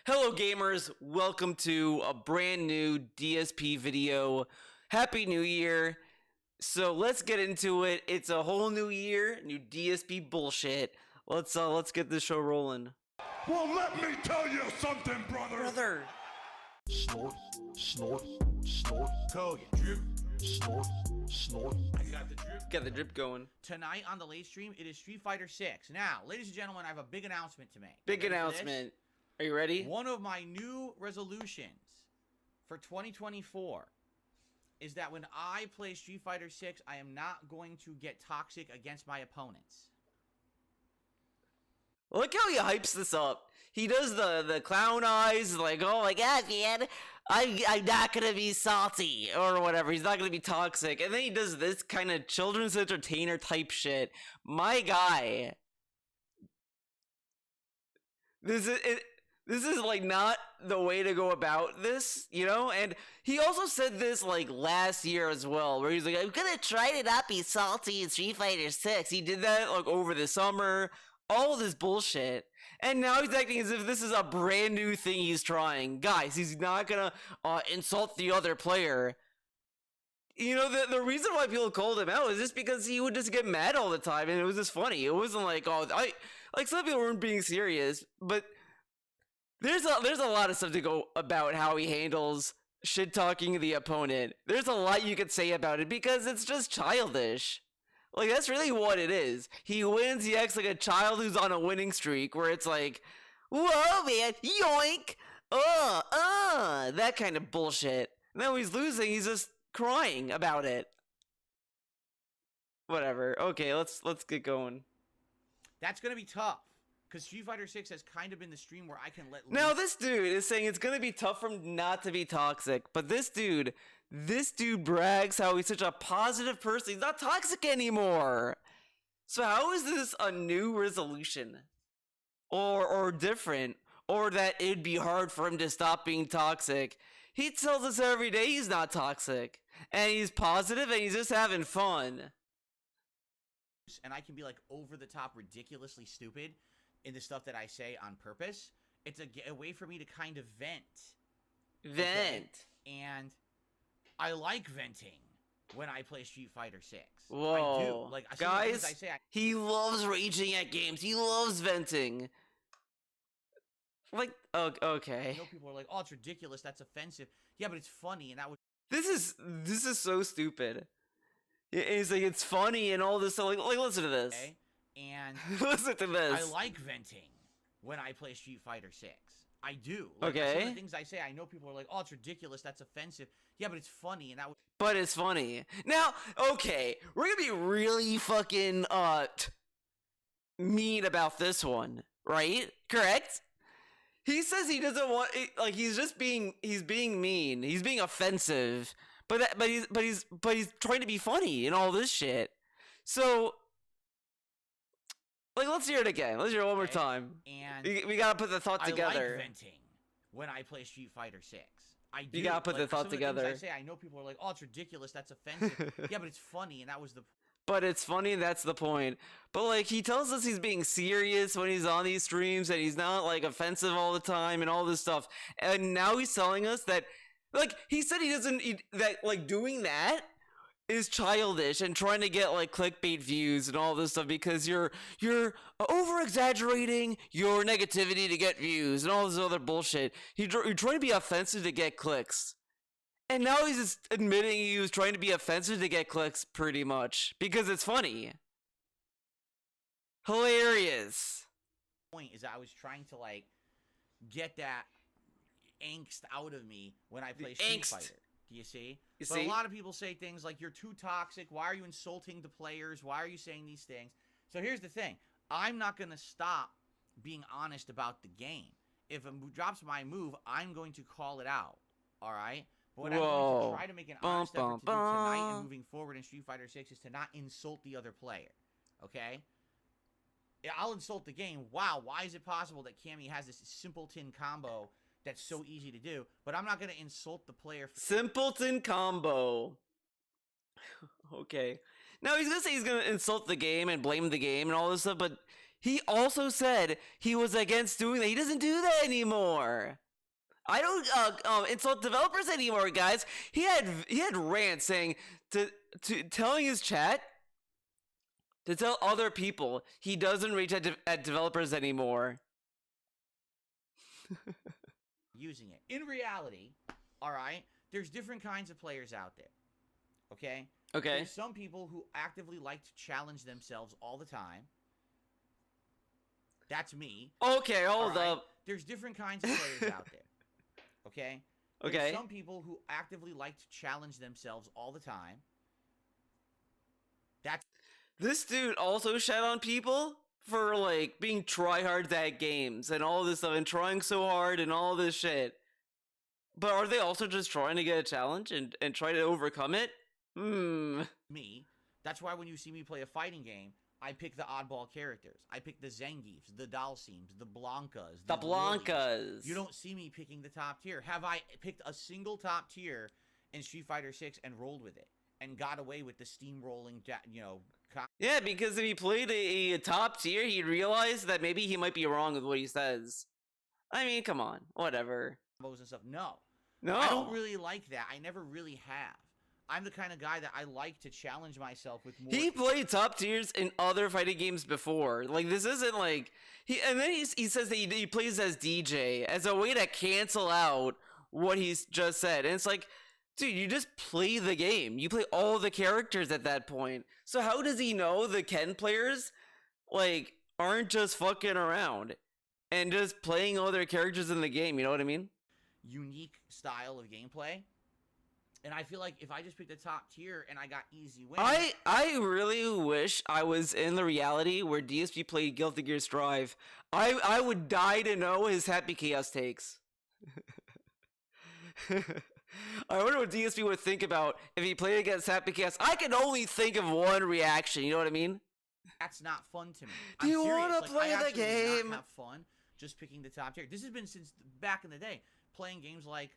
Hello gamers, welcome to a brand new DSP video. Happy New Year. So let's get into it. It's a whole new year, new DSP bullshit. Let's get this show rolling. Well, let me tell you something, brother. Snort, snort, snort. Code drip. Snort, snort. I got the drip. Got the drip going. Tonight on the late stream, it is Street Fighter 6. Now, ladies and gentlemen, I have a big announcement to make. Big Ready for announcement. Are you ready? this? One of my new resolutions for 2024 is that when I play Street Fighter 6, I am not going to get toxic against my opponents. Look how he hypes this up. He does the clown eyes, like, oh my god, man, I'm not gonna be salty, or whatever, he's not gonna be toxic, and then he does this kind of children's entertainer type shit. My guy. This is like not the way to go about this, you know? And he also said this like last year as well, where he's like, I'm gonna try to not be salty in Street Fighter 6. He did that like over the summer, all this bullshit. And now he's acting as if this is a brand new thing he's trying. Guys, he's not gonna insult the other player. You know, the reason why people called him out is just because he would just get mad all the time, and it was just funny. It wasn't like, oh, like some people weren't being serious, but there's a lot of stuff to go about how he handles shit talking the opponent. There's a lot you could say about it because it's just childish. Like, that's really what it is. He wins, he acts like a child who's on a winning streak, where it's like, whoa, man, yoink, that kind of bullshit. And then when he's losing, he's just crying about it. Whatever. Okay, let's get going. That's going to be tough, because Street Fighter 6 has kind of been the stream where I can let loose. Now, this dude is saying it's gonna be tough for him not to be toxic, but this dude brags how he's such a positive person. He's not toxic anymore. So how is this a new resolution? Or different? Or that it'd be hard for him to stop being toxic? He tells us every day he's not toxic. And he's positive and he's just having fun. And I can be like over the top, ridiculously stupid in the stuff that I say on purpose. It's a way for me to kind of vent. Vent. Okay? And I like venting when I play Street Fighter 6. Whoa. I do. Like, guys, I say, he loves raging at games. He loves venting. Like, okay. I know people are like, oh, it's ridiculous. That's offensive. Yeah, but it's funny. And that was... This is so stupid. He's like, it's funny and all this stuff. Like listen to this. Okay? And listen to this. I like venting when I play Street Fighter 6. I do. Like, okay. Some of the things I say, I know people are like, oh, it's ridiculous. That's offensive. Yeah, but it's funny. And that was... But it's funny. Now, okay, we're gonna be really fucking mean about this one, right? Correct? He says he doesn't want, like, he's being mean. He's being offensive. But he's trying to be funny and all this shit. So, like, let's hear it again. Let's hear it one more time. And we gotta put the thought together. I like venting when I play Street Fighter 6. I do. You gotta put the thought together. Some of the things I say, I know people are like, oh, it's ridiculous. That's offensive. Yeah, but it's funny, and that was the... But it's funny, and that's the point. But, like, he tells us he's being serious when he's on these streams, and he's not, like, offensive all the time and all this stuff. And now he's telling us that, like, he said that, like, doing that is childish and trying to get, like, clickbait views and all this stuff because you're over-exaggerating your negativity to get views and all this other bullshit. You're trying to be offensive to get clicks. And now he's just admitting he was trying to be offensive to get clicks, pretty much. Because it's funny. Hilarious. Point is I was trying to, like, get that angst out of me when I play Street Fighter. Do you see? But a lot of people say things like, you're too toxic. Why are you insulting the players? Why are you saying these things? So here's the thing. I'm not going to stop being honest about the game. If a drops my move, I'm going to call it out. All right? But what I'm going to try to make an honest effort to do tonight and moving forward in Street Fighter 6 is to not insult the other player. Okay? Yeah, I'll insult the game. Wow, why is it possible that Cammy has this simpleton combo that's so easy to do? But I'm not going to insult the player. Simpleton combo. Okay. Now he's going to say he's going to insult the game and blame the game and all this stuff, but he also said he was against doing that. He doesn't do that anymore. I don't insult developers anymore, guys. He had rants saying to telling his chat to tell other people he doesn't reach at developers anymore. Using it. In reality, all right, there's different kinds of players out there. Okay? Okay. There's some people who actively like to challenge themselves all the time. That's me. Okay, hold right? up. There's different kinds of players out there. Okay? Okay. There's some people who actively like to challenge themselves all the time. This dude also shat on people for, like, being tryhards at games and all this stuff and trying so hard and all this shit. But are they also just trying to get a challenge and try to overcome it? Me. That's why when you see me play a fighting game, I pick the oddball characters. I pick the Zangiefs, the Dhalsims, the Blankas. The Blankas. Lilies. You don't see me picking the top tier. Have I picked a single top tier in Street Fighter 6 and rolled with it? And got away with the steamrolling, yeah, because if he played a top tier, he'd realize that maybe he might be wrong with what he says. I mean, come on, whatever. And stuff. No, I don't really like that. I never really have. I'm the kind of guy that I like to challenge myself with more. He played top tiers in other fighting games before. Like, this isn't like he says that he plays as DJ as a way to cancel out what he's just said, and it's like, dude, you just play the game. You play all the characters at that point. So how does he know the Ken players, like, aren't just fucking around and just playing all their characters in the game? You know what I mean? Unique style of gameplay. And I feel like if I just picked the top tier and I got easy wins... I really wish I was in the reality where DSP played Guilty Gear Strive. I would die to know his Happy Chaos takes. I wonder what DSP would think about if he played against Happy Chaos. I can only think of one reaction, you know what I mean? That's not fun to me. Do you want to play the game? I have fun just picking the top tier. This has been since back in the day, playing games like,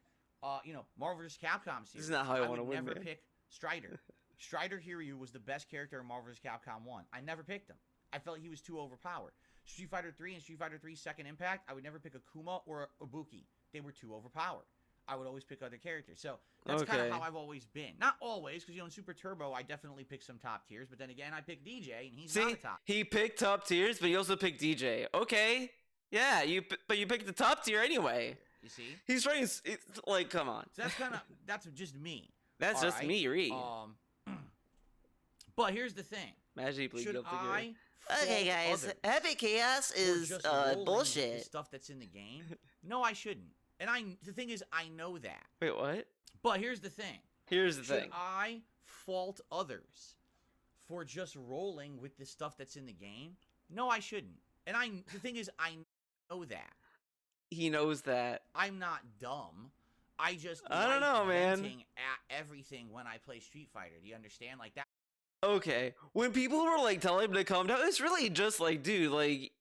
Marvel vs. Capcom series. This is not how I want to win, I would never man. pick Strider. Strider Hiryu was the best character in Marvel vs. Capcom 1. I never picked him. I felt like he was too overpowered. Street Fighter 3 and Street Fighter 3 Second Impact, I would never pick Akuma or Ibuki. They were too overpowered. I would always pick other characters. So that's kind of how I've always been. Not always, because, in Super Turbo, I definitely picked some top tiers. But then again, I picked DJ, and he's not a top. He picked top tiers, but he also picked DJ. Okay. Yeah, but you picked the top tier anyway. You see? He's trying to, like, come on. So that's just me. That's just me, Reed. But here's the thing. Imagine he played Should Guilty I Gear. Okay, guys, Happy Chaos is bullshit. The stuff that's in the game? No, I shouldn't. And the thing is, I know that. Wait, what? But here's the thing. Thing. I fault others for just rolling with the stuff that's in the game? No, I shouldn't. And the thing is, I know that. He knows that. I'm not dumb. I don't know, man. At everything when I play Street Fighter. Do you understand? Like that. Okay. When people were like telling him to calm down, it's really just like, dude, like,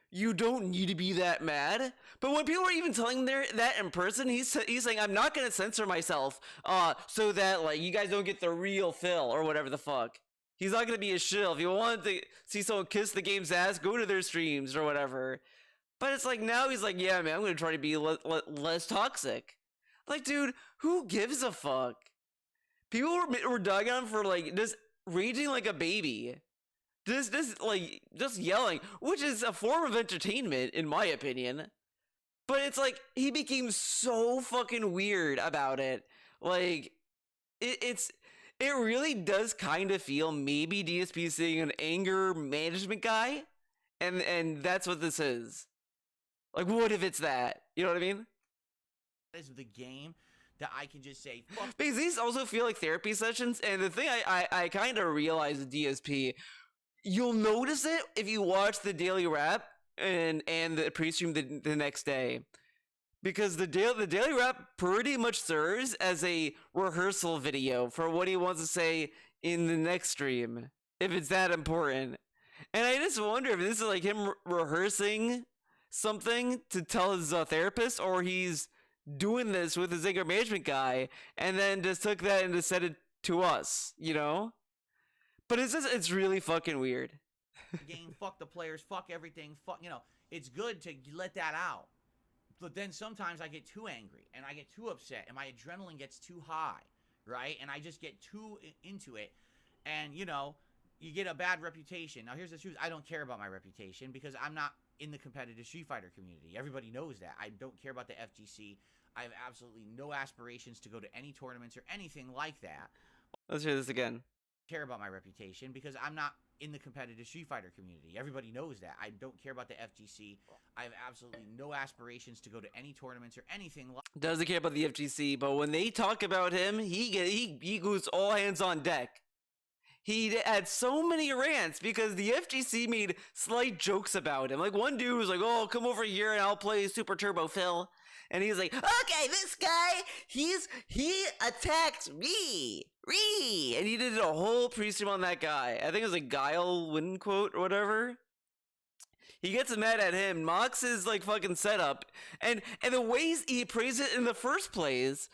you don't need to be that mad. But when people were even telling him that in person, he's saying, I'm not gonna censor myself, so that, like, you guys don't get the real Phil or whatever the fuck. He's not gonna be a shill. If you want to see someone kiss the game's ass, go to their streams or whatever. But it's like, now he's like, yeah, man, I'm gonna try to be less toxic. Like, dude, who gives a fuck? People were dogging on him for, like, just raging like a baby. Just yelling, which is a form of entertainment, in my opinion. But it's like, he became so fucking weird about it. Like, it really does kind of feel maybe DSP seeing an anger management guy, and that's what this is. Like, what if it's that? You know what I mean? Is the game that I can just say, fuck. Because these also feel like therapy sessions, and the thing I kind of realized with DSP, you'll notice it if you watch the daily wrap and the pre-stream the next day. Because the daily wrap pretty much serves as a rehearsal video for what he wants to say in the next stream, if it's that important. And I just wonder if this is like him rehearsing something to tell his therapist, or he's doing this with his anger management guy and then just took that and just said it to us, you know? But it's really fucking weird. the game, fuck the players, fuck everything, fuck, it's good to let that out. But then sometimes I get too angry and I get too upset and my adrenaline gets too high, right? And I just get too into it. And, you get a bad reputation. Now, here's the truth. I don't care about my reputation because I'm not in the competitive Street Fighter community. Everybody knows that. I don't care about the FGC. I have absolutely no aspirations to go to any tournaments or anything like that. Let's hear this again. Care about my reputation because I'm not in the competitive Street Fighter community. Everybody knows that. I don't care about the FGC. I have absolutely no aspirations to go to any tournaments or anything like that. Doesn't care about the FGC, but when they talk about him, he goes all hands on deck. He had so many rants because the FGC made slight jokes about him. Like, one dude was like, oh, come over here and I'll play Super Turbo Phil. And he's like, okay, this guy, he attacked me. And he did a whole pre-stream on that guy. I think it was a Guile win quote or whatever. He gets mad at him, mocks his, like, fucking setup. And the ways he praised it in the first place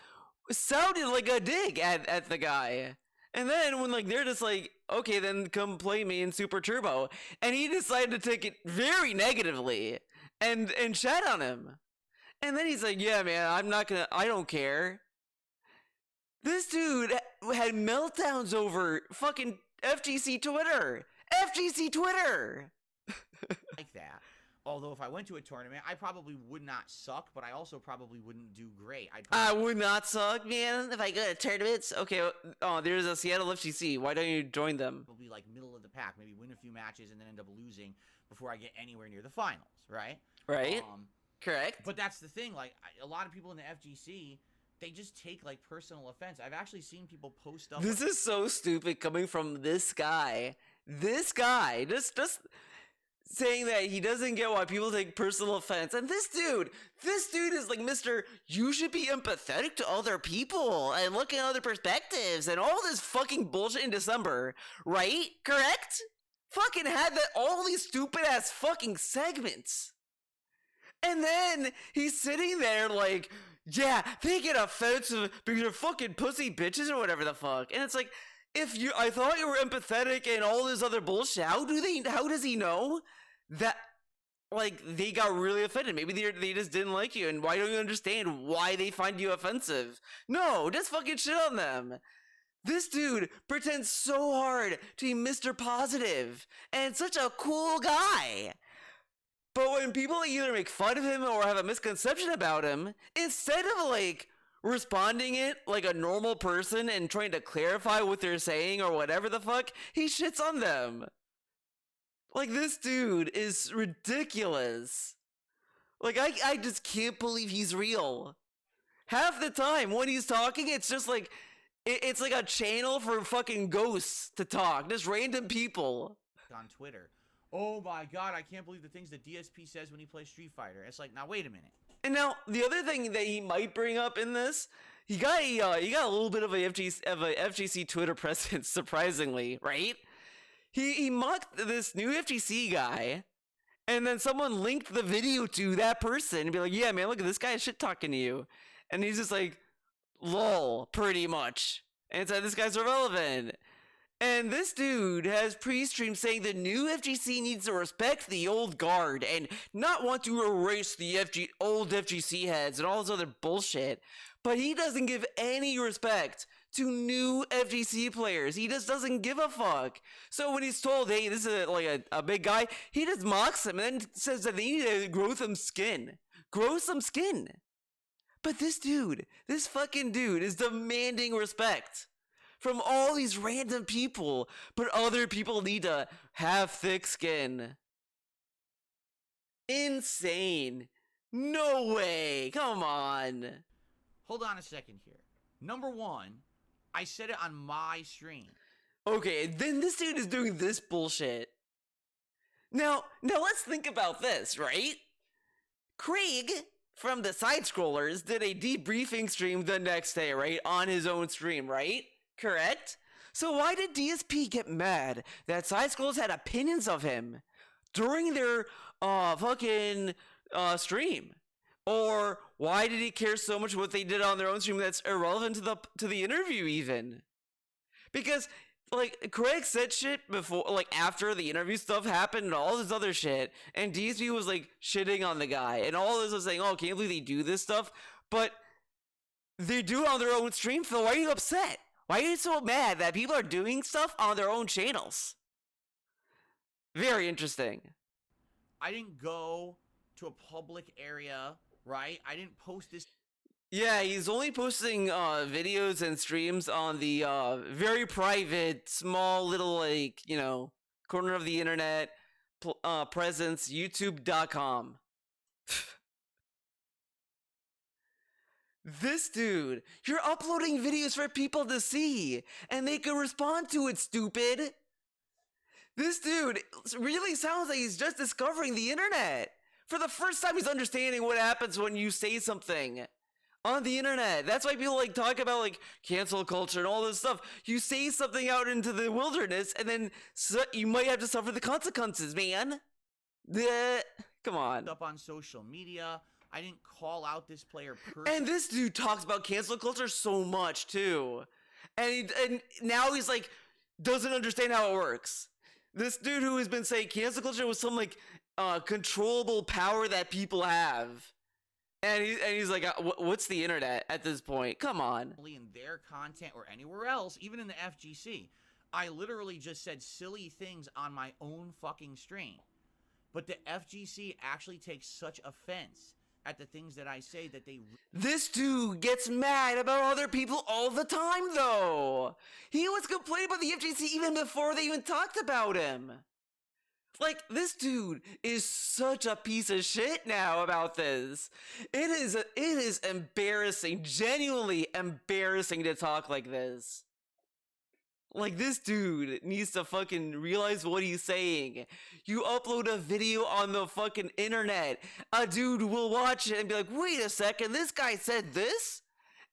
sounded like a dig at the guy. And then when, like, they're just like, okay, then come play me in Super Turbo. And he decided to take it very negatively and chat on him. And then he's like, yeah, man, I don't care. This dude had meltdowns over fucking FGC Twitter. FGC Twitter! Like that. Although if I went to a tournament, I probably would not suck, but I also probably wouldn't do great. I would not suck, man, if I go to tournaments. Okay, there's a Seattle FGC. Why don't you join them? Probably like middle of the pack, maybe win a few matches and then end up losing before I get anywhere near the finals, right? Right. Correct. But that's the thing. Like, a lot of people in the FGC, they just take, like, personal offense. I've actually seen people post up. This is so stupid coming from this guy. This guy, just saying that he doesn't get why people take personal offense. And this dude is like, Mr. You should be empathetic to other people and look at other perspectives and all this fucking bullshit in December, right? Correct? Fucking had all these stupid ass fucking segments. And then he's sitting there like, yeah, they get offensive because they're fucking pussy bitches or whatever the fuck. And it's like, I thought you were empathetic and all this other bullshit. How does he know that, like, they got really offended? Maybe they just didn't like you, and why don't you understand why they find you offensive? No, just fucking shit on them. This dude pretends so hard to be Mr. Positive and such a cool guy. But when people either make fun of him or have a misconception about him, instead of, like, responding it like a normal person and trying to clarify what they're saying or whatever the fuck, he shits on them. Like, this dude is ridiculous. Like, I just can't believe he's real. Half the time when he's talking, it's just like, it's like a channel for fucking ghosts to talk. Just random people. On Twitter. Oh my god, I can't believe the things that DSP says when he plays Street Fighter. It's like, now wait a minute. And now, the other thing that he might bring up in this, he got a little bit of a FGC Twitter presence, surprisingly, right? He mocked this new FGC guy, and then someone linked the video to that person and be like, yeah, man, look at this guy shit talking to you. And he's just like, lol, pretty much. And so this guy's irrelevant. And this dude has pre-streamed saying the new FGC needs to respect the old guard and not want to erase the old FGC heads and all this other bullshit. But he doesn't give any respect to new FGC players. He just doesn't give a fuck. So when he's told, hey, this is a big guy, he just mocks him and then says that they need to grow some skin. Grow some skin. But this fucking dude is demanding respect from all these random people, but other people need to have thick skin. Insane. No way. Come on. Hold on a second here. Number one, I said it on my stream. Okay, then this dude is doing this bullshit. Now let's think about this, right? Craig from the Side Scrollers did a debriefing stream the next day, right? On his own stream, right? Correct? So why did DSP get mad that Side Scrollers had opinions of him during their fucking stream? Or why did he care so much what they did on their own stream that's irrelevant to the interview even? Because like Craig said shit before, like after the interview stuff happened and all this other shit, and DSP was like shitting on the guy, and all this was saying, "Oh, can't believe they do this stuff," but they do it on their own stream. Phil, why are you upset? Why are you so mad that people are doing stuff on their own channels? Very interesting. I didn't go to a public area, right? I didn't post this. Yeah, he's only posting videos and streams on the very private, small little, like, you know, corner of the internet presence, youtube.com. This dude, you're uploading videos for people to see, and they can respond to it, stupid. This dude really sounds like he's just discovering the internet. For the first time, he's understanding what happens when you say something on the internet. That's why people like talk about like cancel culture and all this stuff. You say something out into the wilderness, and then you might have to suffer the consequences, man. Come on. Up on social media. I didn't call out this player personally. And this dude talks about cancel culture so much too, and now he's like doesn't understand how it works. This dude who has been saying cancel culture was some like controllable power that people have. And he's like, what's the internet at this point? Come on. In their content or anywhere else, even in the FGC, I literally just said silly things on my own fucking stream. But the FGC actually takes such offense at the things that I say that they... This dude gets mad about other people all the time, though. He was complaining about the FGC even before they even talked about him. Like, this dude is such a piece of shit now about this. It is embarrassing, genuinely embarrassing to talk like this. Like, this dude needs to fucking realize what he's saying. You upload a video on the fucking internet. A dude will watch it and be like, wait a second, this guy said this?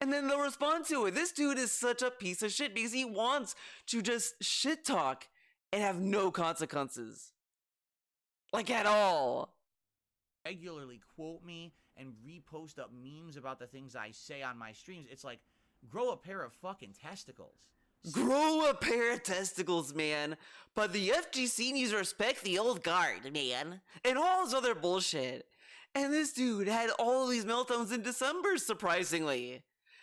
And then they'll respond to it. This dude is such a piece of shit because he wants to just shit talk and have no consequences. Like, at all. Regularly quote me and repost up memes about the things I say on my streams. It's like, grow a pair of fucking testicles. Grow a pair of testicles, man. But the FGC needs to respect the old guard, man. And all this other bullshit. And this dude had all these meltdowns in December, surprisingly.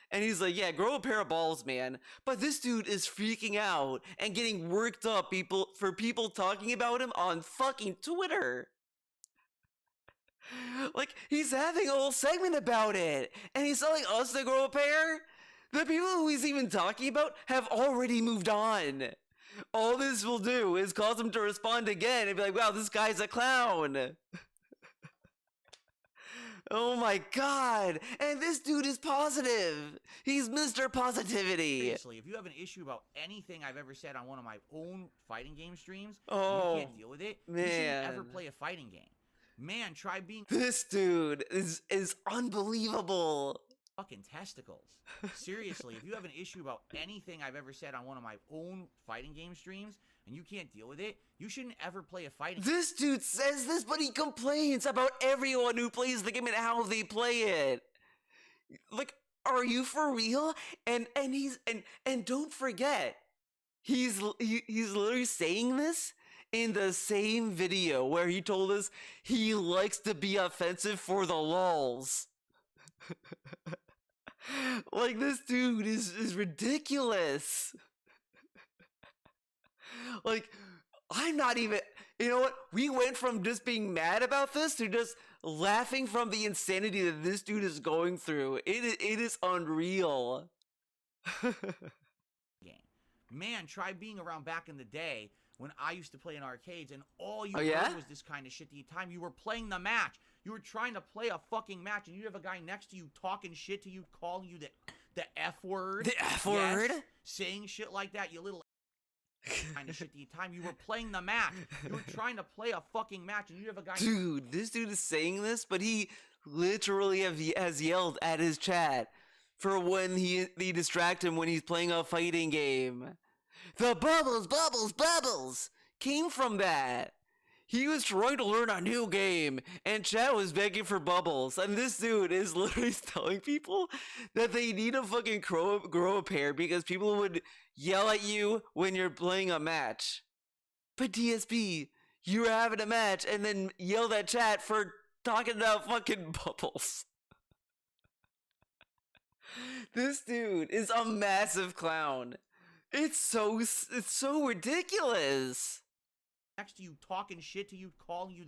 And he's like, yeah, grow a pair of balls, man. But this dude is freaking out and getting worked up for people talking about him on fucking Twitter. Like, he's having a whole segment about it. And he's telling us to grow a pair? The people who he's even talking about have already moved on. All this will do is cause him to respond again and be like, wow, this guy's a clown. Oh my god. And this dude is positive. He's Mr. Positivity. Seriously, if you have an issue about anything I've ever said on one of my own fighting game streams, oh, you can't deal with it, man. You shouldn't ever play a fighting game. Man, try being... This dude is unbelievable. Fucking testicles. Seriously, if you have an issue about anything I've ever said on one of my own fighting game streams and you can't deal with it, you shouldn't ever play a fighting game. This dude says this, but he complains about everyone who plays the game and how they play it. Like, are you for real? And don't forget, he's literally saying this in the same video where he told us he likes to be offensive for the lulz. Like, this dude is ridiculous. Like, I'm not even, you know what? We went from just being mad about this to just laughing from the insanity that this dude is going through. It is unreal. Man, try being around back in the day when I used to play in arcades and all you heard was this kind of shit the time you were playing the match. You were trying to play a fucking match and you'd have a guy next to you talking shit to you, calling you the F word. The F word? Yes, saying shit like that, you little kind of shit the time you were playing the match. You were trying to play a fucking match and you'd have a guy... Dude, this dude is saying this, but he literally has yelled at his chat for when they distract him when he's playing a fighting game. The bubbles came from that. he was trying to learn a new game, and chat was begging for bubbles, and this dude is literally telling people that they need to fucking grow a pair because people would yell at you when you're playing a match. But DSP, you were having a match and then yelled at chat for talking about fucking bubbles. This dude is a massive clown. It's so ridiculous. Next to you, talking shit to you, calling you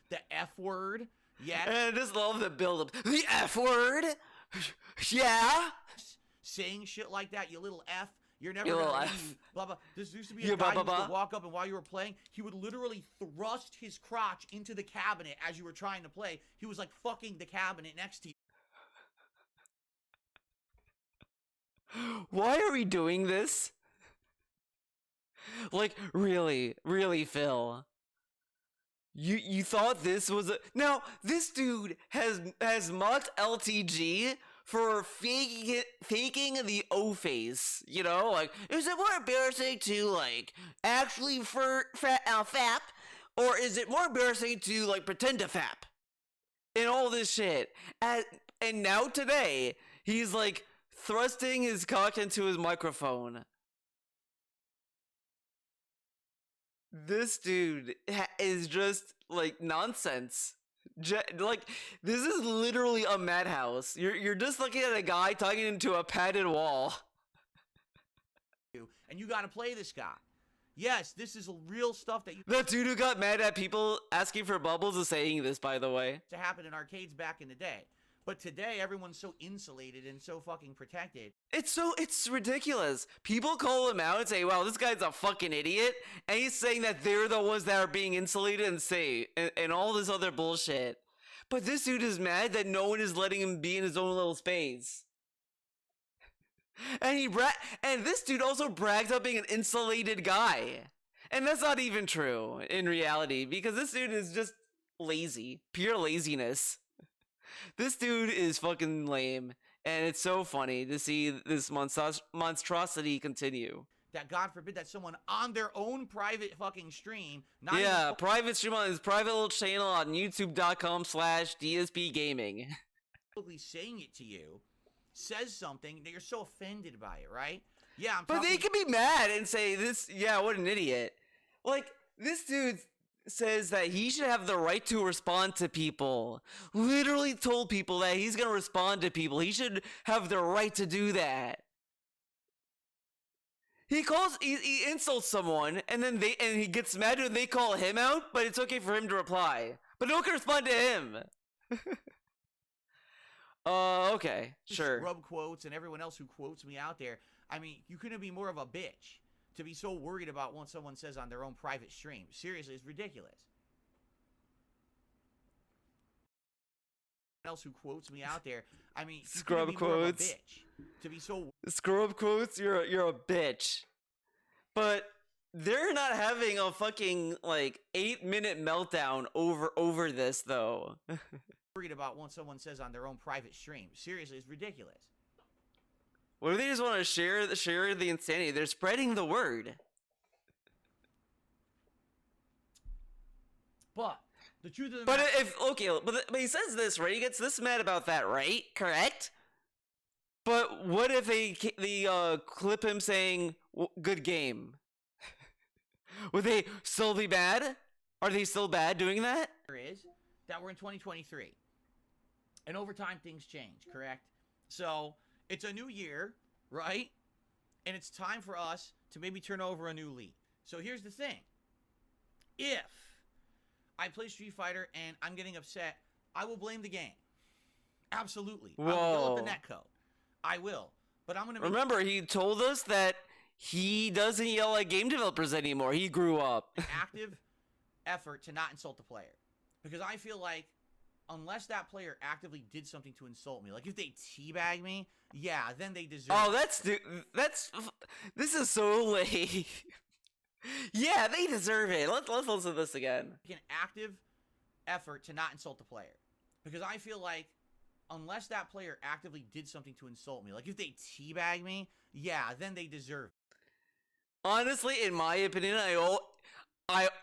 the F word. Yeah. And I just love the build-up. The F word? Yeah? Saying shit like that, you little F. You're never You gonna little leave. F. Blah, blah. This used to be a guy who would walk up, and while you were playing, he would literally thrust his crotch into the cabinet as you were trying to play. He was like fucking the cabinet next to you. Why are we doing this? Like, really, Phil? You thought this was a... Now, this dude has mocked LTG for faking the O face. You know, like, is it more embarrassing to, like, actually fap? Or is it more embarrassing to, like, pretend to fap? And all this shit. And now today, he's, like, thrusting his cock into his microphone. This dude is just, like, nonsense. Like, this is literally a madhouse. You're just looking at a guy talking into a padded wall. And you gotta play this guy. Yes, this is real stuff that you... The dude who got mad at people asking for bubbles is saying this, by the way. ...to happen in arcades back in the day. But today, everyone's so insulated and so fucking protected. It's ridiculous. People call him out and say, wow, this guy's a fucking idiot. And he's saying that they're the ones that are being insulated and all this other bullshit. But this dude is mad that no one is letting him be in his own little space. And this dude also brags about being an insulated guy. And that's not even true in reality, because this dude is just lazy. Pure laziness. This dude is fucking lame, and it's so funny to see this monstrosity continue. That God forbid that someone on their own private fucking stream... private stream on his private little channel on youtube.com/DSP Gaming. ...saying it to you, says something that you're so offended by it, right? Yeah, But they can be mad and say this, yeah, what an idiot. Like, this dude says that he should have the right to respond to people. Literally told people that he's gonna respond to people. He should have the right to do that. He insults someone, and then he gets mad when they call him out, but it's okay for him to reply. But no one can respond to him. Okay, sure. Rub quotes and everyone else who quotes me out there. I mean, you couldn't be more of a bitch to be so worried about what someone says on their own private stream. Seriously, it's ridiculous. Else who quotes me out there. I mean, scrub you quotes. More of a bitch to be so scrub quotes. You're a bitch. But they're not having a fucking like 8-minute meltdown over this though. Worried about what someone says on their own private stream. Seriously, it's ridiculous. What if they just want to share the insanity? They're spreading the word. But the truth of the matter... But he says this, right? He gets this mad about that, right? Correct? But what if they clip him saying, good game? Would they still be bad? Are they still bad doing that? There is that we're in 2023. And over time, things change, correct? So... it's a new year, right? And it's time for us to maybe turn over a new leaf. So here's the thing. If I play Street Fighter and I'm getting upset, I will blame the game. Absolutely. Whoa. I will yell at the netcode. I will. But I'm going to remember, he told us that he doesn't yell at game developers anymore. He grew up. An active effort to not insult the player. Because I feel like unless that player actively did something to insult me, like if they teabag me, yeah, then they deserve it. This is so lame. Yeah, they deserve it. Let's listen to this again. An active effort to not insult the player. Because I feel like unless that player actively did something to insult me, like if they teabag me, yeah, then they deserve it. Honestly, in my opinion,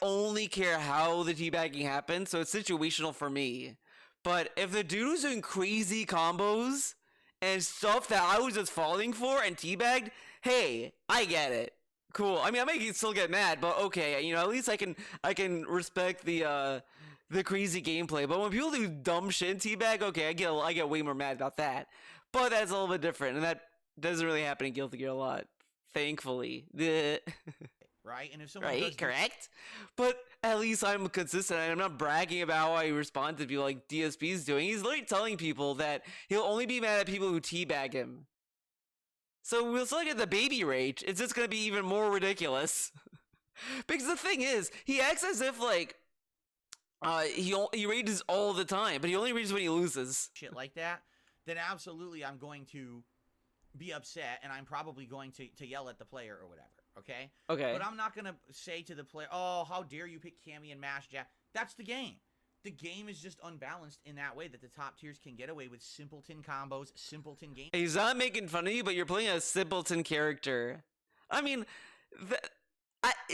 only care how the teabagging happens, so it's situational for me. But if the dude was doing crazy combos and stuff that I was just falling for and teabagged, hey, I get it. Cool. I mean, I may still get mad, but okay, you know, at least I can respect the crazy gameplay. But when people do dumb shit in teabag, okay, I get way more mad about that. But that's a little bit different, and that doesn't really happen in Guilty Gear a lot, thankfully. Right? And if someone right, correct? But at least I'm consistent. I'm not bragging about how I respond to people like DSP's doing. He's literally telling people that he'll only be mad at people who teabag him. So we'll still get the baby rage. It's just gonna be even more ridiculous. Because the thing is, he acts as if like he rages all the time, but he only rages when he loses. Shit like that, then absolutely I'm going to be upset, and I'm probably going to yell at the player or whatever. Okay. Okay. But I'm not gonna say to the player, "Oh, how dare you pick Cammy and Mash Jack?" That's the game. The game is just unbalanced in that way that the top tiers can get away with simpleton combos, simpleton games. He's not making fun of you, but you're playing a simpleton character. I mean,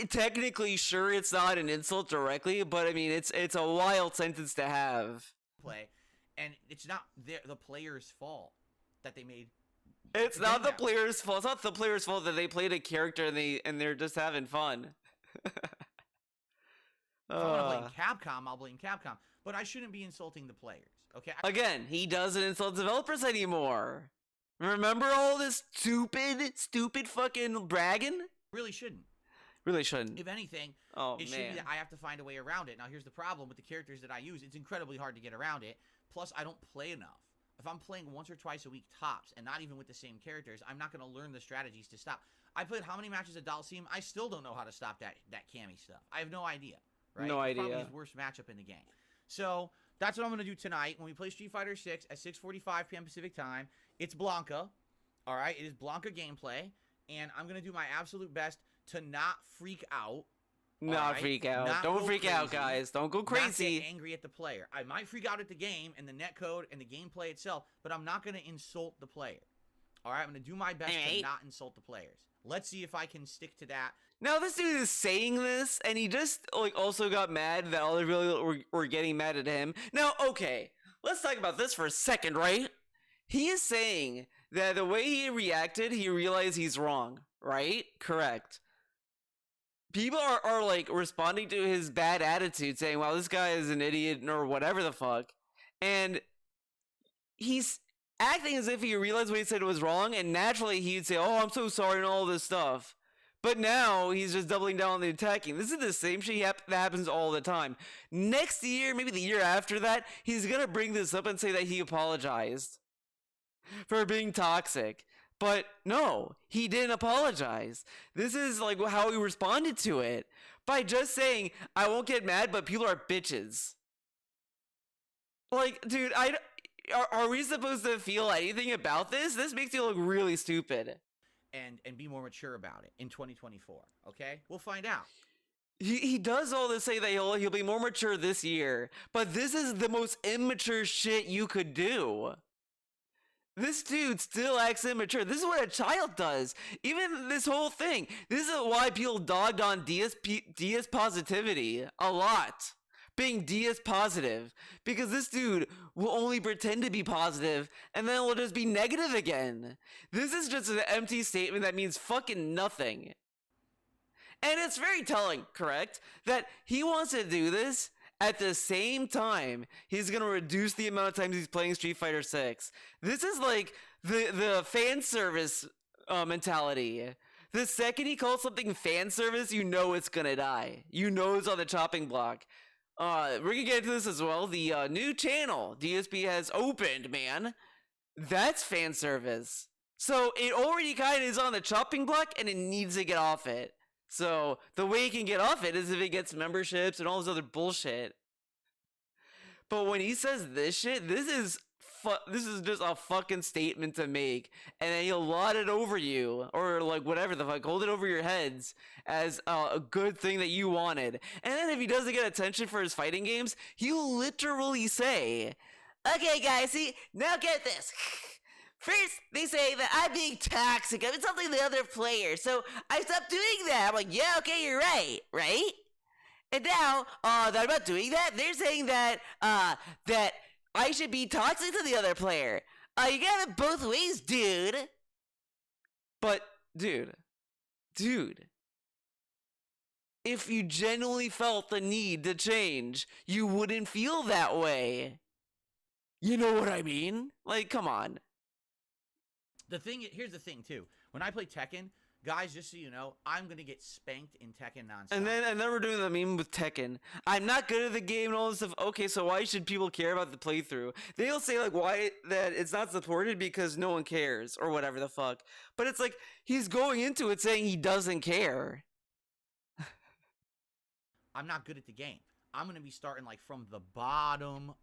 technically, sure, it's not an insult directly, but I mean, it's a wild sentence to have. Play, and it's not the player's fault that they made. It's not the player's fault. It's not the player's fault that they played a character and they're just having fun. If I want to blame Capcom, I'll blame Capcom. But I shouldn't be insulting the players, okay? Again, he doesn't insult developers anymore. Remember all this stupid fucking bragging? Really shouldn't. Really shouldn't. If anything, it should be that I have to find a way around it. Now, here's the problem with the characters that I use. It's incredibly hard to get around it. Plus, I don't play enough. If I'm playing once or twice a week tops, and not even with the same characters, I'm not going to learn the strategies to stop. I played how many matches of Dhalsim? I still don't know how to stop that Cammy stuff. I have no idea. Right? No idea. Probably his worst matchup in the game. So that's what I'm going to do tonight when we play Street Fighter 6 at 6:45 p.m. Pacific time. It's Blanca. All right, it is Blanca gameplay, and I'm going to do my absolute best to not freak out. Freak out. Don't freak out, guys. Don't go crazy. Not get angry at the player. I might freak out at the game and the netcode and the gameplay itself, but I'm not going to insult the player. All right, I'm going to do my best to not insult the players. Let's see if I can stick to that. Now, this dude is saying this, and he just like also got mad that other people were getting mad at him. Now, okay, let's talk about this for a second, right? He is saying that the way he reacted, he realized he's wrong, right? Correct. People are like responding to his bad attitude, saying, "Wow, this guy is an idiot," or whatever the fuck, and he's acting as if he realized what he said was wrong, and naturally he'd say, "Oh, I'm so sorry," and all this stuff. But now he's just doubling down on the attacking. This is the same shit that happens all the time. Next year, maybe the year after that, he's gonna bring this up and say that he apologized for being toxic. But no, he didn't apologize. This is like how he responded to it. By just saying, "I won't get mad, but people are bitches." Like, dude, are we supposed to feel anything about this? This makes you look really stupid. And be more mature about it in 2024, okay? We'll find out. He does all this, say that he'll be more mature this year, but this is the most immature shit you could do. This dude still acts immature. This is what a child does. Even this whole thing. This is why people dogged on DS positivity a lot. Being DS positive. Because this dude will only pretend to be positive and then will just be negative again. This is just an empty statement that means fucking nothing. And it's very telling, correct? That he wants to do this at the same time he's gonna reduce the amount of times he's playing Street Fighter 6. This is like the fan service mentality. The second he calls something fan service, you know it's gonna die. You know it's on the chopping block. We're gonna get into this as well. The new channel DSP has opened, man. That's fan service. So it already kind of is on the chopping block and it needs to get off it. So the way it can get off it is if it gets memberships and all this other bullshit. But when he says this shit, this is just a fucking statement to make, and then he'll laud it over you, or like whatever the fuck, hold it over your heads as a good thing that you wanted. And then if he doesn't get attention for his fighting games, he'll literally say, "Okay guys, see, now get this. First, they say that I'm being toxic. I'm insulting the other players, so I stopped doing that." I'm like, "Yeah, okay, you're right? And now, they're not doing that. They're saying that that I should be toxic to the other player. You gotta have it both ways, dude. But, dude, if you genuinely felt the need to change, you wouldn't feel that way. You know what I mean? Like, come on. Here's the thing too. When I play Tekken, guys, just so you know, I'm gonna get spanked in Tekken nonstop. And then we're doing the meme with Tekken. I'm not good at the game and all this stuff. Okay, so why should people care about the playthrough? They'll say like why that it's not supported because no one cares or whatever the fuck. But it's like he's going into it saying he doesn't care. I'm not good at the game. I'm gonna be starting like from the bottom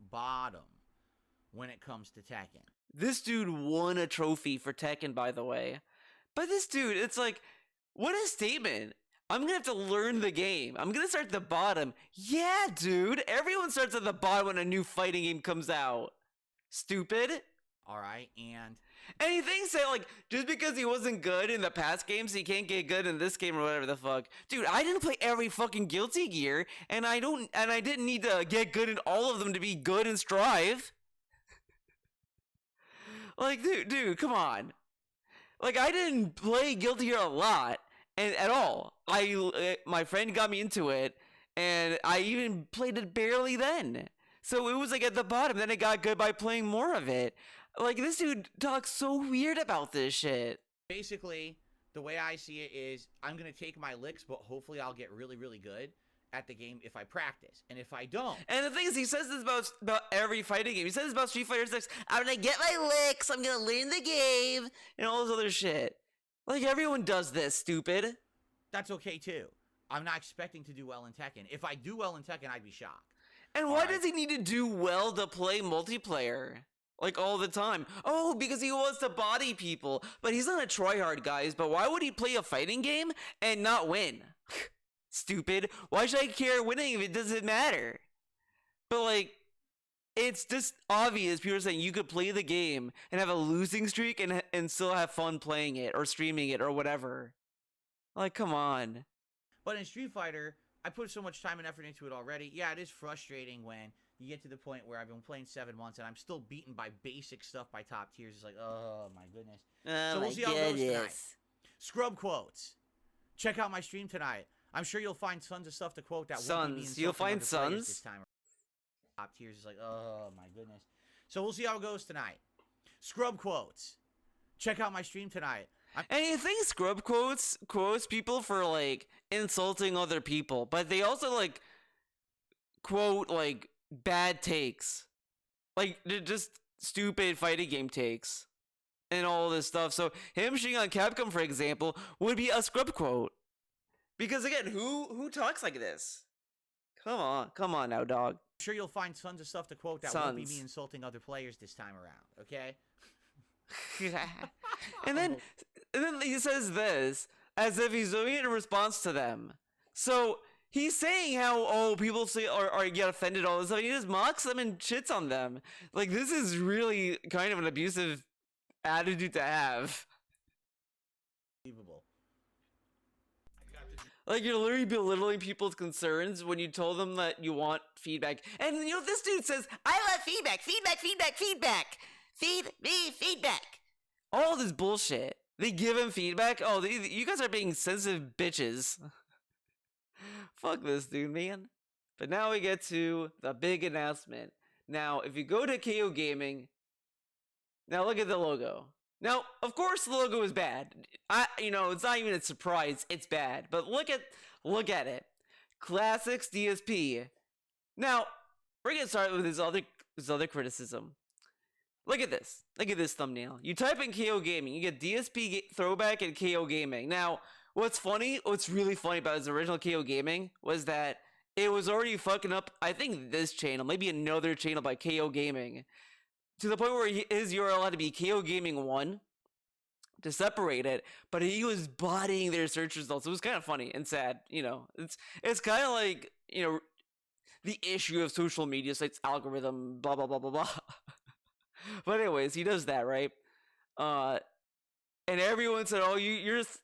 when it comes to Tekken. This dude won a trophy for Tekken, by the way. But this dude, it's like, what a statement. I'm gonna have to learn the game. I'm gonna start at the bottom. Yeah, dude. Everyone starts at the bottom when a new fighting game comes out. Stupid. Alright, and he thinks that, like, just because he wasn't good in the past games, he can't get good in this game or whatever the fuck. Dude, I didn't play every fucking Guilty Gear, and I didn't need to get good in all of them to be good in Strive. Like, dude, come on. Like, I didn't play Guilty Gear a lot, and at all. My friend got me into it, and I even played it barely then. So it was like at the bottom, then it got good by playing more of it. Like, this dude talks so weird about this shit. Basically, the way I see it is, I'm gonna take my licks, but hopefully I'll get really, really good at the game if I practice. And if I don't... And the thing is, he says this about every fighting game. He says this about Street Fighter 6. I'm gonna get my licks, I'm gonna learn the game, and all this other shit. Like, everyone does this, stupid. That's okay, too. I'm not expecting to do well in Tekken. If I do well in Tekken, I'd be shocked. And why does he need to do well to play multiplayer? Like, all the time. Oh, because he wants to body people. But he's not a tryhard, guys. But why would he play a fighting game and not win? Stupid. Why should I care winning if it doesn't matter? But, like, it's just obvious. People are saying you could play the game and have a losing streak and still have fun playing it or streaming it or whatever. Like, come on. But in Street Fighter, I put so much time and effort into it already. Yeah, it is frustrating when you get to the point where I've been playing 7 months and I'm still beaten by basic stuff by top tiers. It's like, oh my goodness. So we'll see how it goes tonight. Scrub quotes. Check out my stream tonight. I'm sure you'll find tons of stuff to quote that won't be me. You'll find sons? This time. Top tiers is like, oh my goodness. So we'll see how it goes tonight. Scrub quotes. Check out my stream tonight. And you think Scrub quotes people for, like, insulting other people, but they also, like, quote, like, bad takes. Like, they're just stupid fighting game takes. And all this stuff. So, him shitting on Capcom, for example, would be a Scrub quote. Because, again, who talks like this? Come on now, dog. I'm sure you'll find tons of stuff to quote that won't be me insulting other players this time around, okay? and then he says this as if he's doing it in response to them. So he's saying how people say or get offended all this stuff. He just mocks them and shits on them. Like, this is really kind of an abusive attitude to have. Like, you're literally belittling people's concerns when you told them that you want feedback. And you know, this dude says, I want feedback. Feed me feedback. All this bullshit. They give him feedback. Oh, you guys are being sensitive bitches. Fuck this dude, man. But now we get to the big announcement. Now, if you go to KO Gaming, now look at the logo. Now, of course, the logo is bad. It's not even a surprise. It's bad. But look at it. Classics DSP. Now, we're gonna start with his other criticism. Look at this. Look at this thumbnail. You type in KO Gaming, you get DSP Throwback and KO Gaming. Now, what's really funny about his original KO Gaming was that it was already fucking up, I think, this channel, maybe another channel by KO Gaming, to the point where his URL had to be KO Gaming 1 to separate it, but he was bodying their search results. It was kind of funny and sad. It's kind of like, the issue of social media sites, algorithm, blah, blah, blah, blah, blah. But anyways, he does that, right? And everyone said, oh, you're just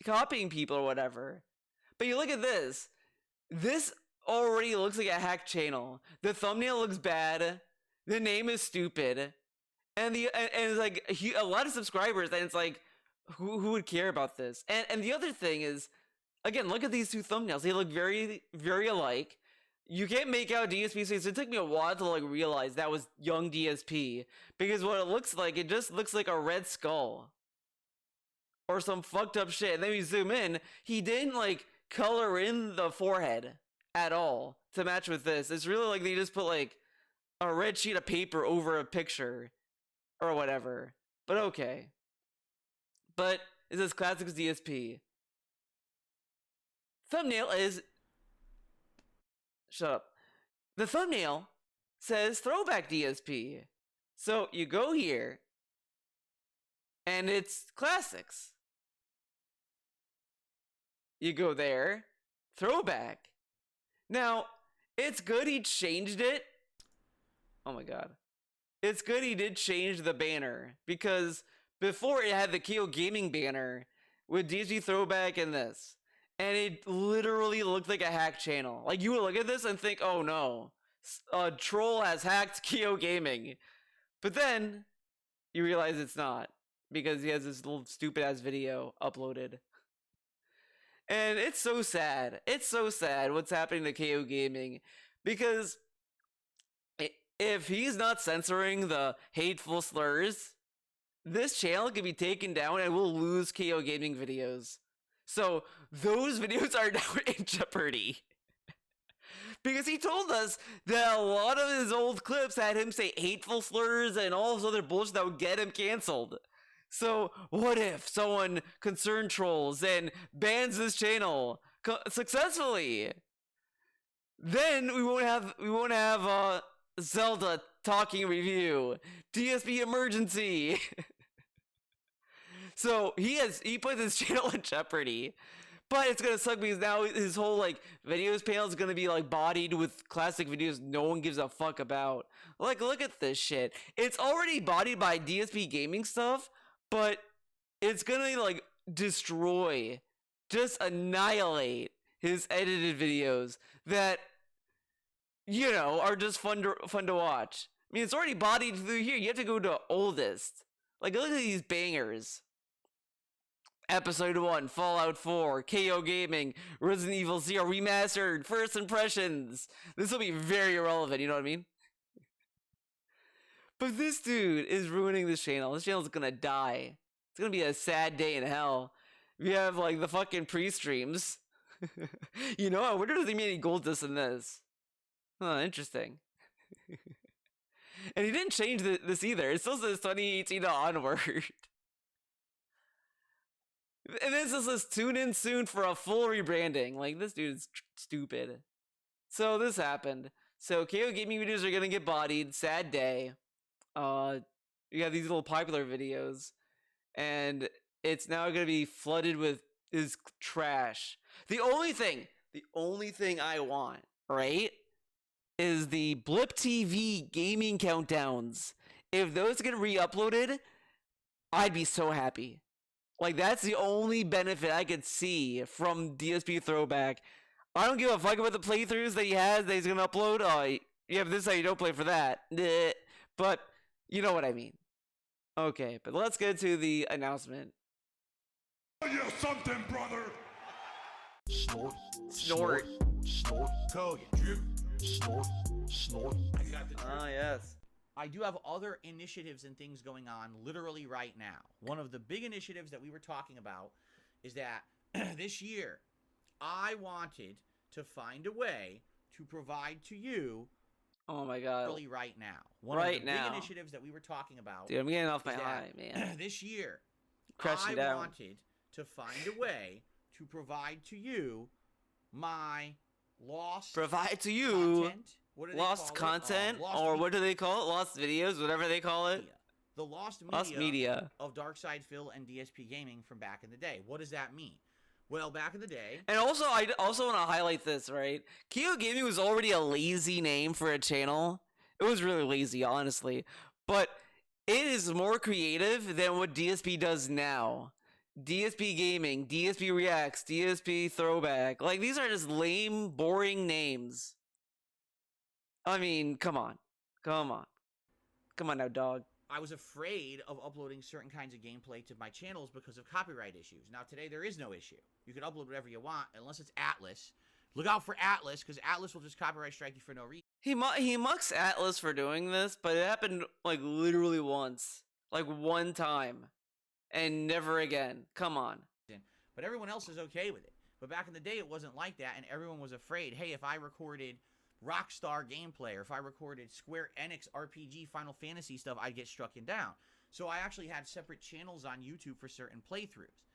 copying people or whatever. But you look at this. this already looks like a hacked channel. The thumbnail looks bad. The name is stupid. And it's like a lot of subscribers, and it's like, who would care about this? And the other thing is, again, look at these two thumbnails. They look very, very alike. You can't make out DSP's face. It took me a while to like realize that was young DSP, because what it looks like, it just looks like a red skull or some fucked up shit. And then we zoom in, he didn't like color in the forehead at all to match with this. It's really like they just put like a red sheet of paper over a picture or whatever. But okay. But it says Classics DSP. Thumbnail is... Shut up. The thumbnail says Throwback DSP. So you go here, and it's Classics. You go there, Throwback. Now, it's good he changed it. Oh my god. It's good he did change the banner, because before it had the KO Gaming banner with DSP Throwback and this. And it literally looked like a hack channel. Like, you would look at this and think, oh no, a troll has hacked KO Gaming. But then you realize it's not, because he has this little stupid ass video uploaded. And it's so sad. It's so sad what's happening to KO Gaming, because if he's not censoring the hateful slurs, this channel can be taken down and we'll lose KO Gaming videos. So those videos are now in jeopardy. Because he told us that a lot of his old clips had him say hateful slurs and all this other bullshit that would get him canceled. So what if someone concerned trolls and bans this channel successfully? Then we won't have Zelda talking review, DSP emergency. So he put his channel in jeopardy. But it's gonna suck because now his whole like videos panel is gonna be like bodied with classic videos no one gives a fuck about. Like, look at this shit. It's already bodied by DSP gaming stuff, but it's gonna like destroy, just annihilate his edited videos that, you know, are just fun to watch. I mean, it's already bodied through here. You have to go to oldest. Like, look at these bangers. Episode 1, Fallout 4, KO Gaming, Resident Evil 0 Remastered, First Impressions. This will be very irrelevant, you know what I mean? But this dude is ruining this channel. This channel's gonna die. It's gonna be a sad day in hell. We have, like, the fucking pre-streams. You know, I wonder if they made any gold dust in this. Huh, interesting. And he didn't change this either. It still says 2018 onward. And this says tune in soon for a full rebranding. Like, this dude's stupid. So this happened. So KO Gaming videos are gonna get bodied. Sad day. You have these little popular videos, and it's now gonna be flooded with his trash. The only thing I want, right, is the Blip TV gaming countdowns. If those get re-uploaded, I'd be so happy. Like, that's the only benefit I could see from DSP Throwback. I don't give a fuck about the playthroughs that he has that he's gonna upload. Oh, you have this, how you don't play for that. But you know what I mean. Okay, but let's get to the announcement. Tell you something, brother. Snort. Snort. Snort. Code drip. Snort. Snort. I got the drip. Ah, yes. I do have other initiatives and things going on literally right now. One of the big initiatives that we were talking about is that this year I wanted to find a way to provide to you. Oh my god. Literally right now. One right of the now. big initiatives that we were talking about. Dude, I'm getting off my high, man. This year Crashing I down. wanted to find a way to provide to you my lost Provide to you content. What do they lost call it? content, Lost or what do they call it? Lost videos, whatever they call it. media. The lost Media of Darkside Phil and DSP Gaming from back in the day. What does that mean? Well, back in the day, And also, I also want to highlight this, right? KO Gaming was already a lazy name for a channel. It was really lazy, honestly. But it is more creative than what DSP does now. DSP Gaming, DSP Reacts, DSP Throwback. Like, these are just lame, boring names. I mean, come on. Come on. Come on now, dog. I was afraid of uploading certain kinds of gameplay to my channels because of copyright issues. Now, today, there is no issue. You can upload whatever you want, unless it's Atlas. Look out for Atlas, because Atlas will just copyright strike you for no reason. He mucks Atlas for doing this, but it happened, like, literally once. Like, one time. And never again. Come on. But everyone else is okay with it. But back in the day, it wasn't like that, and everyone was afraid, hey, if I recorded Rockstar gameplay, or if I recorded Square Enix RPG Final Fantasy stuff, I'd get struck down. So I actually had separate channels on YouTube for certain playthroughs.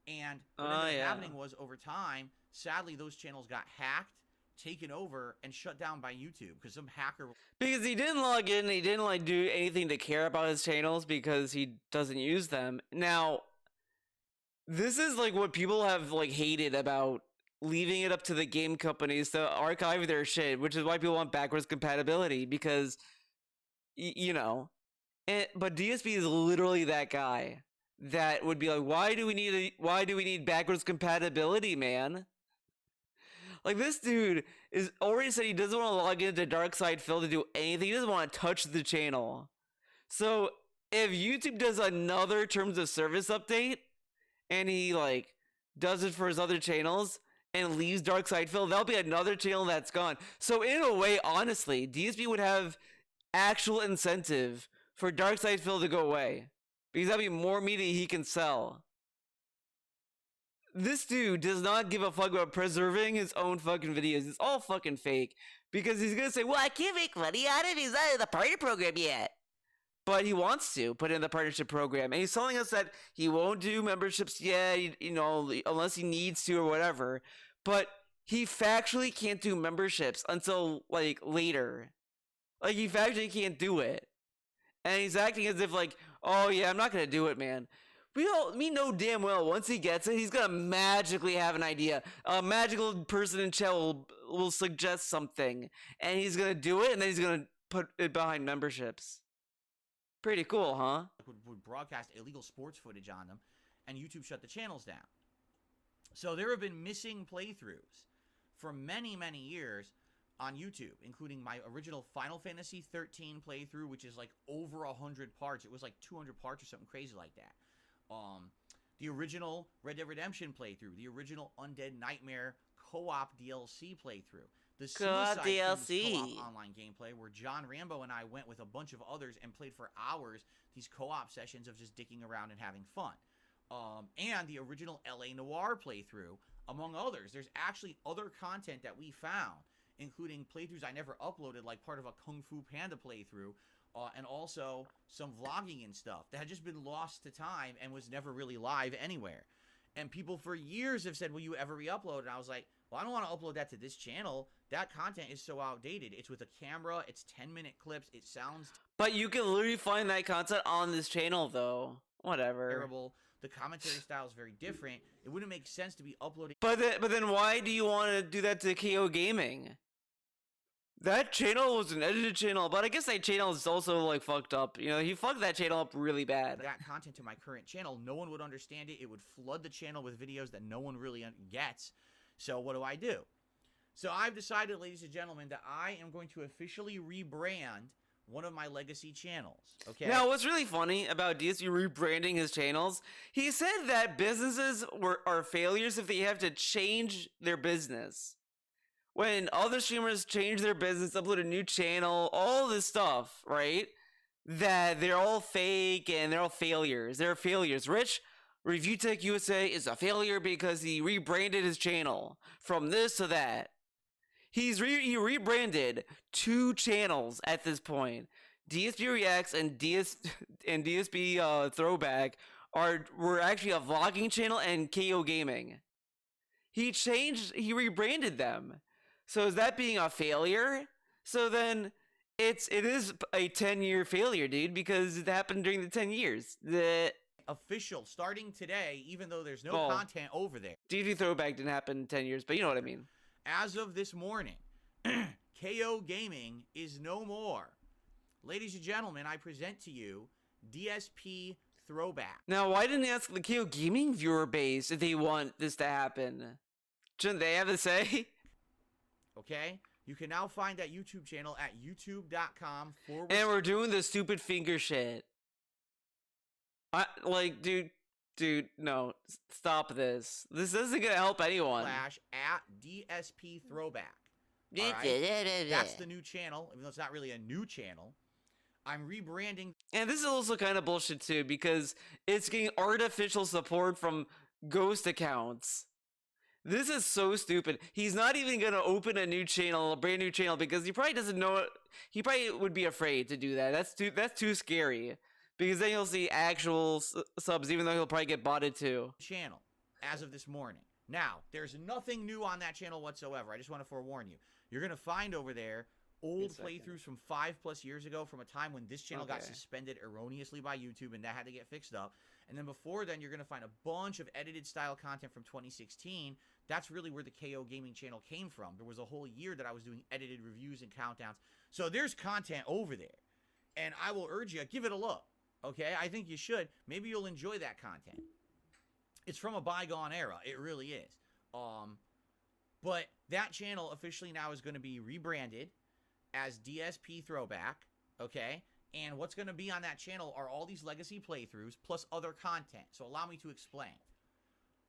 And what ended up happening was, over time, sadly, those channels got hacked, taken over, and shut down by YouTube because some hacker... Because he didn't log in, he didn't, like, do anything to care about his channels because he doesn't use them. Now, this is, like, what people have, like, hated about leaving it up to the game companies to archive their shit, which is why people want backwards compatibility, because, you know. But DSP is literally that guy that would be like, why do we need backwards compatibility, man? Like, this dude is already said he doesn't want to log into DarkSidePhil to do anything. He doesn't want to touch the channel. So if YouTube does another terms of service update and he, like, does it for his other channels and leaves DarkSidePhil, that'll be another channel that's gone. So in a way, honestly, DSP would have actual incentive for DarkSidePhil to go away, because that'd be more media he can sell. This dude does not give a fuck about preserving his own fucking videos. It's all fucking fake, because he's gonna say, well, I can't make money out of it. He's not in the partner program yet. But he wants to put in the partnership program, and he's telling us that he won't do memberships yet, you know, unless he needs to or whatever. But he factually can't do memberships until, like, later. Like, he factually can't do it. And he's acting as if, like, oh yeah, I'm not gonna do it, man. We know damn well once he gets it, he's gonna magically have an idea. A magical person in chat will suggest something, and he's gonna do it, and then he's gonna put it behind memberships. Pretty cool, huh? Would broadcast illegal sports footage on them, and YouTube shut the channels down. So there have been missing playthroughs for many, many years on YouTube, including my original Final Fantasy 13 playthrough, which is like over 100 parts. It was like 200 parts or something crazy like that. The original Red Dead Redemption playthrough, the original Undead Nightmare co-op DLC playthrough, the Suicide DLC co-op online gameplay, where John Rambo and I went with a bunch of others and played for hours these co-op sessions of just dicking around and having fun. And the original LA Noire playthrough, among others. There's actually other content that we found, including playthroughs I never uploaded, like part of a Kung Fu Panda playthrough, and also some vlogging and stuff that had just been lost to time and was never really live anywhere. And people for years have said, will you ever re-upload? And I was like, well, I don't want to upload that to this channel. That content is so outdated. It's with a camera. It's 10-minute clips. It sounds... But you can literally find that content on this channel, though. Whatever. Terrible. The commentary style is very different. It wouldn't make sense to be uploading... But then why do you want to do that to KO Gaming? That channel was an edited channel, but I guess that channel is also, like, fucked up. You know, he fucked that channel up really bad. That content to my current channel, no one would understand it. It would flood the channel with videos that no one really gets. So what do? So I've decided, ladies and gentlemen, that I am going to officially rebrand one of my legacy channels. Okay. Now, what's really funny about DSP rebranding his channels, he said that businesses are failures if they have to change their business. When other streamers change their business, upload a new channel, all this stuff, right? That they're all fake and they're all failures. They're failures. Rich, Review Tech USA is a failure because he rebranded his channel from this to that. He rebranded 2 channels at this point. DSP Reacts and DSP Throwback were actually a vlogging channel and KO Gaming. He rebranded them. So is that being a failure? So then it is a 10-year failure, dude, because it happened during the 10 years. Official, starting today, even though there's no content over there. DSP Throwback didn't happen in 10 years, but you know what I mean. As of this morning, KO Gaming is no more. Ladies and gentlemen, I present to you DSP Throwback. Now, why didn't they ask the KO Gaming viewer base if they want this to happen? Shouldn't they have a say? Okay? You can now find that YouTube channel at youtube.com/. And we're doing the stupid finger shit. Dude, no. Stop this. This isn't gonna help anyone. /at DSP Throwback. Right? That's the new channel, even though it's not really a new channel. I'm rebranding. And this is also kind of bullshit too, because it's getting artificial support from ghost accounts. This is so stupid. He's not even gonna open a new channel, a brand new channel, because he probably doesn't know it. He probably would be afraid to do that. That's too scary. Because then you'll see actual subs, even though he'll probably get botted too. Channel as of this morning. Now, there's nothing new on that channel whatsoever. I just want to forewarn you. You're gonna find over there old playthroughs from 5+ years ago, from a time when this channel got suspended erroneously by YouTube, and that had to get fixed up. And then before then, you're going to find a bunch of edited style content from 2016. That's really where the KO Gaming channel came from. There was a whole year that I was doing edited reviews and countdowns. So there's content over there. And I will urge you, give it a look. Okay? I think you should. Maybe you'll enjoy that content. It's from a bygone era. It really is. But that channel officially now is going to be rebranded as DSP Throwback, okay? And what's going to be on that channel are all these legacy playthroughs plus other content. So allow me to explain.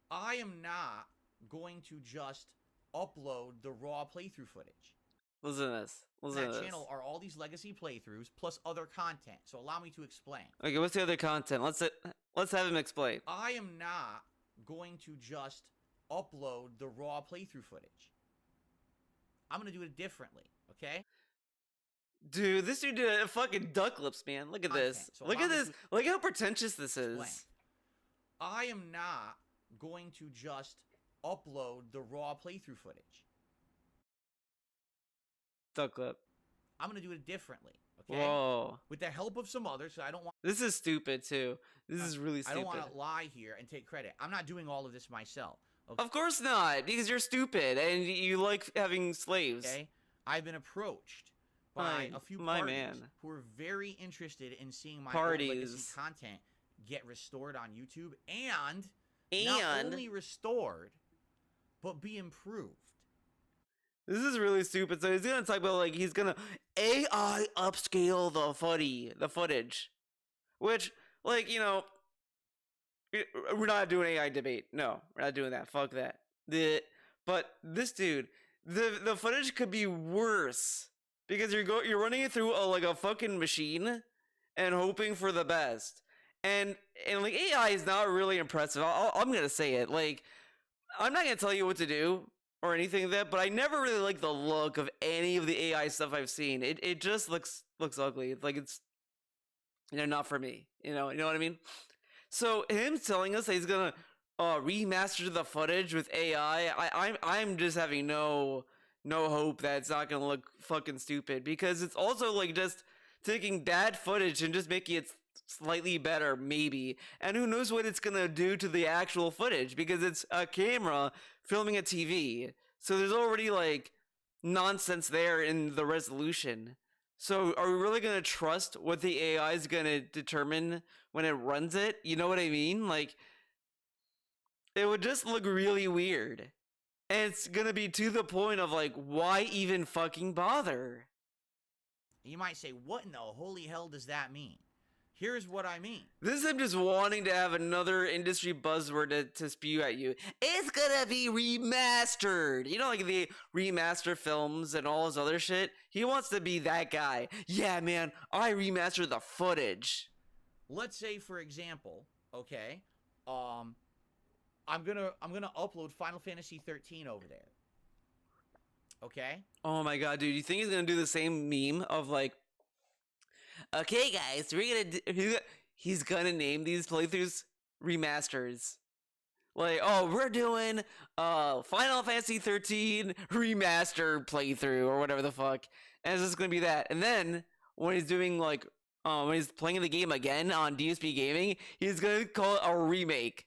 I am not going to just upload the raw playthrough footage. Listen to this. That channel are all these legacy playthroughs plus other content. So allow me to explain. Okay, what's the other content? Let's have him explain. I am not going to just upload the raw playthrough footage. I'm going to do it differently, okay? Dude, this dude did a fucking duck lips, man. Look at this. So Look at this. Look how pretentious this is. I am not going to just upload the raw playthrough footage. Duck lip. I'm going to do it differently, okay? Whoa. With the help of some others, so I don't want... This is stupid, too. This is really stupid. I don't want to lie here and take credit. I'm not doing all of this myself. Okay? Of course not, because you're stupid and you like having slaves. Okay? I've been approached by a few parties who are very interested in seeing my old legacy content get restored on YouTube and not only restored, but be improved. This is really stupid. So he's gonna talk about, like, he's gonna AI upscale the footage, which, like, you know, we're not doing AI debate. No, we're not doing that. Fuck that. But this dude, the footage could be worse. Because you're running it through a fucking machine and hoping for the best. And like, AI is not really impressive. I'm gonna say it. Like, I'm not gonna tell you what to do or anything like that, but I never really like the look of any of the AI stuff I've seen. It just looks ugly. It's like, it's, you know, not for me. You know what I mean? So him telling us that he's gonna remaster the footage with AI, I'm just having no hope that it's not gonna look fucking stupid, because it's also like just taking bad footage and just making it slightly better, maybe. And who knows what it's gonna do to the actual footage, because it's a camera filming a TV. So there's already like nonsense there in the resolution. So are we really gonna trust what the AI is gonna determine when it runs it? You know what I mean? Like, it would just look really weird. And it's gonna be to the point of, like, why even fucking bother? You might say, what in the holy hell does that mean? Here's what I mean. This is him just wanting to have another industry buzzword to spew at you. It's gonna be remastered. You know, like the remaster films and all this other shit? He wants to be that guy. Yeah, man, I remastered the footage. Let's say, for example, okay, I'm gonna upload Final Fantasy 13 over there. Okay? Oh my god, dude, you think he's gonna do the same meme of, like, okay guys, he's gonna name these playthroughs remasters. Like, oh, we're doing Final Fantasy 13 remaster playthrough or whatever the fuck. And it's just gonna be that. And then when he's doing, like, when he's playing the game again on DSP Gaming, he's gonna call it a remake.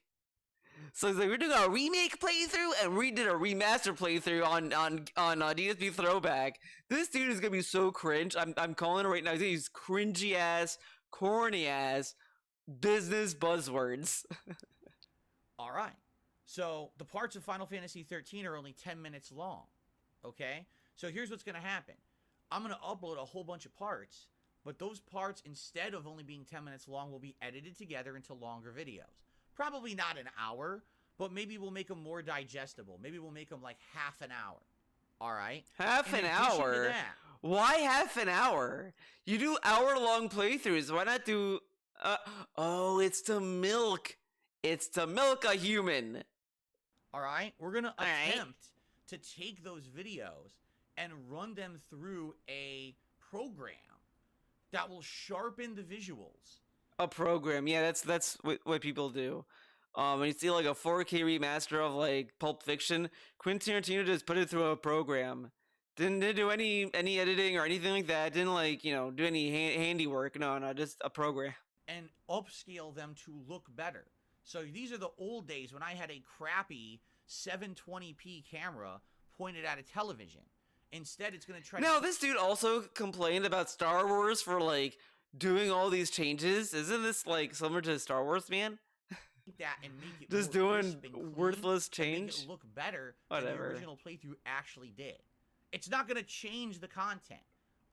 So he's like, we're doing a remake playthrough, and we did a remaster playthrough on DSP Throwback. This dude is gonna be so cringe. I'm calling it right now. He's cringy ass, corny ass, business buzzwords. All right. So the parts of Final Fantasy 13 are only 10 minutes long. Okay? So here's what's going to happen. I'm going to upload a whole bunch of parts, but those parts, instead of only being 10 minutes long, will be edited together into longer videos. Probably not an hour, but maybe we'll make them more digestible. Maybe we'll make them like half an hour. All right? Half an hour? Why half an hour? You do hour-long playthroughs. Why not do... oh, it's to milk. It's to milk a human. All right? We're going to attempt to take those videos and run them through a program that will sharpen the visuals. A program, yeah, that's what people do. When you see like a 4K remaster of like Pulp Fiction, Quentin Tarantino just put it through a program. Didn't do any editing or anything like that. Didn't like, you know, do any handiwork. No, just a program. And upscale them to look better. So these are the old days when I had a crappy 720p camera pointed at a television. Instead, it's going to try Now, this dude also complained about Star Wars for, like, doing all these changes. Isn't this, like, similar to Star Wars, man? That and make it just doing worthless change? Make it look better than the original playthrough actually did. It's not going to change the content,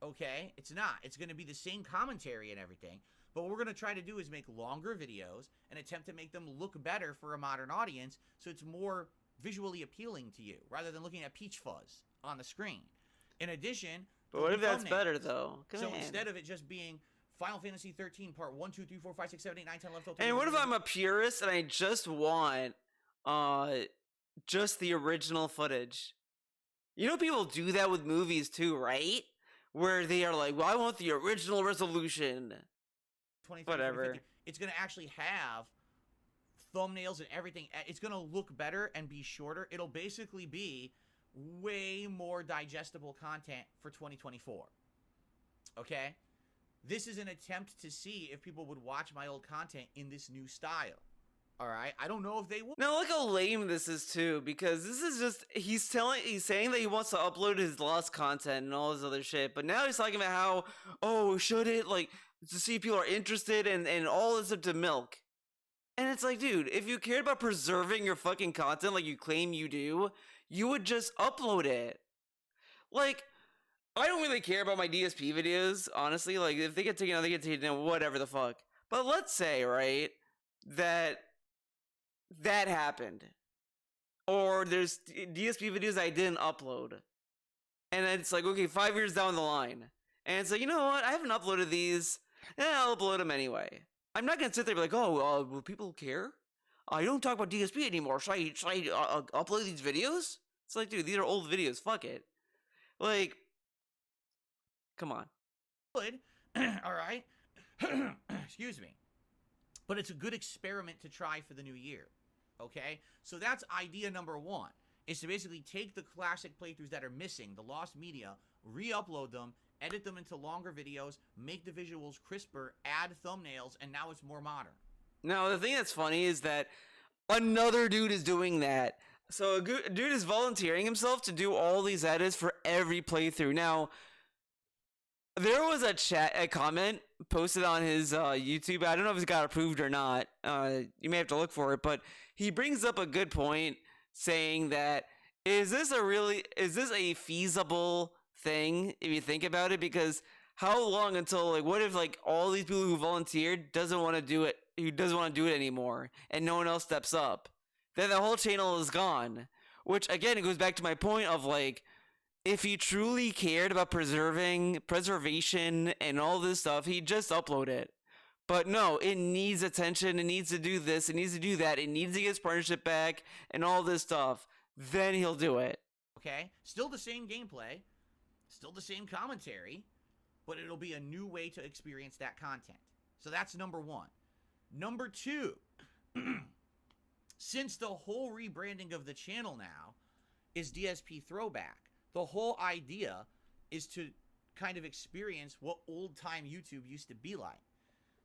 okay? It's not. It's going to be the same commentary and everything. But what we're going to try to do is make longer videos and attempt to make them look better for a modern audience so it's more visually appealing to you rather than looking at Peach Fuzz on the screen. In addition... But what if that's better, though? Instead of it just being Final Fantasy 13 part 1, 2, 3, 4, 5, 6, 7, 8, 9, 10, 11, 12, 13... And what if I'm a purist and I just want just the original footage? You know people do that with movies too, right? Where they are like, well, I want the original resolution. Whatever. It's going to actually have thumbnails and everything. It's going to look better and be shorter. It'll basically be way more digestible content for 2024. Okay? This is an attempt to see if people would watch my old content in this new style. All right? I don't know if they will. Now look how lame this is too, because this is just he's saying that he wants to upload his lost content and all this other shit, but now he's talking about how, oh, should it, like, to see if people are interested and all this up to milk. And it's like, dude, if you cared about preserving your fucking content like you claim you do, you would just upload it. Like, I don't really care about my DSP videos, honestly. Like, if they get taken out, they get taken out, whatever the fuck. But let's say, right, that happened. Or there's DSP videos I didn't upload. And it's like, okay, 5 years down the line. And it's like, you know what, I haven't uploaded these. I'll upload them anyway. I'm not gonna sit there and be like, oh, will people care? I don't talk about DSP anymore. Should I upload these videos? It's like, dude, these are old videos. Fuck it. Like, come on. Good. All right. Excuse me. But it's a good experiment to try for the new year. Okay? So that's idea number one, is to basically take the classic playthroughs that are missing, the lost media, re-upload them, edit them into longer videos, make the visuals crisper, add thumbnails, and now it's more modern. Now, the thing that's funny is that another dude is doing that. So a dude is volunteering himself to do all these edits for every playthrough. Now, there was a comment posted on his YouTube. I don't know if it got approved or not. You may have to look for it, but he brings up a good point saying that, is this a feasible thing if you think about it? Because how long until, like, what if, like, all these people who volunteered doesn't want to do it anymore and no one else steps up? Then the whole channel is gone. Which, again, it goes back to my point of, like, if he truly cared about preservation and all this stuff, he'd just upload it. But no, it needs attention, it needs to do this, it needs to do that, it needs to get his partnership back, and all this stuff. Then he'll do it. Okay? Still the same gameplay, still the same commentary, but it'll be a new way to experience that content. So that's number one. Number two, since the whole rebranding of the channel now is DSP Throwback, the whole idea is to kind of experience what old-time YouTube used to be like.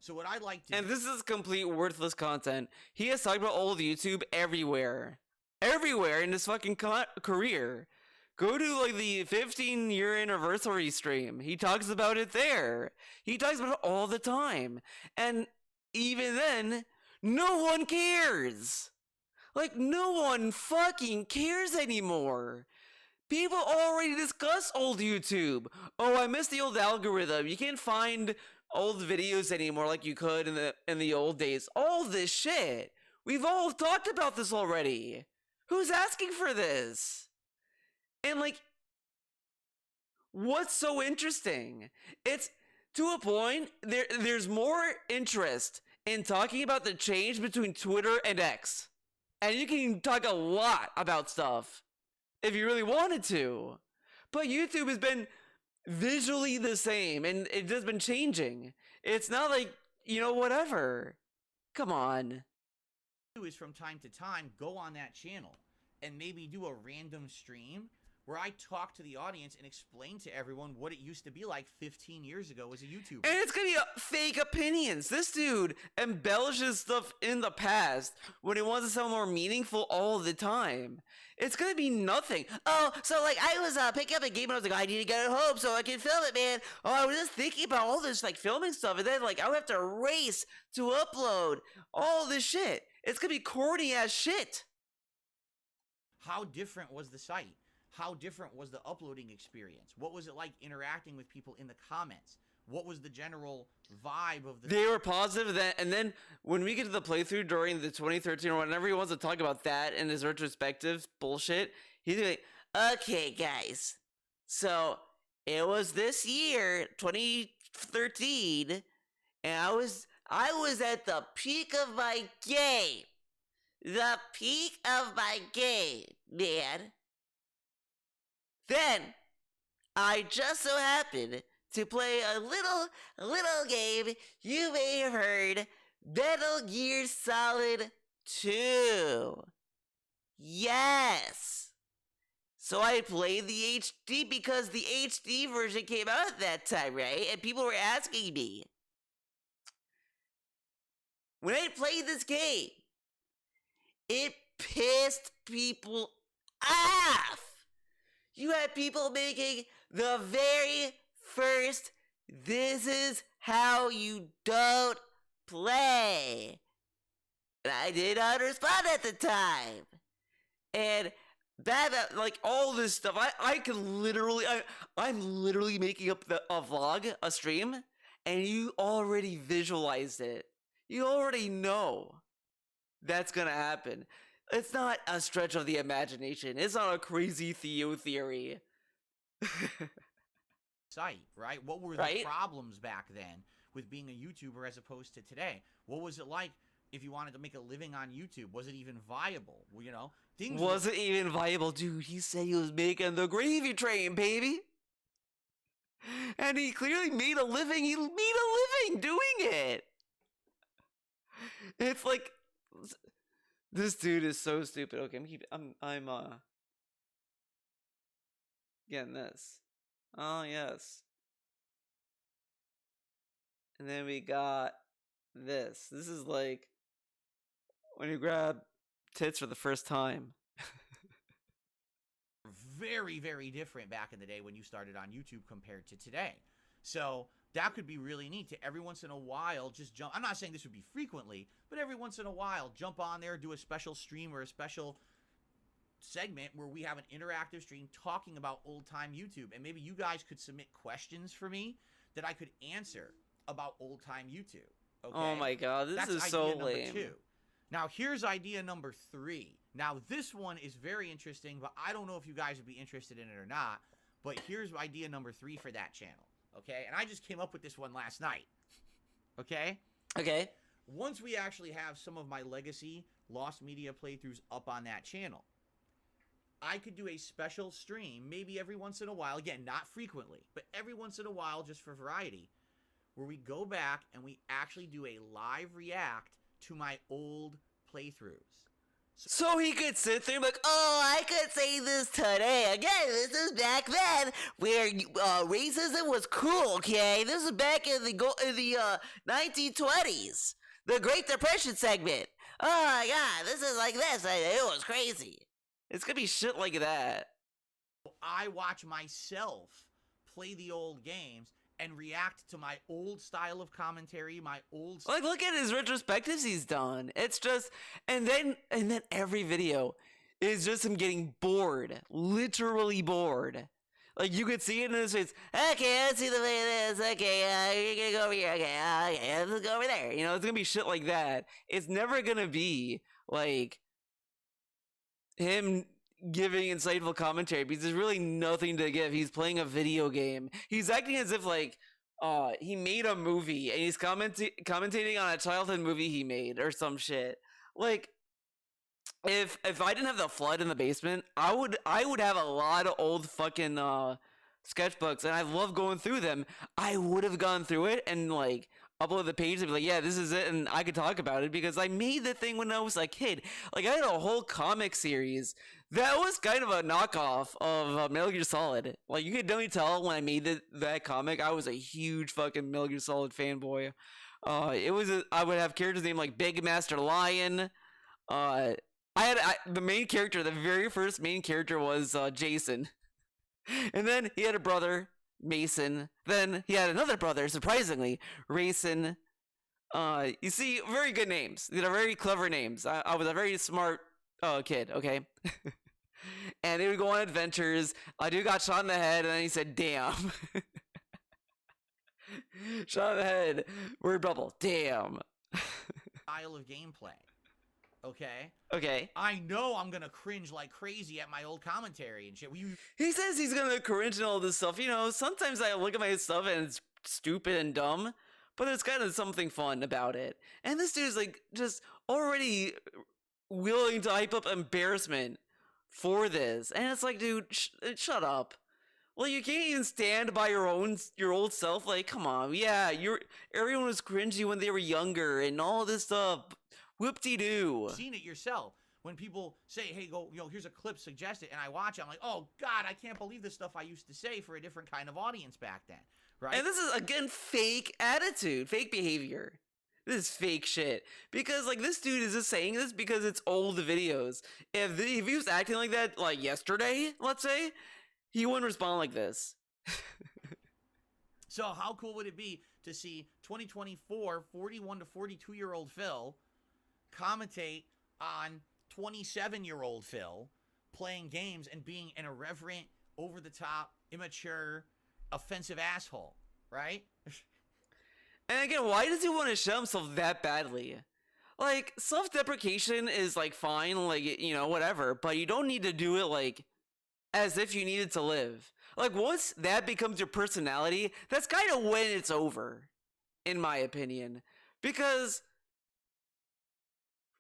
So what I'd like to... And this is complete worthless content. He has talked about old YouTube everywhere. Everywhere in his fucking career. Go to, like, the 15-year anniversary stream. He talks about it there. He talks about it all the time. And even then, no one cares. Like, no one fucking cares anymore. People already discuss old YouTube. Oh, I miss the old algorithm. You can't find old videos anymore like you could in the old days. All this shit. We've all talked about this already. Who's asking for this? And like, what's so interesting? It's to a point, there's more interest in talking about the change between Twitter and X. And you can talk a lot about stuff if you really wanted to. But YouTube has been visually the same, and it's just been changing. It's not like, whatever. Come on. Is from time to time go on that channel and maybe do a random stream where I talk to the audience and explain to everyone what it used to be like 15 years ago as a YouTuber. And it's gonna be fake opinions. This dude embellishes stuff in the past when he wants to sound more meaningful all the time. It's gonna be nothing. Oh, so like I was picking up a game and I was like, I need to get it home so I can film it, man. Oh, I was just thinking about all this like filming stuff, and then like I would have to race to upload all this shit. It's gonna be corny as shit. How different was the site? How different was the uploading experience? What was it like interacting with people in the comments? What was the general vibe of the... They were positive that, and then when we get to the playthrough during the 2013 or whenever he wants to talk about that in his retrospective bullshit, he's like, okay, guys, so it was this year, 2013, and I was at the peak of my game. The peak of my game, man. Then, I just so happened to play a little game you may have heard, Metal Gear Solid 2. Yes. So I played the HD because the HD version came out at that time, right? And people were asking me. When I played this game, it pissed people off. You had people making the very first, this is how you don't play. And I did not respond at the time. And that like all this stuff, I can literally, I'm literally making up a vlog, a stream, and you already visualized it. You already know that's gonna happen. It's not a stretch of the imagination. It's not a crazy Theo theory. Site, right? What were the problems back then with being a YouTuber as opposed to today? What was it like if you wanted to make a living on YouTube? Was it even viable? Well, things wasn't even viable, dude. He said he was making the gravy train, baby. And he clearly made a living. He made a living doing it. It's like, this dude is so stupid. Okay, I'm getting this. Oh yes. And then we got this. This is like when you grab tits for the first time. Very, very different back in the day when you started on YouTube compared to today. So that could be really neat to every once in a while just jump. I'm not saying this would be frequently, but every once in a while jump on there, do a special stream or a special segment where we have an interactive stream talking about old time YouTube. And maybe you guys could submit questions for me that I could answer about old time YouTube. Okay? Oh my god, this is so lame. 2. Now here's idea number 3. Now this one is very interesting, but I don't know if you guys would be interested in it or not. But here's idea number 3 for that channel. Okay, and I just came up with this one last night. Okay? Okay. Once we actually have some of my legacy Lost Media playthroughs up on that channel, I could do a special stream, maybe every once in a while, again, not frequently, but every once in a while, just for variety, where we go back and we actually do a live react to my old playthroughs. So he could sit there and be like, oh, I could say this today. Again, this is back then where racism was cool, okay? This is back in the 1920s. The Great Depression segment. Oh my god, this is like this. It was crazy. It's gonna be shit like that. I watch myself play the old games, and react to my old style of commentary, my old like look at his retrospectives he's done. It's just and then every video is just him getting bored, literally bored. Like you could see it in his face. Okay, let's see the way this. Okay, you're gonna go over here. Okay, let's go over there. You know, it's gonna be shit like that. It's never gonna be like him giving insightful commentary because there's really nothing to give. He's playing a video game. He's acting as if like he made a movie and he's commentating on a childhood movie he made or some shit. Like if I didn't have the flood in the basement, I would have a lot of old fucking sketchbooks and I love going through them. I would have gone through it and like upload the page and be like, yeah, this is it, and I could talk about it because I made the thing when I was a kid. Like I had a whole comic series that was kind of a knockoff of Metal Gear Solid. Like you could definitely tell when I made that comic, I was a huge fucking Metal Gear Solid fanboy. I would have characters named like Big Master Lion. The main character, the very first main character was Jason, and then he had a brother, Mason. Then he had another brother, surprisingly, Rayson. You see, very good names. These are very clever names. I was a very smart kid, okay? And they would go on adventures. A dude got shot in the head, and then he said, damn. Shot in the head. Word bubble. Damn. Style of gameplay. Okay? Okay. I know I'm gonna cringe like crazy at my old commentary and shit. He says he's gonna cringe and all this stuff. You know, sometimes I look at my stuff and it's stupid and dumb, but there's kind of something fun about it. And this dude's like just already willing to hype up embarrassment for this. And it's like, dude, shut up. Well, you can't even stand by your old self. Like, come on. Yeah, everyone was cringy when they were younger and all this stuff. Whoop-de-doo. Seen it yourself. When people say, hey, go, here's a clip suggested, and I watch it, I'm like, oh, God, I can't believe the stuff I used to say for a different kind of audience back then, right? And this is, again, fake attitude, fake behavior. This is fake shit. Because, like, this dude is just saying this because it's old videos. If he was acting like that, like, yesterday, let's say, he wouldn't respond like this. So how cool would it be to see 2024 41 to 42-year-old Phil commentate on 27-year-old Phil playing games and being an irreverent, over-the-top, immature, offensive asshole, right? And again, why does he want to show himself that badly? Like, self-deprecation is, like, fine, like, you know, whatever, but you don't need to do it, like, as if you needed to live. Like, once that becomes your personality, that's kind of when it's over, in my opinion. Because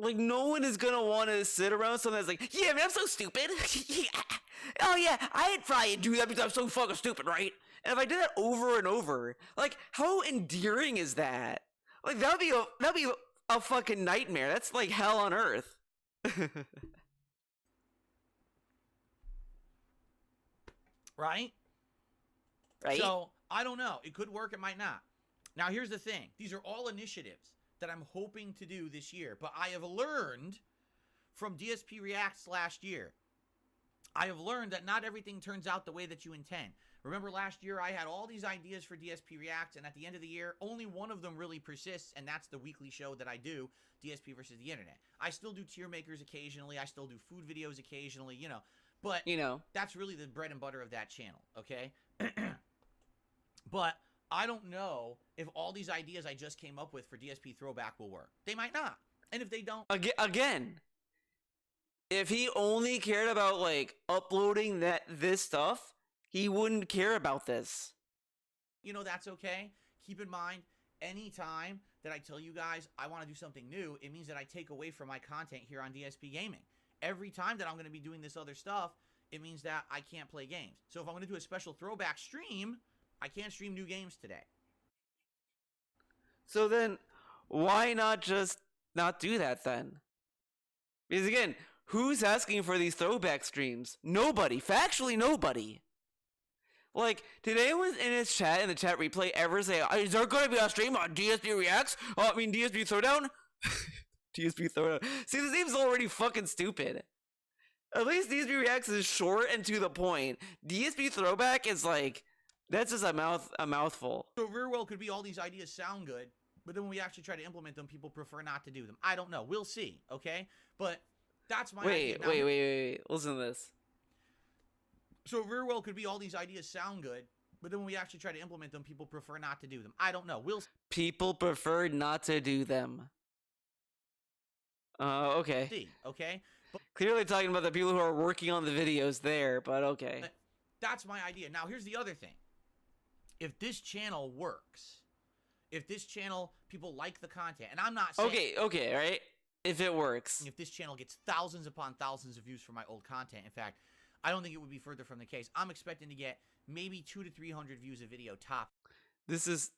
like, no one is gonna want to sit around something that's like, yeah, man, I'm so stupid. Yeah. Oh, yeah, I'd probably do that because I'm so fucking stupid, right? And if I did that over and over, like, how endearing is that? Like, that'd be a fucking nightmare. That's like hell on earth. Right? Right? So, I don't know. It could work, it might not. Now, here's the thing. These are all initiatives that I'm hoping to do this year, but I have learned from DSP Reacts last year. I have learned that not everything turns out the way that you intend. Remember last year I had all these ideas for DSP Reacts, and at the end of the year, only one of them really persists, and that's the weekly show that I do, DSP versus the Internet. I still do tier makers occasionally, I still do food videos occasionally, you know, but that's really the bread and butter of that channel, okay? But I don't know if all these ideas I just came up with for DSP Throwback will work. They might not. And if they don't... Again, if he only cared about, like, uploading this stuff, he wouldn't care about this. You know, that's okay. Keep in mind, anytime that I tell you guys I want to do something new, it means that I take away from my content here on DSP Gaming. Every time that I'm going to be doing this other stuff, it means that I can't play games. So if I'm going to do a special throwback stream, I can't stream new games today. So then, why not just not do that then? Because again, who's asking for these throwback streams? Nobody. Factually, nobody. Like, did anyone in the chat replay ever say, is there going to be a stream on DSP Reacts? DSP Throwdown? DSP Throwdown. See, this name's already fucking stupid. At least DSP Reacts is short and to the point. DSP Throwback is like That's just a mouthful. So very well could be all these ideas sound good, but then when we actually try to implement them, people prefer not to do them. I don't know. We'll see, okay? But that's my idea. Now, wait. Listen to this. So very well could be all these ideas sound good, but then when we actually try to implement them, people prefer not to do them. I don't know. People prefer not to do them. Okay. See, okay? But clearly talking about the people who are working on the videos there, but okay. That's my idea. Now, here's the other thing. If this channel works, if this channel, people like the content, and I'm not saying... Okay, right? If it works. If this channel gets thousands upon thousands of views for my old content, in fact, I don't think it would be further from the case. I'm expecting to get maybe 200 to 300 views a video top. This is...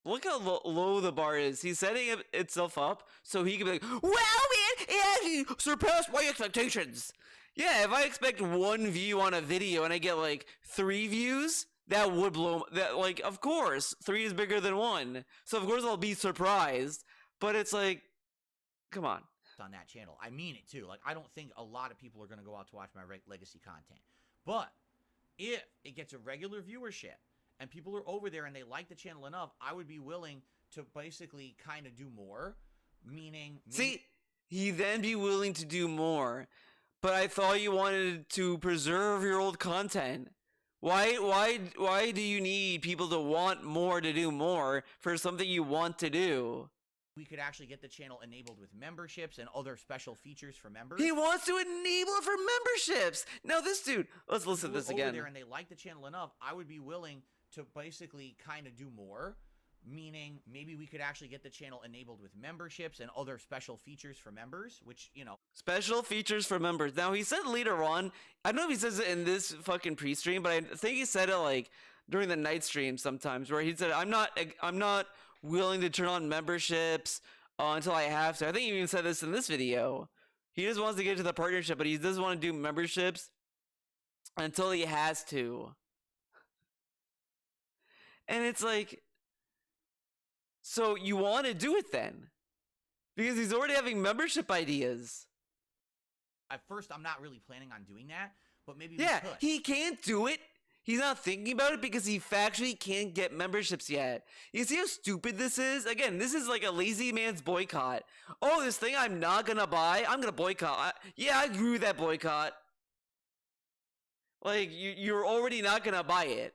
Look how low the bar is. He's setting itself up so he can be like, wow, man, it actually surpassed my expectations. Yeah, if I expect 1 view on a video and I get like 3 views, that would blow... That, like, of course, 3 is bigger than 1. So of course I'll be surprised. But it's like, come on. On that channel. I mean it too. Like, I don't think a lot of people are going to go out to watch my legacy content. But if it gets a regular viewership and people are over there and they like the channel enough, I would be willing to basically kind of do more. Meaning... See, he'd then be willing to do more. But I thought you wanted to preserve your old content. Why do you need people to want more to do more for something you want to do? We could actually get the channel enabled with memberships and other special features for members. He wants to enable it for memberships. Now this dude, let's listen to this again. Over there and they like the channel enough, I would be willing to basically kind of do more. Meaning, maybe we could actually get the channel enabled with memberships and other special features for members, which, you know... Special features for members. Now, he said later on, I don't know if he says it in this fucking pre-stream, but I think he said it, like, during the night stream sometimes, where he said, I'm not willing to turn on memberships until I have to. I think he even said this in this video. He just wants to get to the partnership, but he doesn't want to do memberships until he has to. And it's like... So you want to do it then? Because he's already having membership ideas. At first, I'm not really planning on doing that, but maybe yeah, we could. He can't do it. He's not thinking about it because he factually can't get memberships yet. You see how stupid this is? Again, this is like a lazy man's boycott. Oh, this thing I'm not gonna buy, I'm gonna boycott. Yeah, I agree with that boycott. Like, you're already not gonna buy it.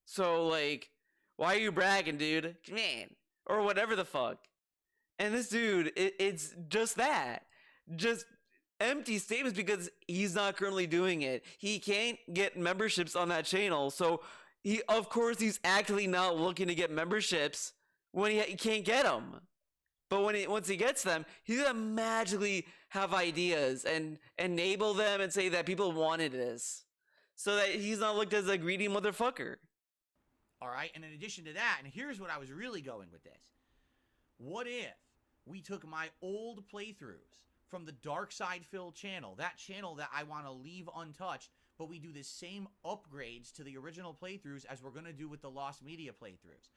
So, like, why are you bragging, dude? Come on. Or whatever the fuck. And this dude, it's just that. Just empty statements because he's not currently doing it. He can't get memberships on that channel. So, of course, he's actively not looking to get memberships when he can't get them. But once he gets them, he's going to magically have ideas and enable them and say that people wanted this. So that he's not looked as a greedy motherfucker. All right, and in addition to that, and here's what I was really going with this. What if we took my old playthroughs from the Dark Side Phil channel, that channel that I want to leave untouched, but we do the same upgrades to the original playthroughs as we're going to do with the Lost Media playthroughs.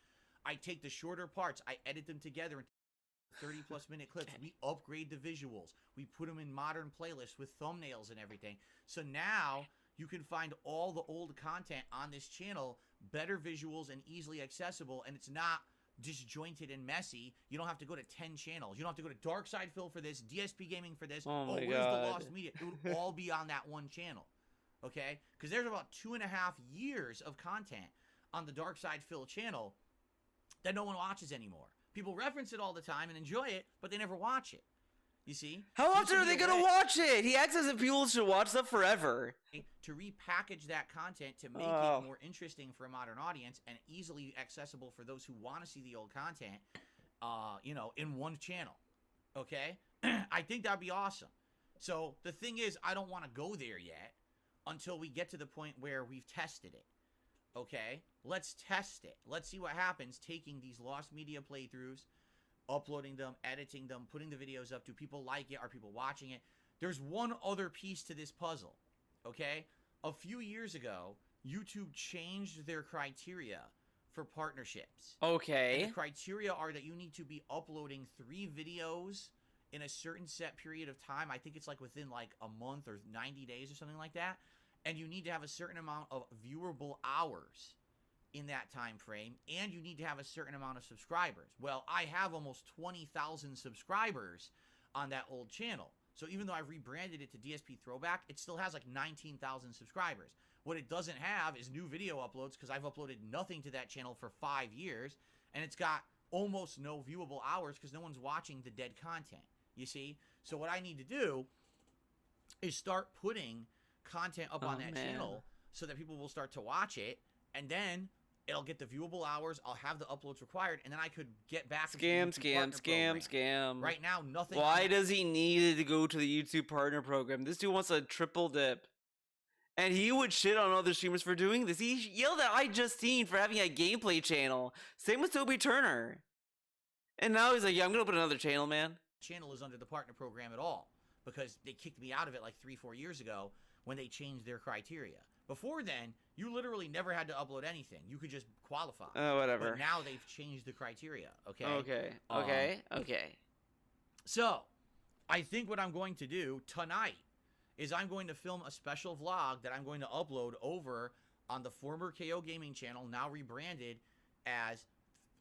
I take the shorter parts, I edit them together into 30-plus minute clips. We upgrade the visuals. We put them in modern playlists with thumbnails and everything. So now you can find all the old content on this channel, better visuals and easily accessible, and it's not disjointed and messy. You don't have to go to 10 channels. You don't have to go to Dark Side Phil for this, DSP Gaming for this. Oh my where's God. the Lost Media? It would all be on that one channel, okay? Because there's about 2.5 years of content on the Dark Side Phil channel that no one watches anymore. People reference it all the time and enjoy it, but they never watch it. You see? How So often this are they would be a going to way watch it? He acts as if people should watch stuff forever. to repackage that content to make Oh. it more interesting for a modern audience and easily accessible for those who want to see the old content, you know, in one channel. Okay? I think that'd be awesome. So the thing is, I don't want to go there yet until we get to the point where we've tested it. Okay? Let's test it. Let's see what happens taking these Lost Media playthroughs, uploading them, editing them, putting the videos up. Do people like it? Are people watching it? There's one other piece to this puzzle, okay? A few years ago, YouTube changed their criteria for partnerships. Okay. And the criteria are that you need to be uploading 3 videos in a certain set period of time. I think it's like within like a month or 90 days or something like that. And you need to have a certain amount of viewable hours in that time frame, and you need to have a certain amount of subscribers. Well, I have almost 20,000 subscribers on that old channel. So even though I've rebranded it to DSP Throwback, it still has like 19,000 subscribers. What it doesn't have is new video uploads, because I've uploaded nothing to that channel for 5 years, and it's got almost no viewable hours because no one's watching the dead content, you see? So what I need to do is start putting content up on that channel so that people will start to watch it, and then it'll get the viewable hours, I'll have the uploads required, and then I could get back to the YouTube Partner Program. Right now, nothing. Why does he need to go to the YouTube Partner Program? This dude wants a triple dip. And he would shit on other streamers for doing this. He yelled at iJustine for having a gameplay channel. Same with Toby Turner. And now he's like, yeah, I'm going to open another channel, man. Channel is under the Partner Program at all, because they kicked me out of it like 3-4 years ago when they changed their criteria. Before then, you literally never had to upload anything. You could just qualify. Oh, whatever. But now they've changed the criteria, okay? Okay. So, I think what I'm going to do tonight is I'm going to film a special vlog that I'm going to upload over on the former KO Gaming channel, now rebranded as,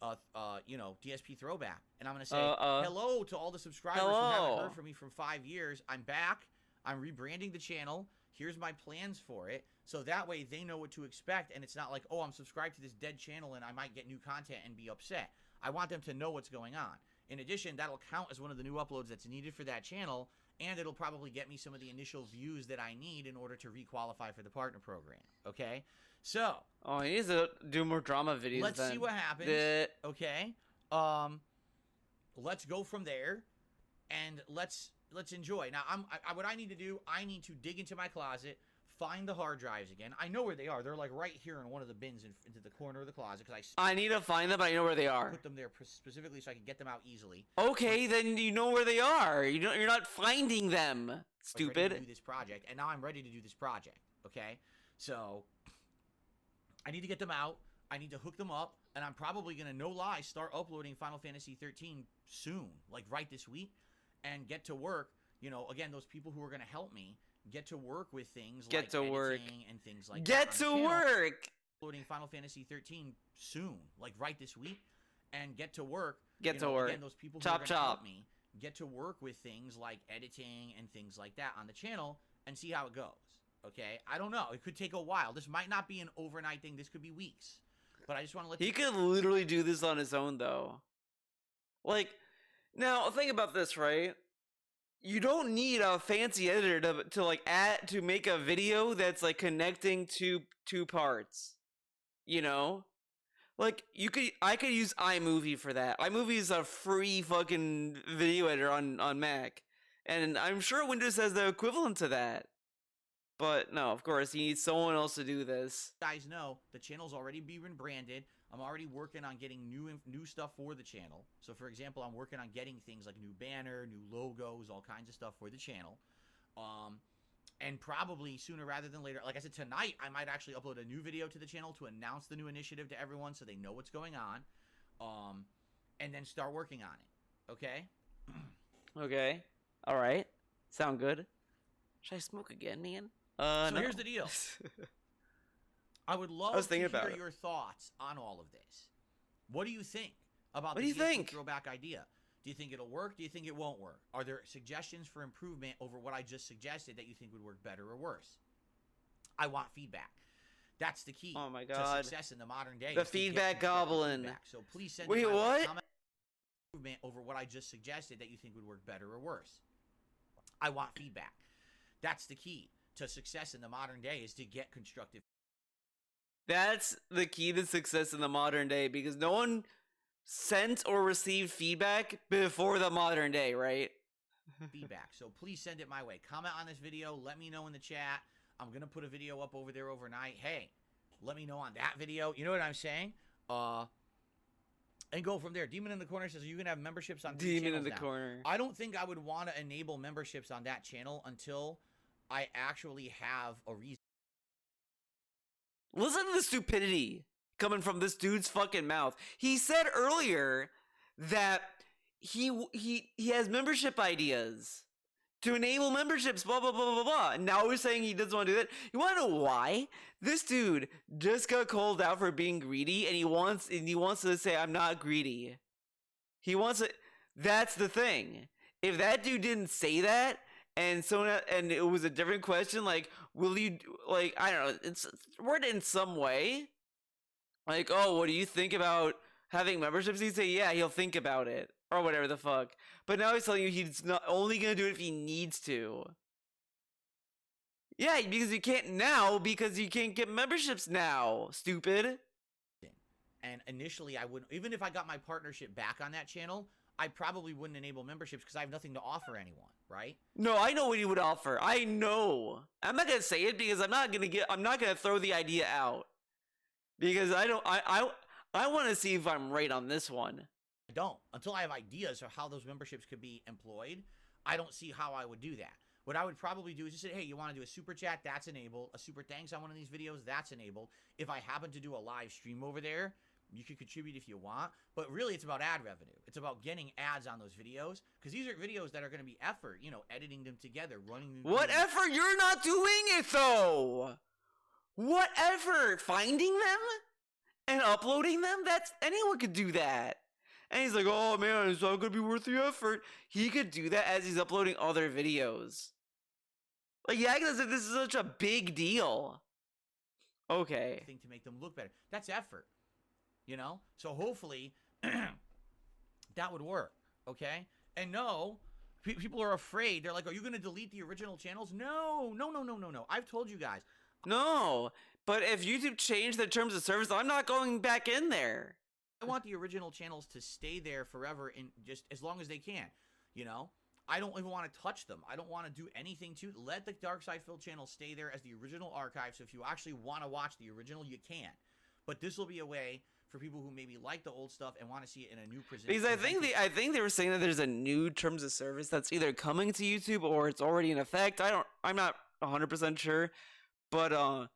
DSP Throwback. And I'm going to say hello to all the subscribers who haven't heard from me for 5 years. I'm back. I'm rebranding the channel. Here's my plans for it. So that way they know what to expect, and it's not like, oh, I'm subscribed to this dead channel and I might get new content and be upset. I want them to know what's going on. In addition, that'll count as one of the new uploads that's needed for that channel, and it'll probably get me some of the initial views that I need in order to requalify for the Partner Program, okay? So... Oh, he needs to do more drama videos. Let's see what happens, okay? Let's go from there, and let's enjoy. Now, what I need to do, I need to dig into my closet, find the hard drives again. I know where they are. They're like right here in one of the bins into the corner of the closet, because I need to find them, but I know where they are. Put them there specifically so I can get them out easily. Okay, then you know where they are. You're not finding them, stupid. To do this project, and now I'm ready to do this project, okay? So, I need to get them out. I need to hook them up, and I'm probably going to, no lie, start uploading Final Fantasy 13 soon, like right this week, and get to work. You know, again, those people who are going to help me get to work with things like editing and things like that. Get to work! Uploading Final Fantasy 13 soon, like right this week, and get to work. Get to work. Again, those people who are going to help me get to work with things like editing and things like that on the channel and see how it goes. Okay? I don't know. It could take a while. This might not be an overnight thing. This could be weeks. But I just want to let you... He could literally do this on his own, though. Like, now, think about this, right? You don't need a fancy editor to make a video that's like connecting to two parts. You know? Like, I could use iMovie for that. iMovie is a free fucking video editor on Mac. And I'm sure Windows has the equivalent to that. But no, of course, he needs someone else to do this. Guys know the channel's already been branded. I'm already working on getting new stuff for the channel. So, for example, I'm working on getting things like new banner, new logos, all kinds of stuff for the channel. And probably sooner rather than later, like I said, tonight, I might actually upload a new video to the channel to announce the new initiative to everyone so they know what's going on. And then start working on it. Okay? Okay. All right. Sound good. Should I smoke again, man? So no. Here's the deal. I would love to hear your thoughts on all of this. What do you think about the DSP Throwback idea? Do you think it'll work? Do you think it won't work? Are there suggestions for improvement over what I just suggested that you think would work better or worse? I want feedback. That's the key to success in the modern day. The feedback goblin. Feedback. So please send me what? Comment improvement over what I just suggested that you think would work better or worse. I want feedback. That's the key to success in the modern day, is to get constructive. That's the key to success in the modern day, because no one sent or received feedback before the modern day, right? Feedback. So please send it my way. Comment on this video. Let me know in the chat. I'm going to put a video up over there overnight. Hey, let me know on that video. You know what I'm saying? And go from there. Demon in the Corner says, you can have memberships on Demon in the Corner. I don't think I would want to enable memberships on that channel until I actually have a reason. Listen to the stupidity coming from this dude's fucking mouth. He said earlier that he has membership ideas. to enable memberships, blah, blah, blah, blah, blah. And now we're saying he doesn't want to do that. You want to know why? This dude just got called out for being greedy, and he wants to say, I'm not greedy. He wants it. That's the thing. If that dude didn't say that, and it was a different question, like, will you, like, I don't know, it's worded in some way. Like, oh, what do you think about having memberships? He'd say, yeah, he'll think about it. Or whatever the fuck. But now he's telling you he's not only gonna do it if he needs to. Yeah, because you can't now because you can't get memberships now, stupid. And initially I wouldn't, even if I got my partnership back on that channel, I probably wouldn't enable memberships because I have nothing to offer anyone, right? No, I know what he would offer. I know. I'm not gonna say it because I'm not gonna throw the idea out. Because I wanna see if I'm right on this one. I don't. Until I have ideas of how those memberships could be employed, I don't see how I would do that. What I would probably do is just say, hey, you want to do a super chat? That's enabled. A super thanks on one of these videos? That's enabled. If I happen to do a live stream over there, you can contribute if you want. But really, it's about ad revenue. It's about getting ads on those videos. Because these are videos that are going to be effort, you know, editing them together, running them. What effort? You're not doing it, though. What effort? Finding them and uploading them? Anyone could do that. And he's like, oh man, it's not gonna be worth the effort. He could do that as he's uploading other videos. Like, yeah, because this is such a big deal. Okay. Thing to make them look better. That's effort. You know? So hopefully that would work. Okay? And no, people are afraid. They're like, are you gonna delete the original channels? No. I've told you guys. No. But if YouTube changed the terms of service, I'm not going back in there. I want the original channels to stay there forever and just as long as they can, you know? I don't even want to touch them. I don't want to do anything to let the Dark Side Phil channel stay there as the original archive. So if you actually want to watch the original, you can. But this will be a way for people who maybe like the old stuff and want to see it in a new position. Because I think they were saying that there's a new terms of service that's either coming to YouTube or it's already in effect. I'm not 100% sure, but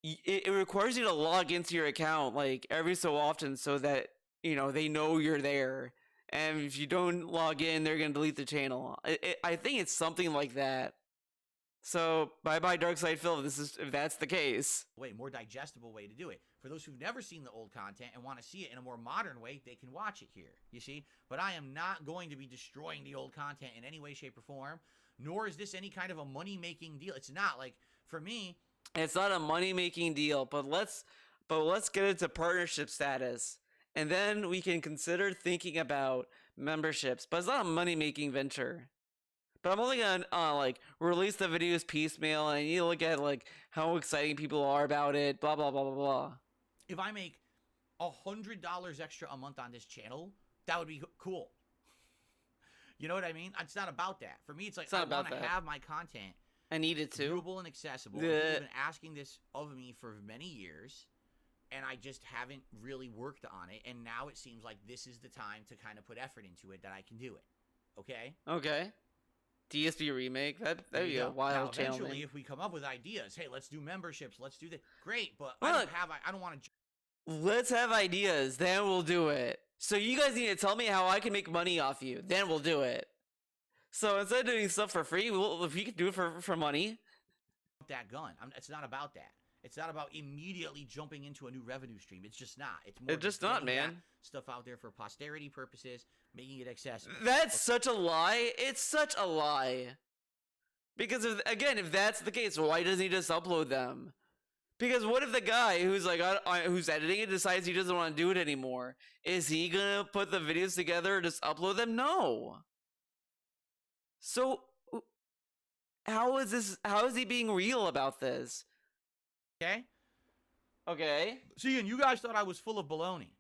it requires you to log into your account like every so often so that, you know, they know you're there. And if you don't log in, they're going to delete the channel. I think it's something like that. So, bye-bye Dark Side Phil if that's the case. More digestible way to do it. For those who've never seen the old content and want to see it in a more modern way, they can watch it here, you see? But I am not going to be destroying the old content in any way, shape, or form, nor is this any kind of a money-making deal. It's not. Like, for me... It's not a money-making deal, but let's get into partnership status. And then we can consider thinking about memberships. But it's not a money-making venture. But I'm only gonna like release the videos piecemeal, and you look at like how exciting people are about it, blah blah blah blah blah. If I make $100 extra a month on this channel, that would be cool. You know what I mean? It's not about that. For me, it's like I want to have my content. I need it too. Viewable and accessible. People have been asking this of me for many years, and I just haven't really worked on it. And now it seems like this is the time to kind of put effort into it that I can do it. Okay? Okay. DSP remake. That'd be a wild channel. Eventually, if we come up with ideas, hey, let's do memberships. Let's do that. Great, but I don't want to. Let's have ideas. Then we'll do it. So you guys need to tell me how I can make money off you. Then we'll do it. So instead of doing stuff for free, if we could do it for money. That gun. It's not about that. It's not about immediately jumping into a new revenue stream. It's just not. It's more just not, man. Stuff out there for posterity purposes, making it accessible. That's such a lie. It's such a lie. Because if that's the case, why doesn't he just upload them? Because what if the guy who's like who's editing it decides he doesn't want to do it anymore? Is he gonna put the videos together and just upload them? No. So, how is he being real about this? Okay. See, and you guys thought I was full of baloney.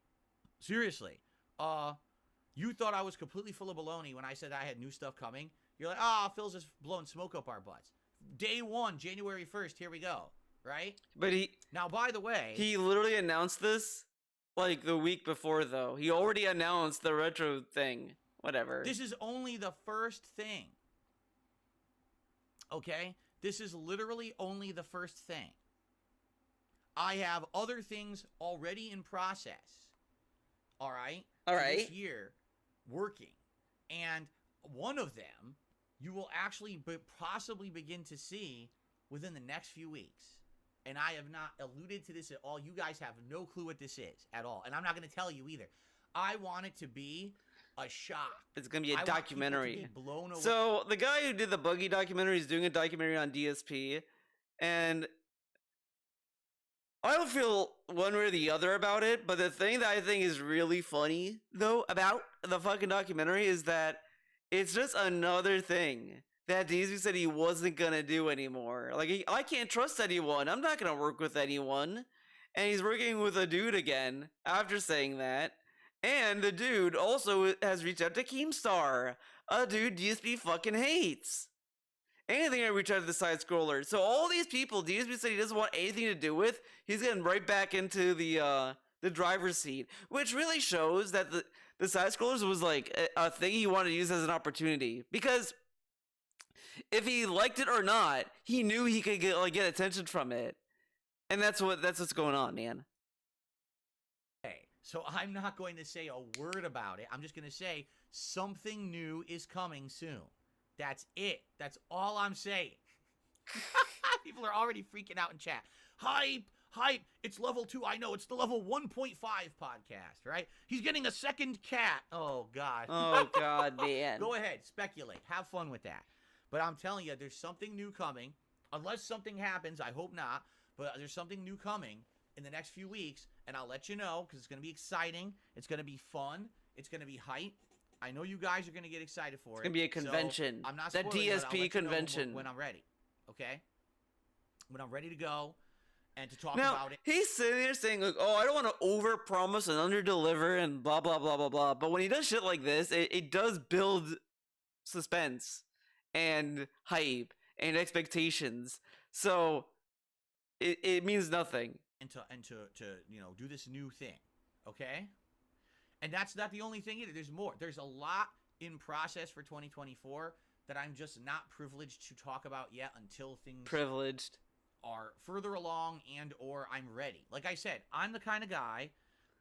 Seriously. You thought I was completely full of baloney when I said I had new stuff coming. You're like, Phil's just blowing smoke up our butts. Day 1, January 1st, here we go. Right? But now, by the way... He literally announced this, like, the week before, though. He already announced the retro thing. Whatever. This is only the first thing. Okay? This is literally only the first thing. I have other things already in process. All right? All right. This year, working. And one of them you will actually possibly begin to see within the next few weeks. And I have not alluded to this at all. You guys have no clue what this is at all. And I'm not going to tell you either. I want it to be a shock. It's going to be a documentary. Blown away. So the guy who did the Buggy documentary is doing a documentary on DSP. And I don't feel one way or the other about it. But the thing that I think is really funny, though, about the fucking documentary is that it's just another thing that DSP said he wasn't gonna do anymore. Like, I can't trust anyone. I'm not gonna work with anyone. And he's working with a dude again after saying that. And the dude also has reached out to Keemstar, a dude DSP fucking hates. Anything I reach out to the side scroller. So all these people DSP said he doesn't want anything to do with, he's getting right back into the driver's seat, which really shows that the side scrollers was like a thing he wanted to use as an opportunity, because if he liked it or not, he knew he could get attention from it, and that's what's going on, man. Okay, so I'm not going to say a word about it. I'm just going to say something new is coming soon. That's it. That's all I'm saying. People are already freaking out in chat. Hype. It's level 2. I know. It's the level 1.5 podcast, right? He's getting a second cat. Oh, God. Oh, God, man. Go ahead. Speculate. Have fun with that. But I'm telling you, there's something new coming. Unless something happens. I hope not. But there's something new coming in the next few weeks. And I'll let you know, because it's going to be exciting. It's going to be fun. It's going to be hype. I know you guys are going to get excited for it. It's going to be a convention. So I'm not that DSP convention. When I'm ready. Okay? When I'm ready to go and to talk now, about it. He's sitting there saying, like, oh, I don't want to overpromise and underdeliver and blah, blah, blah, blah, blah. But when he does shit like this, it does build suspense and hype and expectations. So it means nothing. And to do this new thing. Okay? And that's not the only thing either. There's more. There's a lot in process for 2024 that I'm just not privileged to talk about yet until things are further along and or I'm ready. Like I said, I'm the kind of guy,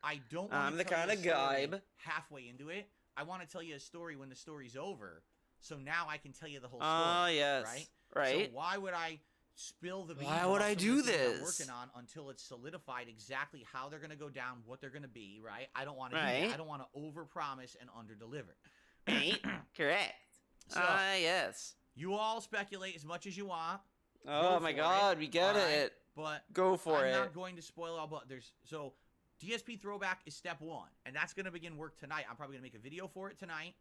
I don't want to tell you a story halfway into it. I want to tell you a story when the story's over, so now I can tell you the whole story. Oh, yes. Right? So why would I spill the beans? Why would I do this? I'm working on until it's solidified exactly how they're going to go down, what they're going to be, right? I don't want to do that. I don't want to overpromise and underdeliver. Right? Correct. So, yes. You all speculate as much as you want. Oh my God, we get it. But go for it. I'm not going to spoil all, but so DSP Throwback is step 1, and that's going to begin work tonight. I'm probably going to make a video for it tonight,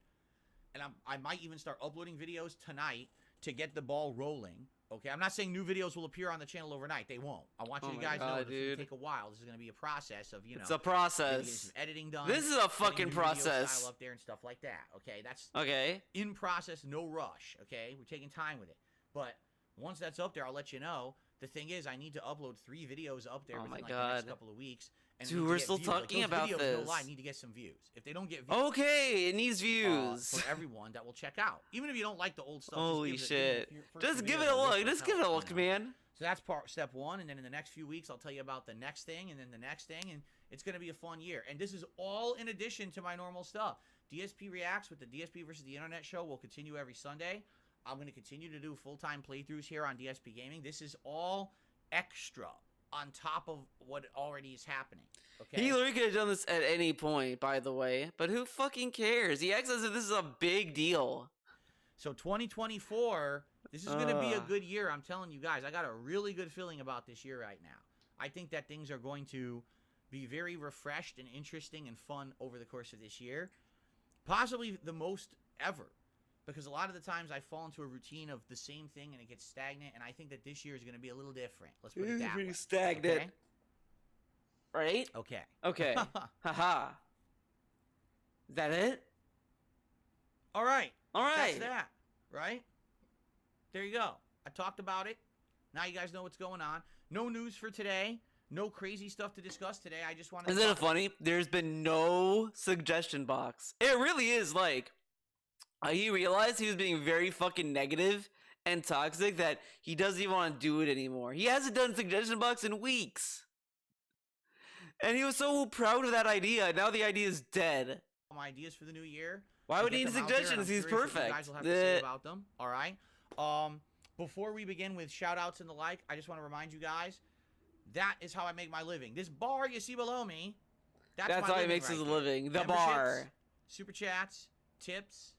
and I might even start uploading videos tonight to get the ball rolling. Okay, I'm not saying new videos will appear on the channel overnight. They won't. I want you guys to know this is going to take a while. This is going to be a process of, It's a process. Getting some editing done. This is a fucking process. Style up there and stuff like that. Okay, that's okay. In process, no rush. Okay, we're taking time with it. But once that's up there, I'll let you know. The thing is, I need to upload 3 videos up there within the next couple of weeks. And dude, we're still talking about this. No lie, need to get some views. If they don't get views, okay, it needs views for everyone that will check out. Even if you don't like the old stuff, holy shit, just give it a look. Just give it a look, man. So that's step 1, and then in the next few weeks, I'll tell you about the next thing, and then the next thing, and it's going to be a fun year. And this is all in addition to my normal stuff. DSP Reacts with the DSP versus the Internet show will continue every Sunday. I'm going to continue to do full-time playthroughs here on DSP Gaming. This is all extra on top of what already is happening. Okay? He literally could have done this at any point, by the way. But who fucking cares? He acts as if this is a big deal. So 2024, this is going to be a good year. I'm telling you guys, I got a really good feeling about this year right now. I think that things are going to be very refreshed and interesting and fun over the course of this year. Possibly the most ever. Because a lot of the times I fall into a routine of the same thing and it gets stagnant. And I think that this year is going to be a little different. Let's put it that way. Stagnant. Okay? Right? Okay. Okay. Haha. Is that it? All right. All right. That's that. Right? There you go. I talked about it. Now you guys know what's going on. No news for today. No crazy stuff to discuss today. I just want to... Isn't it funny? There's been no suggestion box. It really is like... he realized he was being very fucking negative and toxic that he doesn't even want to do it anymore. He hasn't done suggestion box in weeks. And he was so proud of that idea. Now the idea is dead. My ideas for the new year. Why would get he need them out there, and suggestions? I'm He's curious what you perfect. guys will have to say about them. All right. Before we begin with shout outs and the like, I just want to remind you guys that is how I make my living. This bar you see below me, that's how he makes his living. The bar. Super chats, tips.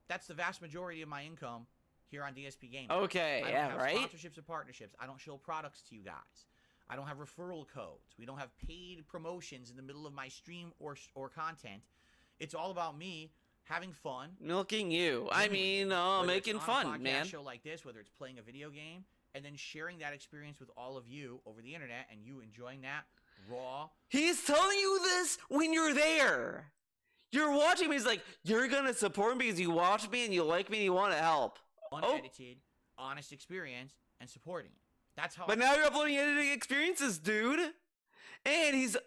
That's the vast majority of my income here on DSP Gaming. Okay, I don't yeah, have right? sponsorships or partnerships. I don't show products to you guys. I don't have referral codes. We don't have paid promotions in the middle of my stream or content. It's all about me having fun. Milking you. I mean, making fun, on a podcast man. show like this, whether it's playing a video game, and then sharing that experience with all of you over the internet, and you enjoying that raw. He's telling you this when you're there. You're watching me. He's like, you're gonna support me because you watch me and you like me and you want to help. Unedited, honest experience, and supporting it. That's how. But now you're uploading editing experiences, dude. And he's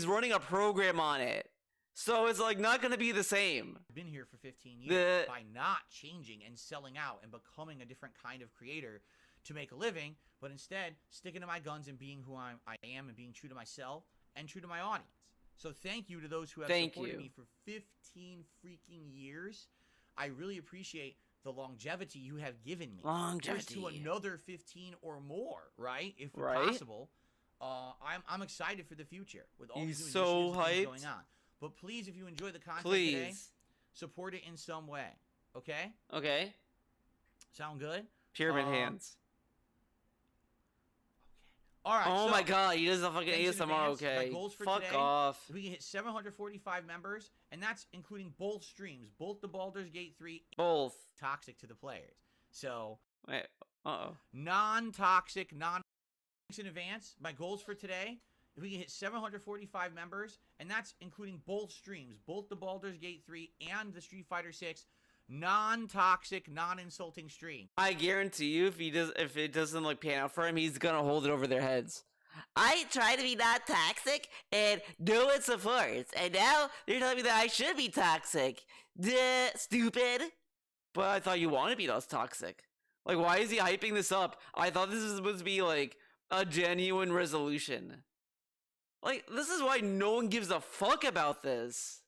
running a program on it. So it's like not gonna be the same. I've been here for 15 years by not changing and selling out and becoming a different kind of creator to make a living, but instead sticking to my guns and being who I am and being true to myself and true to my audience. So thank you to those who have supported me for 15 freaking years. I really appreciate the longevity you have given me. Longevity. Here's to another 15 or more, right? If possible. I'm excited for the future with all these new initiatives and things going on. But please, if you enjoy the content today, support it in some way. Okay? Okay. Sound good? Pyramid hands. All right. Oh my god, he does the fucking ASMR. Okay. My goals for Fuck today, off. We can hit 745 members, and that's including both streams, both the Baldur's Gate 3. Both. Toxic to the players. So. Wait. Non-toxic, in advance. My goals for today. If we can hit 745 members, and that's including both streams, both the Baldur's Gate 3 and the Street Fighter 6 non-toxic, non-insulting stream. I guarantee you, if it doesn't like pan out for him, he's gonna hold it over their heads. I try to be not toxic, and no one supports, and now they're telling me that I should be toxic. Duh, stupid. But I thought you wanted to be less toxic. Like, why is he hyping this up? I thought this was supposed to be like a genuine resolution. Like, this is why no one gives a fuck about this.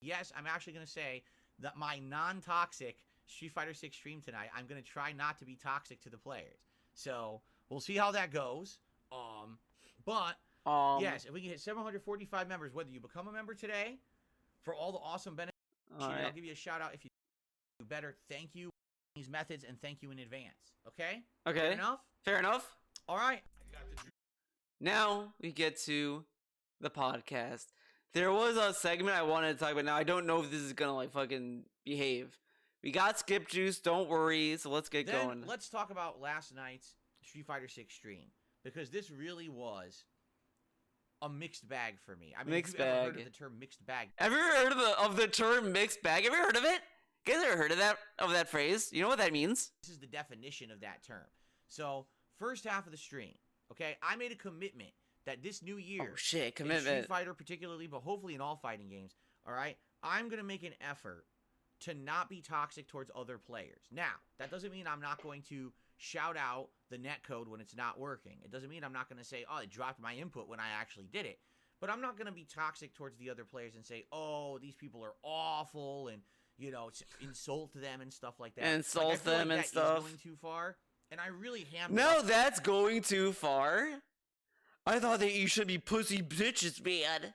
Yes, I'm actually gonna say that my non-toxic Street Fighter 6 stream tonight, I'm going to try not to be toxic to the players. So, we'll see how that goes. Yes, if we can hit 745 members, whether you become a member today, for all the awesome benefits, I'll give you a shout out if you do better. Thank you these methods, and thank you in advance. Okay? Okay. Fair enough? Fair enough. All right. Now we get to the podcast. There was a segment I wanted to talk about. Now, I don't know if this is going to, like, fucking behave. We got Skip Juice. Don't worry. So let's get going. Let's talk about last night's Street Fighter 6 stream. Because this really was a mixed bag for me. I mean, have you ever heard of the term mixed bag? Have you ever heard of the term mixed bag? Have you ever heard of it? You guys ever heard of that phrase? You know what that means? This is the definition of that term. So, first half of the stream, okay, I made a commitment that this new year, commitment. in Street Fighter particularly, but hopefully in all fighting games, all right, I'm going to make an effort to not be toxic towards other players. Now, that doesn't mean I'm not going to shout out the netcode when it's not working. It doesn't mean I'm not going to say, oh, it dropped my input when I actually did it. But I'm not going to be toxic towards the other players and say, oh, these people are awful and, you know, insult them and stuff like that. Insult them and stuff. That is going too far. And I really hammed No, that's going too far. I thought that you should be pussy bitches, man.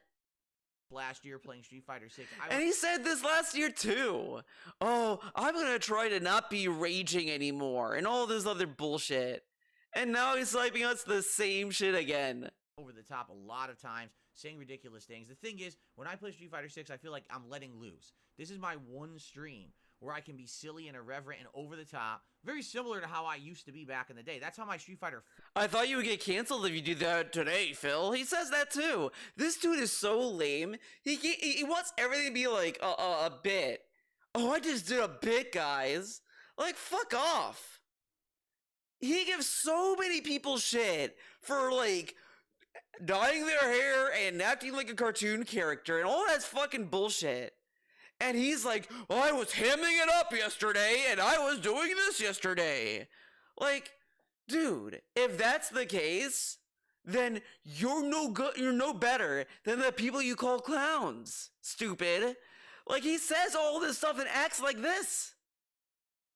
Last year playing Street Fighter 6. And he said this last year too. Oh, I'm gonna try to not be raging anymore and all this other bullshit. And now he's hyping us the same shit again. Over the top a lot of times, saying ridiculous things. The thing is, when I play Street Fighter 6, I feel like I'm letting loose. This is my one stream where I can be silly and irreverent and over the top. Very similar to how I used to be back in the day. That's how my Street Fighter... I thought you would get canceled if you did that today, Phil. He says that too. This dude is so lame. He wants everything to be like a bit. Oh, I just did a bit, guys. Like, fuck off. He gives so many people shit for, like, dyeing their hair and acting like a cartoon character and all that's fucking bullshit. And he's like, well, I was hamming it up yesterday, and I was doing this yesterday. Like, dude, if that's the case, then you're no good. You're no better than the people you call clowns. Stupid. Like, he says all this stuff and acts like this.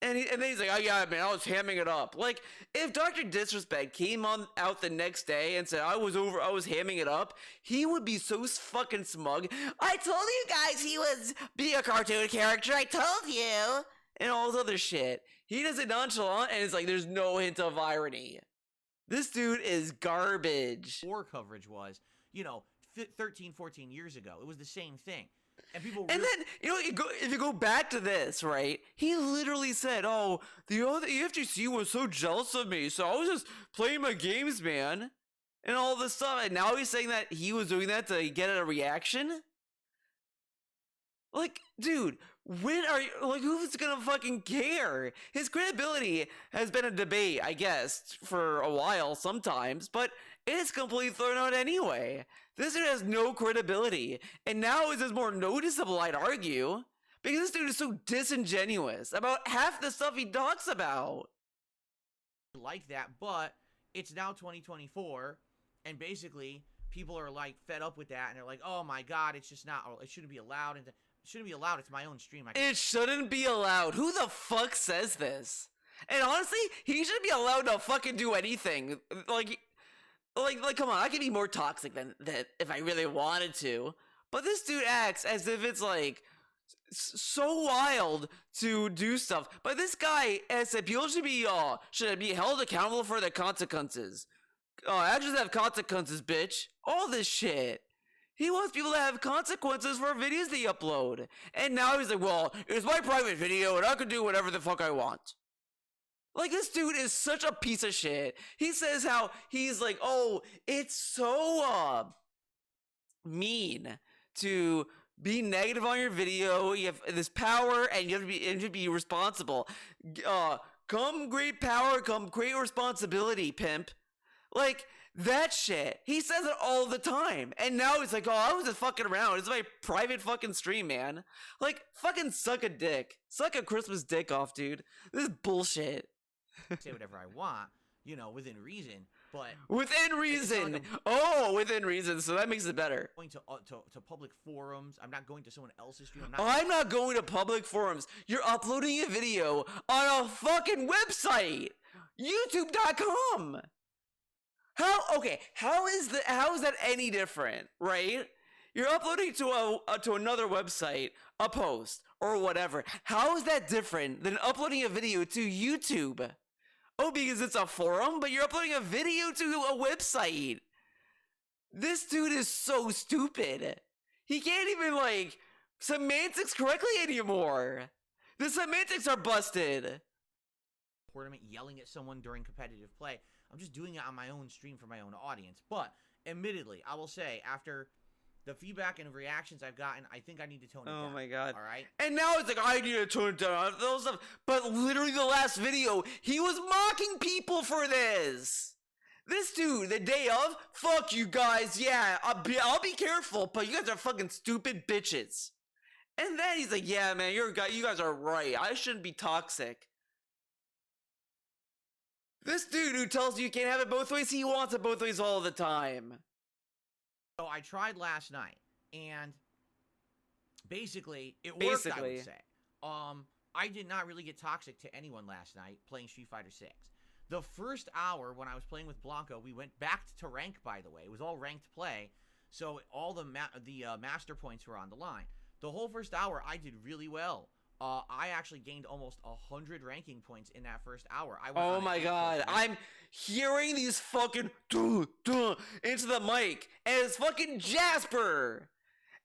And then he's like, oh yeah, man, I was hamming it up. Like, if Dr. Disrespect came out the next day and said, I was hamming it up, he would be so fucking smug. I told you guys he was being a cartoon character, I told you. And all this other shit. He does it nonchalant, and it's like, there's no hint of irony. This dude is garbage. War coverage was, 13, 14 years ago. It was the same thing. And people then, if you go back to this, right? He literally said, oh, the FGC was so jealous of me, so I was just playing my games, man. And all this stuff. And now he's saying that he was doing that to get a reaction? Like, dude, who's gonna fucking care? His credibility has been a debate, I guess, for a while sometimes, but it's completely thrown out anyway. This dude has no credibility, and now it's just more noticeable, I'd argue, because this dude is so disingenuous about half the stuff he talks about. Like that, but it's now 2024, and basically people are like fed up with that, and they're like, oh my god, it's just not, it shouldn't be allowed, and it shouldn't be allowed, it's my own stream. It shouldn't be allowed. Who the fuck says this? And honestly, he shouldn't be allowed to fucking do anything. Like, come on, I could be more toxic than that if I really wanted to. But this dude acts as if it's like so wild to do stuff. But this guy has said people should be held accountable for their consequences. Actions have consequences, bitch. All this shit. He wants people to have consequences for videos they upload. And now he's like, well, it's my private video and I can do whatever the fuck I want. Like, this dude is such a piece of shit. He says how he's like, oh, it's so mean to be negative on your video. You have this power and you have to be responsible. Come great power, come great responsibility, pimp. Like, that shit. He says it all the time. And now he's like, oh, I was just fucking around. It's my private fucking stream, man. Like, fucking suck a dick. Suck a Christmas dick off, dude. This is bullshit. Say whatever I want, within reason, but... Within reason! Within reason, so that makes it better. Going to public forums. I'm not going to someone else's stream. I'm not going to public forums. You're uploading a video on a fucking website! YouTube.com! How is that any different, right? You're uploading to another website, a post, or whatever. How is that different than uploading a video to YouTube? Oh, because it's a forum, but you're uploading a video to a website. This dude is so stupid. He can't even, semantics correctly anymore. The semantics are busted. Tournament yelling at someone during competitive play. I'm just doing it on my own stream for my own audience. But, admittedly, I will say, after the feedback and reactions I've gotten, I think I need to tone it down. Oh my god. Alright? And now it's like, I need to tone it down. Those stuff. But literally the last video, he was mocking people for this. This dude, the day of, fuck you guys, yeah, I'll be careful, but you guys are fucking stupid bitches. And then he's like, yeah, man, you guys are right. I shouldn't be toxic. This dude who tells you can't have it both ways, he wants it both ways all the time. So I tried last night, and basically, it worked, I would say. I did not really get toxic to anyone last night playing Street Fighter 6. The first hour, when I was playing with Blanco, we went back to rank, by the way. It was all ranked play, so all the master points were on the line. The whole first hour, I did really well. I actually gained almost 100 ranking points in that first hour. Oh my god, I'm hearing these fucking into the mic, and it's fucking Jasper,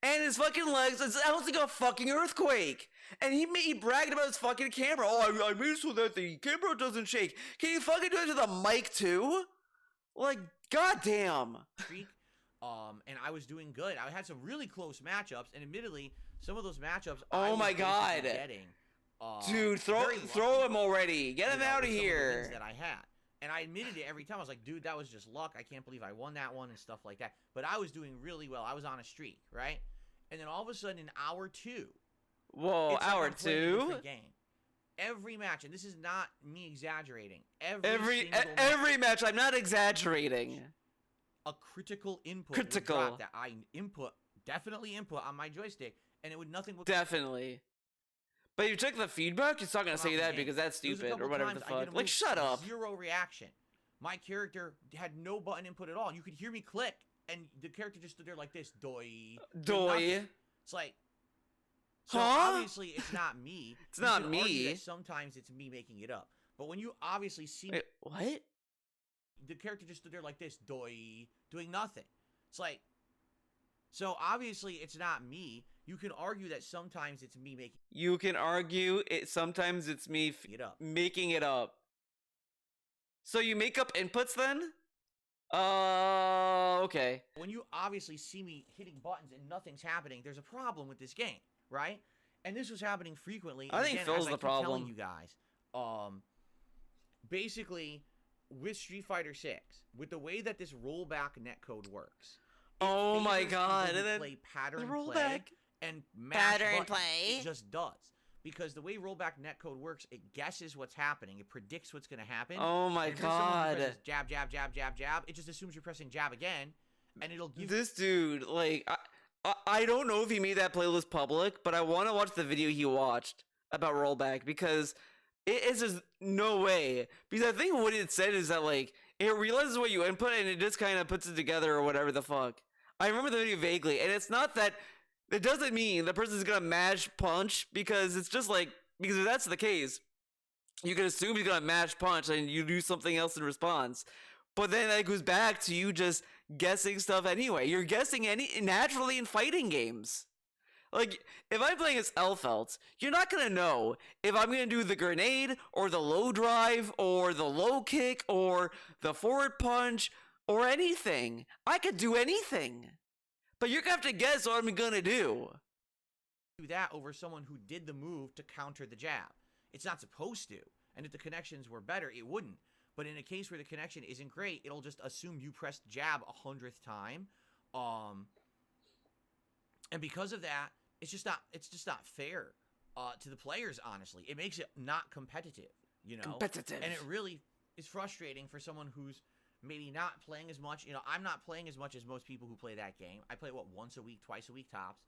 and his fucking legs, it sounds like a fucking earthquake, and he bragged about his fucking camera. Oh, I made it so that the camera doesn't shake. Can you fucking do it to the mic too? Like, goddamn. And I was doing good. I had some really close matchups, and admittedly, some of those matchups. Oh my god, dude, throw him already. Get him out of here. That I had, and I admitted it every time. I was like, dude, that was just luck. I can't believe I won that one and stuff like that. But I was doing really well. I was on a streak, right? And then all of a sudden, in hour 2, whoa, it's hour like I'm playing a 2. different game. Every match, and this is not me exaggerating. Every match, I'm not exaggerating. A critical input critical that I definitely input on my joystick, and it would nothing would Definitely. But if you check the feedback, it's not gonna come say out that the game. because that's There was a stupid or couple whatever the times I did fuck. a Like, move, shut up. 0 reaction. My character had no button input at all. You could hear me click, and the character just stood there like this, doy. Doy. It's like, so Huh? obviously it's not me. It's You not could argue me. that sometimes it's me making it up. But when you obviously see Wait, what? the character just stood there like this, doy, doing nothing. It's like, so obviously it's not me. You can argue that sometimes it's me making You can argue it. Sometimes it's me it up. making it up. So you make up inputs then? Okay. When you obviously see me hitting buttons and nothing's happening, there's a problem with this game, right? And this was happening frequently. I and think again, Phil's as I the keep telling problem. you guys, basically, with Street Fighter 6, with the way that this rollback netcode works. it Oh my favors god. people And who then play pattern play rollback. and mash Pattern buttons. play. It just does. Because the way rollback netcode works, it guesses what's happening. It predicts what's going to happen. Oh my And if someone who god. presses jab, jab, jab, jab, jab, it just assumes you're pressing jab again, and it'll give This dude, like, I don't know if he made that playlist public, but I want to watch the video he watched about rollback because it is just no way. Because I think what it said is that, like, it realizes what you input and it just kind of puts it together or whatever the fuck. I remember the video vaguely, and it's not that. It doesn't mean the person's gonna mash punch because it's just like, because if that's the case, you can assume he's gonna mash punch and you do something else in response. But then that goes back to you just guessing stuff anyway. You're guessing naturally in fighting games. Like, if I'm playing as Elfelt, you're not gonna know if I'm gonna do the grenade or the low drive or the low kick or the forward punch or anything. I could do anything. But you're gonna have to guess what I'm gonna do. that over someone who did the move to counter the jab. It's not supposed to. And if the connections were better, it wouldn't. But in a case where the connection isn't great, it'll just assume you pressed jab 100th time. And because of that, it's just not fair to the players, honestly. It makes it not competitive, you know? Competitive. And it really is frustrating for someone who's maybe not playing as much. You know, I'm not playing as much as most people who play that game. I play, once a week, twice a week tops.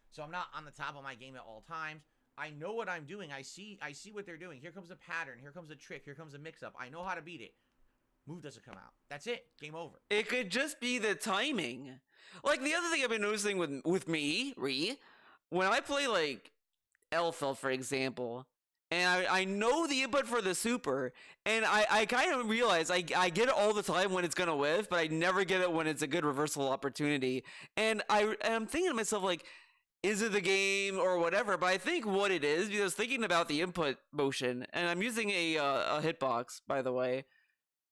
So I'm not on the top of my game at all times. I know what I'm doing. I see what they're doing. Here comes a pattern. Here comes a trick. Here comes a mix-up. I know how to beat it. Move doesn't come out. That's it. Game over. It could just be the timing. Like, the other thing I've been noticing with me, when I play, like, Elfelt, for example, and I know the input for the super, and I kind of realize I get it all the time when it's gonna whiff, but I never get it when it's a good reversal opportunity. And I'm thinking to myself, like, is it the game or whatever? But I think what it is, because thinking about the input motion, and I'm using a hitbox, by the way.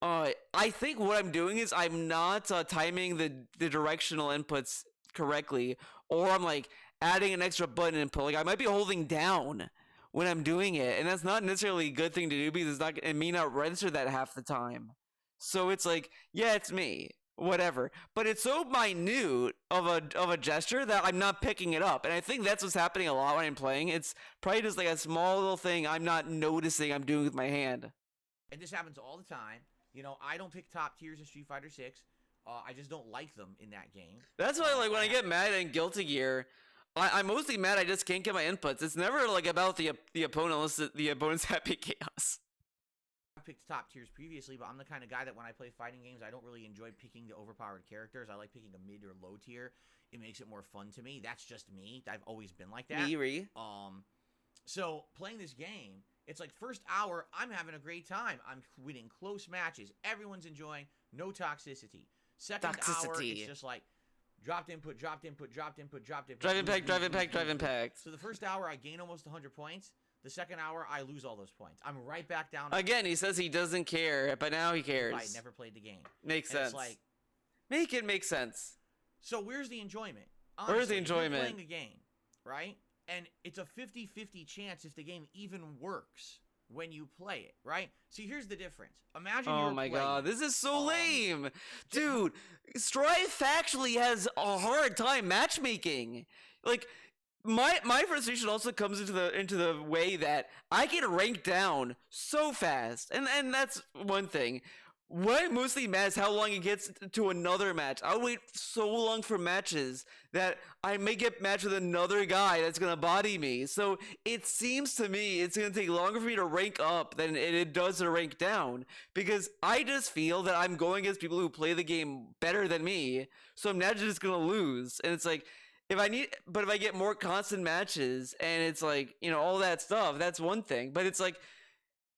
I think what I'm doing is I'm not timing the directional inputs correctly, or I'm like adding an extra button input. Like, I might be holding down when I'm doing it, and that's not necessarily a good thing to do because it may not register that half the time. So it's like, yeah, it's me, whatever. But it's so minute of a gesture that I'm not picking it up, and I think that's what's happening a lot when I'm playing. It's probably just like a small little thing I'm not noticing I'm doing with my hand. And this happens all the time. You know, I don't pick top tiers in Street Fighter 6. I just don't like them in that game. That's why, like, when I get mad in Guilty Gear, I'm mostly mad I just can't get my inputs. It's never, like, about the opponent unless the opponent's happy chaos. I picked top tiers previously, but I'm the kind of guy that when I play fighting games, I don't really enjoy picking the overpowered characters. I like picking a mid or low tier. It makes it more fun to me. That's just me. I've always been like that. Me. So playing this game, it's like first hour, I'm having a great time. I'm winning close matches. Everyone's enjoying. No toxicity. Second hour, it's just like dropped input, dropped input, dropped input, dropped input. Drive impact, drive impact, drive impact. So the first hour, I gain almost 100 points. The second hour, I lose all those points. I'm right back down. Again, he says he doesn't care, but now he cares. I never played the game. Makes And sense. It's like, make it make sense. so where's the enjoyment? Where's the Honestly, enjoyment? You're playing a game, right? And it's a 50-50 chance if the game even works when you play it, right? See, here's the difference. Imagine Oh you're my playing, god, this is so lame. Dude, Strife actually has a hard time matchmaking. Like, my frustration also comes into the way that I get ranked down so fast. And that's one thing. what I mostly mad is how long it gets to another match. I wait so long for matches that I may get matched with another guy that's gonna body me. So it seems to me it's gonna take longer for me to rank up than it does to rank down, because I just feel that I'm going against people who play the game better than me. So I'm naturally just gonna lose. And it's like, if I get more constant matches and it's like, all that stuff, that's one thing. But it's like,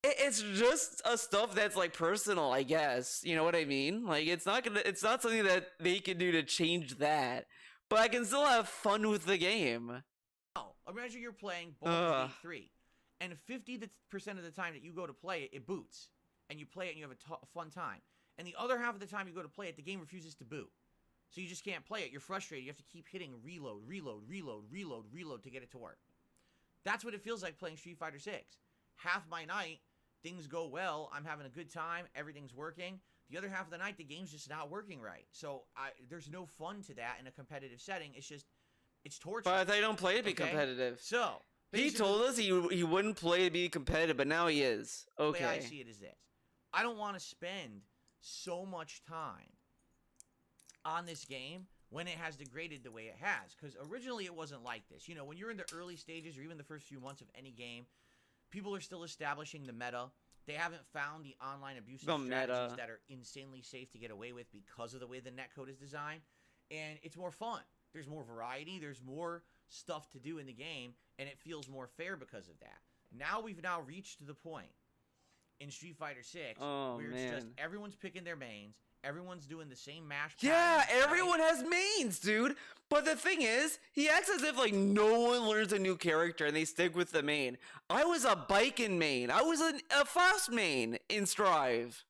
it's just a stuff that's like personal, I guess. You know what I mean? Like, it's not something that they can do to change that. But I can still have fun with the game. Oh, imagine you're playing Baldur's Gate 3, and 50% of the time that you go to play it, it boots, and you play it and you have a fun time. And the other half of the time you go to play it, the game refuses to boot. So you just can't play it. You're frustrated. You have to keep hitting reload to get it to work. That's what it feels like playing Street Fighter 6. Half my night, things go well, I'm having a good time, everything's working. The other half of the night, the game's just not working right. So there's no fun to that in a competitive setting. It's torture. But I thought you don't play to be competitive. So he told us he wouldn't play to be competitive, but now he is. Okay. The way I see it is this. I don't want to spend so much time on this game when it has degraded the way it has. Because originally it wasn't like this. When you're in the early stages or even the first few months of any game, people are still establishing the meta. They haven't found the online abusive strategies that are insanely safe to get away with because of the way the netcode is designed. And it's more fun. There's more variety. There's more stuff to do in the game. And it feels more fair because of that. Now we've reached the point in Street Fighter 6 where it's just everyone's picking their mains. Everyone's doing the same mash. Yeah, everyone has mains, dude. But the thing is, he acts as if like no one learns a new character and they stick with the main. I was a Biken main. I was a Faust main in Strive.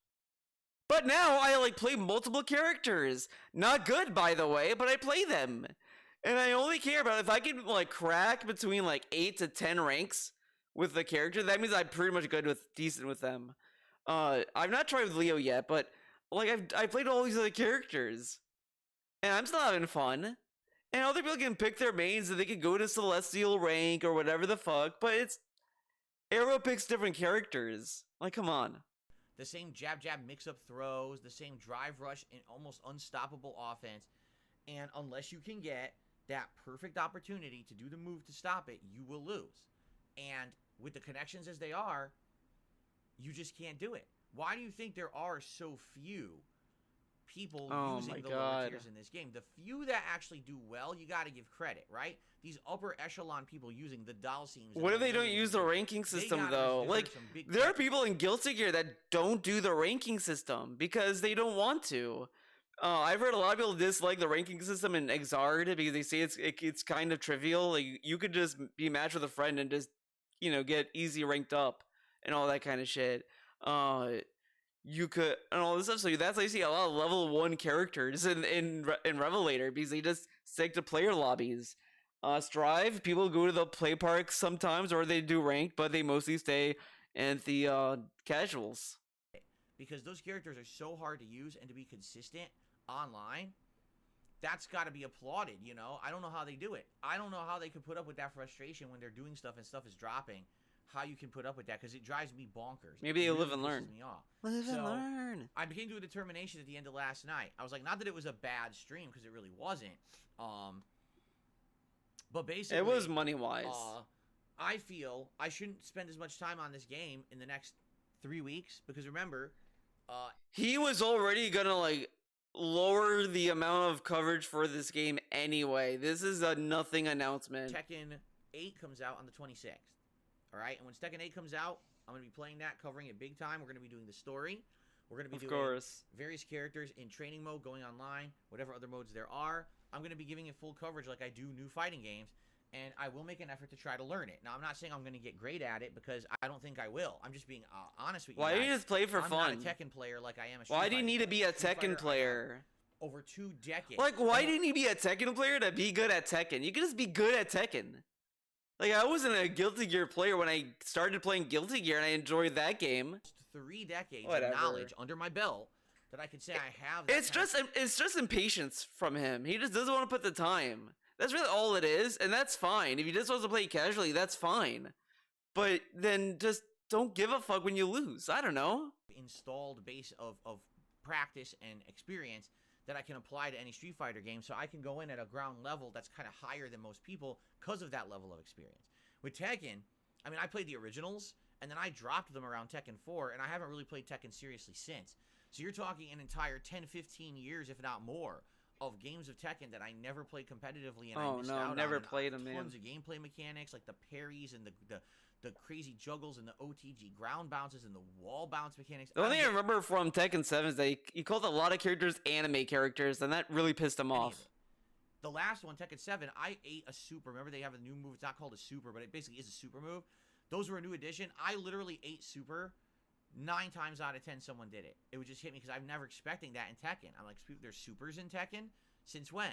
But now I like play multiple characters. Not good, by the way, but I play them. And I only care about if I can like crack between like 8 to 10 ranks with the character. That means I'm pretty much decent with them. I've not tried with Leo yet, but like, I played all these other characters, and I'm still having fun. And other people can pick their mains, and they can go to Celestial rank or whatever the fuck, but Arrow picks different characters. Like, come on. The same jab mix-up throws, the same drive rush, and almost unstoppable offense. And unless you can get that perfect opportunity to do the move to stop it, you will lose. And with the connections as they are, you just can't do it. Why do you think there are so few people using the lower tiers in this game? The few that actually do well, you got to give credit, right? These upper echelon people using the Dhalsims. What if they don't use the ranking system, though? Like, there are people in Guilty Gear that don't do the ranking system because they don't want to. I've heard a lot of people dislike the ranking system in Exard because they say it's kind of trivial. Like, you could just be matched with a friend and just, get easy ranked up and all that kind of shit. You could and all this stuff. So that's why you see a lot of level 1 characters in Revelator because they just stick to player lobbies. Strive, people go to the play park sometimes, or they do ranked, but they mostly stay at the casuals. Because those characters are so hard to use and to be consistent online. That's got to be applauded. I don't know how they do it. I don't know how they could put up with that frustration when they're doing stuff and stuff is dropping. How you can put up with that, because it drives me bonkers. Maybe they live and learn. Me off. Live and learn. I became to a determination at the end of last night. I was like, not that it was a bad stream, because it really wasn't. But basically, it was money-wise. I feel I shouldn't spend as much time on this game in the next 3 weeks, because remember, he was already gonna like lower the amount of coverage for this game anyway. This is a nothing announcement. Tekken 8 comes out on the 26th. All right, and when Tekken 8 comes out, I'm going to be playing that, covering it big time. We're going to be doing the story. We're going to be doing various characters in training mode, going online, whatever other modes there are. I'm going to be giving it full coverage like I do new fighting games, and I will make an effort to try to learn it. Now, I'm not saying I'm going to get great at it because I don't think I will. I'm just being honest with you. Why do you just play for fun? I'm not a Tekken player like I am a Street Why do you Fighter need to be a Tekken player? Over 2 decades. Like, why do you need to be a Tekken player to be good at Tekken? You can just be good at Tekken. Like, I wasn't a Guilty Gear player when I started playing Guilty Gear, and I enjoyed that game. 3 decades of knowledge under my belt that I could say I have. It's just impatience from him. He just doesn't want to put the time. That's really all it is, and that's fine. If he just wants to play casually, that's fine. But then just don't give a fuck when you lose. I don't know. Installed base of practice and experience that I can apply to any Street Fighter game, so I can go in at a ground level that's kind of higher than most people because of that level of experience. With Tekken, I mean, I played the originals, and then I dropped them around Tekken 4, and I haven't really played Tekken seriously since. So you're talking an entire 10, 15 years, if not more, of games of Tekken that I never played competitively, and I missed out never on. played them, man. Tons of gameplay mechanics, like the parries and the crazy juggles and the OTG ground bounces and the wall bounce mechanics. The only thing I remember from Tekken 7 is that he called a lot of characters anime characters, and that really pissed him off. The last one, Tekken 7, I ate a super. Remember, they have a new move. It's not called a super, but it basically is a super move. Those were a new addition. I literally ate super. 9 times out of 10, someone did it. It would just hit me because I'm never expecting that in Tekken. I'm like, there's supers in Tekken? Since when?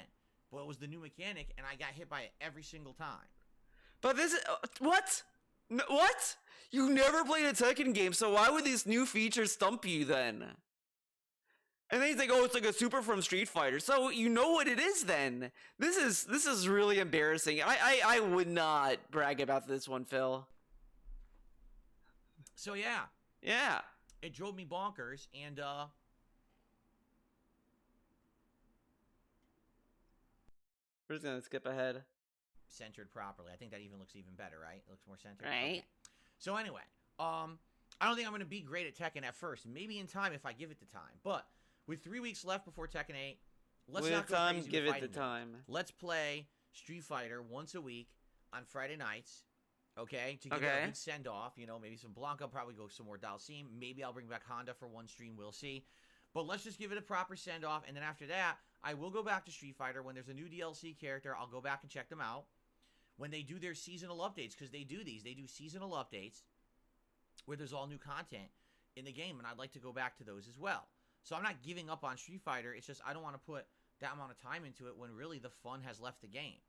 Well, it was the new mechanic, and I got hit by it every single time. But this is... what? What? You never played a Tekken game, so why would these new features stump you then? And then he's like, oh, it's like a super from Street Fighter. So you know what it is then. This is really embarrassing. I would not brag about this one, Phil. So yeah. Yeah. It drove me bonkers, and we're just gonna skip ahead. Centered properly. I think that even looks even better, right? It looks more centered. Right. Okay. So anyway, I don't think I'm going to be great at Tekken at first. Maybe in time if I give it the time. But with 3 weeks left before Tekken 8, let's not go crazy with give it the fighting time. Let's play Street Fighter once a week on Friday nights. Okay? To give it a good send-off. You know, maybe some Blanca, probably go some more Dalsim. Maybe I'll bring back Honda for one stream. We'll see. But let's just give it a proper send-off. And then after that, I will go back to Street Fighter. When there's a new DLC character, I'll go back and check them out. When they do their seasonal updates, because they do these. They do seasonal updates where there's all new content in the game, and I'd like to go back to those as well. So I'm not giving up on Street Fighter. It's just I don't want to put that amount of time into it when really the fun has left the game.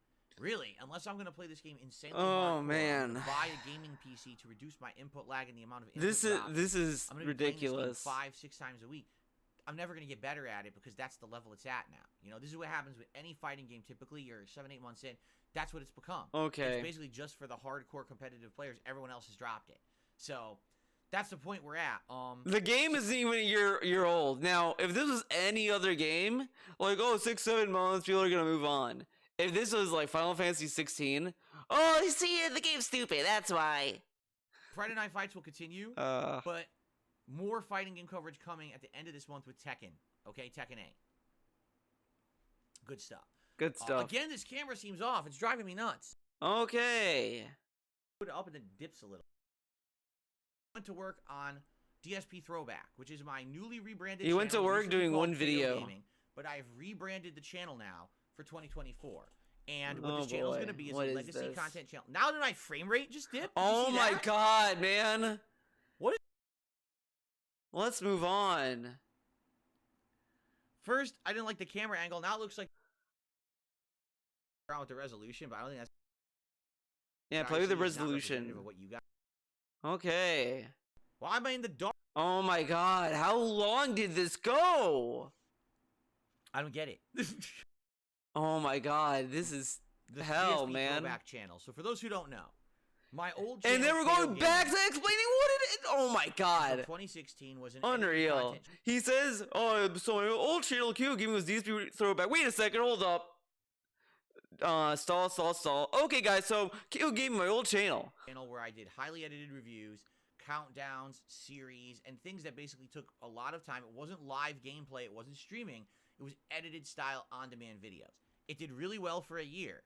Really, unless I'm going to play this game insanely hardcore, man. buy a gaming PC to reduce my input lag and the amount of input This is I'm gonna be playing ridiculous. this game 5-6 times a week. I'm never going to get better at it because that's the level it's at now. You know, this is what happens with any fighting game. Typically, you're 7-8 months in. That's what it's become. Okay. It's basically just for the hardcore competitive players. Everyone else has dropped it. So that's the point we're at. The game isn't even a year old. Now, if this was any other game, like, 6-7 months, people are going to move on. If this was like Final Fantasy 16, oh, you see, the game's stupid. That's why. Friday Night Fights will continue, but more fighting game coverage coming at the end of this month with Tekken. Okay, Tekken 8. Good stuff. Good stuff. Again, this camera seems off. It's driving me nuts. Okay. Put it up and then dips a little. I went to work on DSP Throwback, which is my newly rebranded You went to work doing one video. Gaming, but I've rebranded the channel now for 2024. And what this channel is going to be is a legacy content channel. Now that my frame rate just dipped. Oh my god, man. What? Let's move on. First, I didn't like the camera angle. Now it looks like around with the resolution, but I don't think that's... Yeah, play with the resolution. Of what you got. Okay. Why am I in the dark? Oh my god, how long did this go? I don't get it. Oh my god, this is the hell, DSP man. Throwback channel. So for those who don't know, my old channel, and then we're going back to explaining what it is. Oh my god. 2016 was an unreal. He says, oh, so my old channel Q Gaming was DSP Throwback. Wait a second, hold up. Stall. Okay, guys, so Q Gaming, my old channel where I did highly edited reviews, countdowns, series, and things that basically took a lot of time. It wasn't live gameplay. It wasn't streaming. It was edited style on-demand videos. It did really well for a year.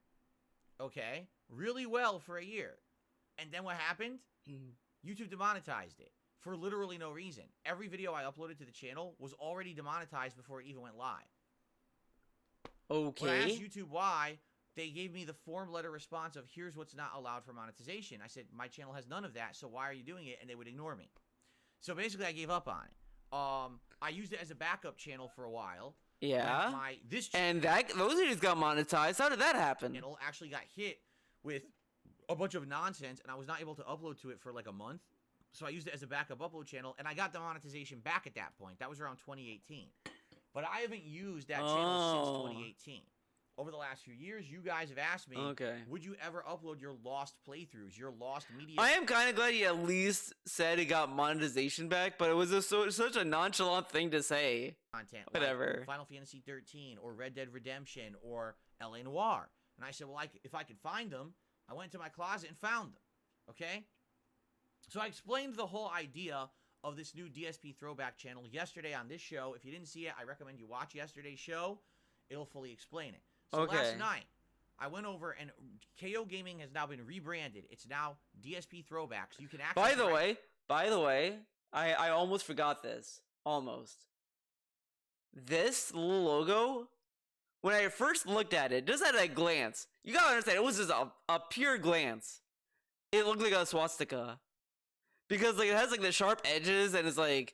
Okay? Really well for a year. And then what happened? YouTube demonetized it for literally no reason. Every video I uploaded to the channel was already demonetized before it even went live. Okay. When I asked YouTube why, they gave me the form letter response of, here's what's not allowed for monetization. I said, my channel has none of that, so why are you doing it? And they would ignore me. So basically, I gave up on it. I used it as a backup channel for a while. Yeah. And those videos got monetized. How did that happen? Channel actually got hit with a bunch of nonsense, and I was not able to upload to it for like a month. So I used it as a backup upload channel, and I got the monetization back at that point. That was around 2018. But I haven't used that channel since 2018. over the last few years, you guys have asked me, Okay. would you ever upload your lost playthroughs, your lost media? I am kind of glad he at least said he got monetization back, but it was such a nonchalant thing to say. Content, Whatever. like Final Fantasy 13 or Red Dead Redemption or LA Noire. And I said, well, if I could find them, I went to my closet and found them. Okay? So I explained the whole idea of this new DSP throwback channel yesterday on this show. If you didn't see it, I recommend you watch yesterday's show. It'll fully explain it. So last night, I went over and KO Gaming has now been rebranded. It's now DSP Throwback. So you can actually... By the way, I almost forgot this. Almost. This little logo, when I first looked at it, just at a glance, you gotta understand, it was just a pure glance. It looked like a swastika. Because like it has like the sharp edges and it's like,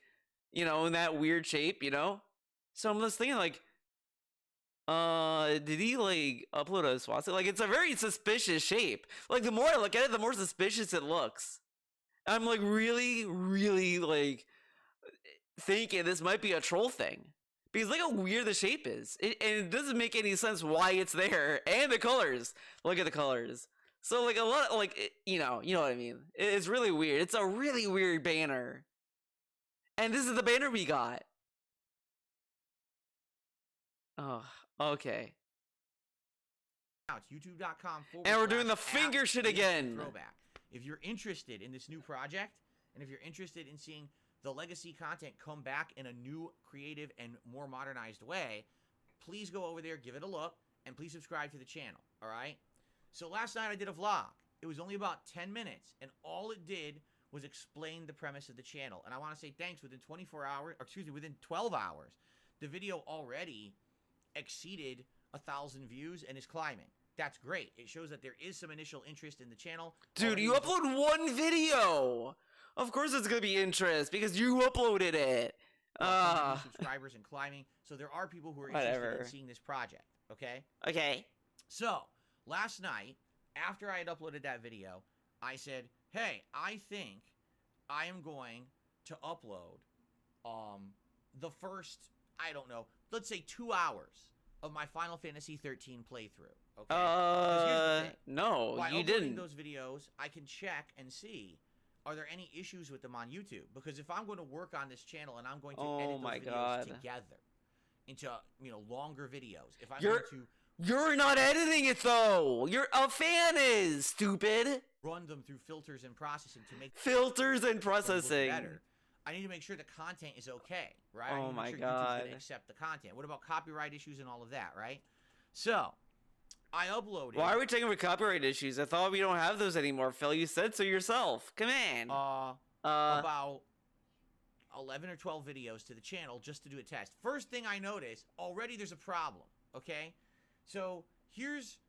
you know, in that weird shape, you know? So I'm just thinking like, did he like upload a swastika? Like it's a very suspicious shape. Like the more I look at it, the more suspicious it looks. I'm like really, really like thinking this might be a troll thing. Because look how weird the shape is. And it doesn't make any sense why it's there. And the colors. Look at the colors. So like a lot, like, you know what I mean. It's really weird. It's a really weird banner. And this is the banner we got. Oh, okay. Now it's youtube.com. And we're doing the finger shit again. Throwback. If you're interested in this new project, and if you're interested in seeing the legacy content come back in a new, creative, and more modernized way, please go over there, give it a look, and please subscribe to the channel, all right? So last night I did a vlog. It was only about 10 minutes, and all it did was explain the premise of the channel. And I want to say thanks. Within 24 hours, or excuse me, within 12 hours, the video already exceeded 1,000 views and is climbing. That's great. It shows that there is some initial interest in the channel. Dude, you upload one video. Of course it's going to be interest because you uploaded it. Subscribers and climbing. So there are people who are interested in seeing this project. Okay? Okay. So, last night, after I had uploaded that video, I said, hey, I think I am going to upload the first, I don't know, let's say 2 hours of my Final Fantasy 13 playthrough. Okay? No, by you didn't. Those videos, I can check and see, are there any issues with them on YouTube? Because if I'm going to work on this channel and I'm going to edit those videos together into, you know, longer videos, if I'm going to... You're not editing it though. A fan is stupid. Run them through filters and processing to make filters and processing better. I need to make sure the content is okay, right? Oh my God. YouTube's gonna accept the content. What about copyright issues and all of that, right? So, I uploaded. Why are we taking for copyright issues? I thought we don't have those anymore, Phil. You said so yourself. Come on. About 11 or 12 videos to the channel just to do a test. First thing I noticed, already there's a problem. Okay. So here's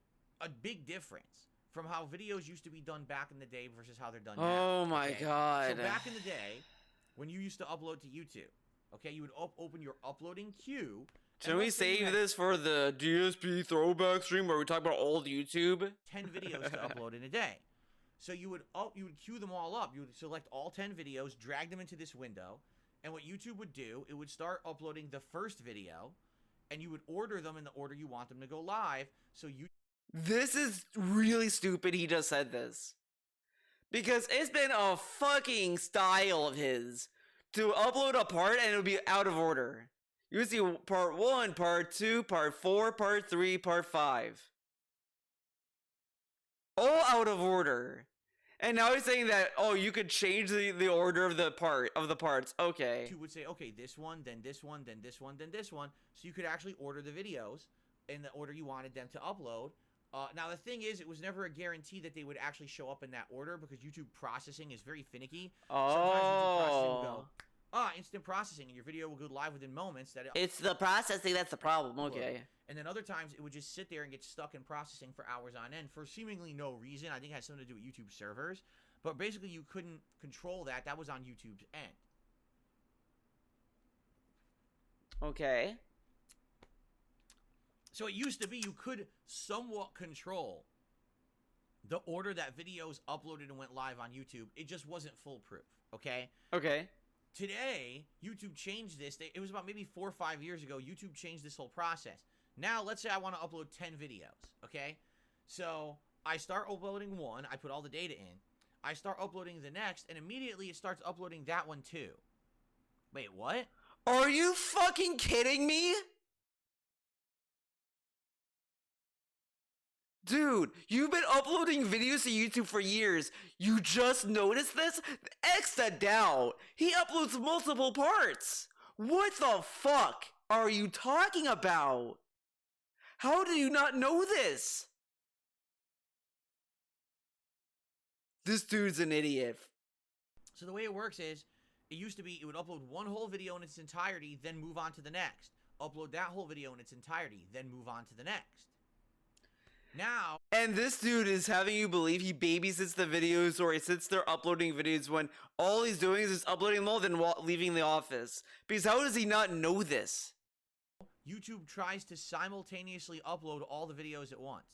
a big difference from how videos used to be done back in the day versus how they're done now. Oh my God. So back in the day, when you used to upload to YouTube, okay, you would open your uploading queue. Can we save this for the DSP throwback stream where we talk about old YouTube? 10 videos to upload in a day. So you would queue them all up. You would select all 10 videos, drag them into this window, and what YouTube would do, it would start uploading the first video, and you would order them in the order you want them to go live. So you. This is really stupid. He just said this because it's been a fucking style of his to upload a part and it'll be out of order. You would see part 1, part 2, part 4, part 3, part 5, all out of order. And now he's saying that, oh, you could change the order of the parts. Okay. You would say, okay, this one, then this one, then this one, then this one. So you could actually order the videos in the order you wanted them to upload. Now, the thing is, it was never a guarantee that they would actually show up in that order because YouTube processing is very finicky. Sometimes YouTube processing will go, instant processing, and your video will go live within moments. It's the processing that's the problem. Okay. And then other times, it would just sit there and get stuck in processing for hours on end for seemingly no reason. I think it has something to do with YouTube servers. But basically, you couldn't control that. That was on YouTube's end. Okay. So it used to be you could somewhat control the order that videos uploaded and went live on YouTube. It just wasn't foolproof, okay? Okay. Today, YouTube changed this. It was about maybe 4 or 5 years ago. YouTube changed this whole process. Now, let's say I want to upload 10 videos, okay? So I start uploading one. I put all the data in. I start uploading the next, and immediately it starts uploading that one too. Wait, what? Are you fucking kidding me? Dude, you've been uploading videos to YouTube for years. You just noticed this? X the doubt. He uploads multiple parts. What the fuck are you talking about? How do you not know this? This dude's an idiot. So the way it works is, it used to be it would upload one whole video in its entirety, then move on to the next. Upload that whole video in its entirety, then move on to the next. Now, and this dude is having you believe he babysits the videos or he sits there uploading videos when all he's doing is just uploading them all, then leaving the office. Because how does he not know this? YouTube tries to simultaneously upload all the videos at once.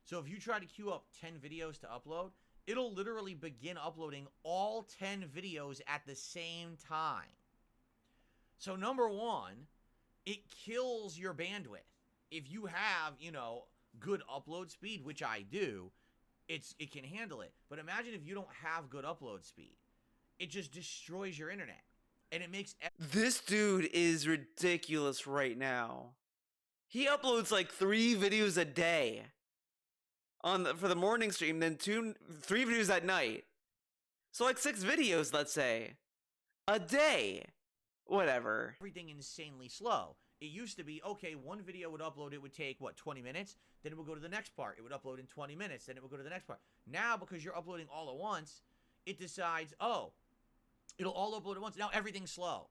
So if you try to queue up 10 videos to upload, it'll literally begin uploading all 10 videos at the same time. So number one, it kills your bandwidth. If you have, you know, good upload speed, which I do, it can handle it. But imagine if you don't have good upload speed. It just destroys your internet. And it makes... This dude is ridiculous right now. He uploads like 3 videos a day for the morning stream, then 3 videos at night. So like 6 videos, let's say, a day. Whatever. Everything insanely slow. It used to be, okay, one video would upload, it would take, what, 20 minutes? Then it would go to the next part. It would upload in 20 minutes. Then it would go to the next part. Now, because you're uploading all at once, it decides, oh, it'll all upload at once. Now everything's slow.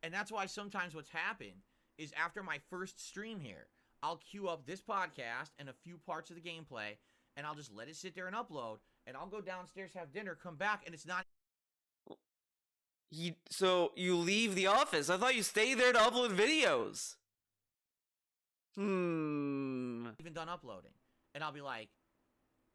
And that's why sometimes what's happened is after my first stream here, I'll queue up this podcast and a few parts of the gameplay, and I'll just let it sit there and upload, and I'll go downstairs, have dinner, come back, and it's not... So you leave the office. I thought you stay there to upload videos. Even done uploading. And I'll be like,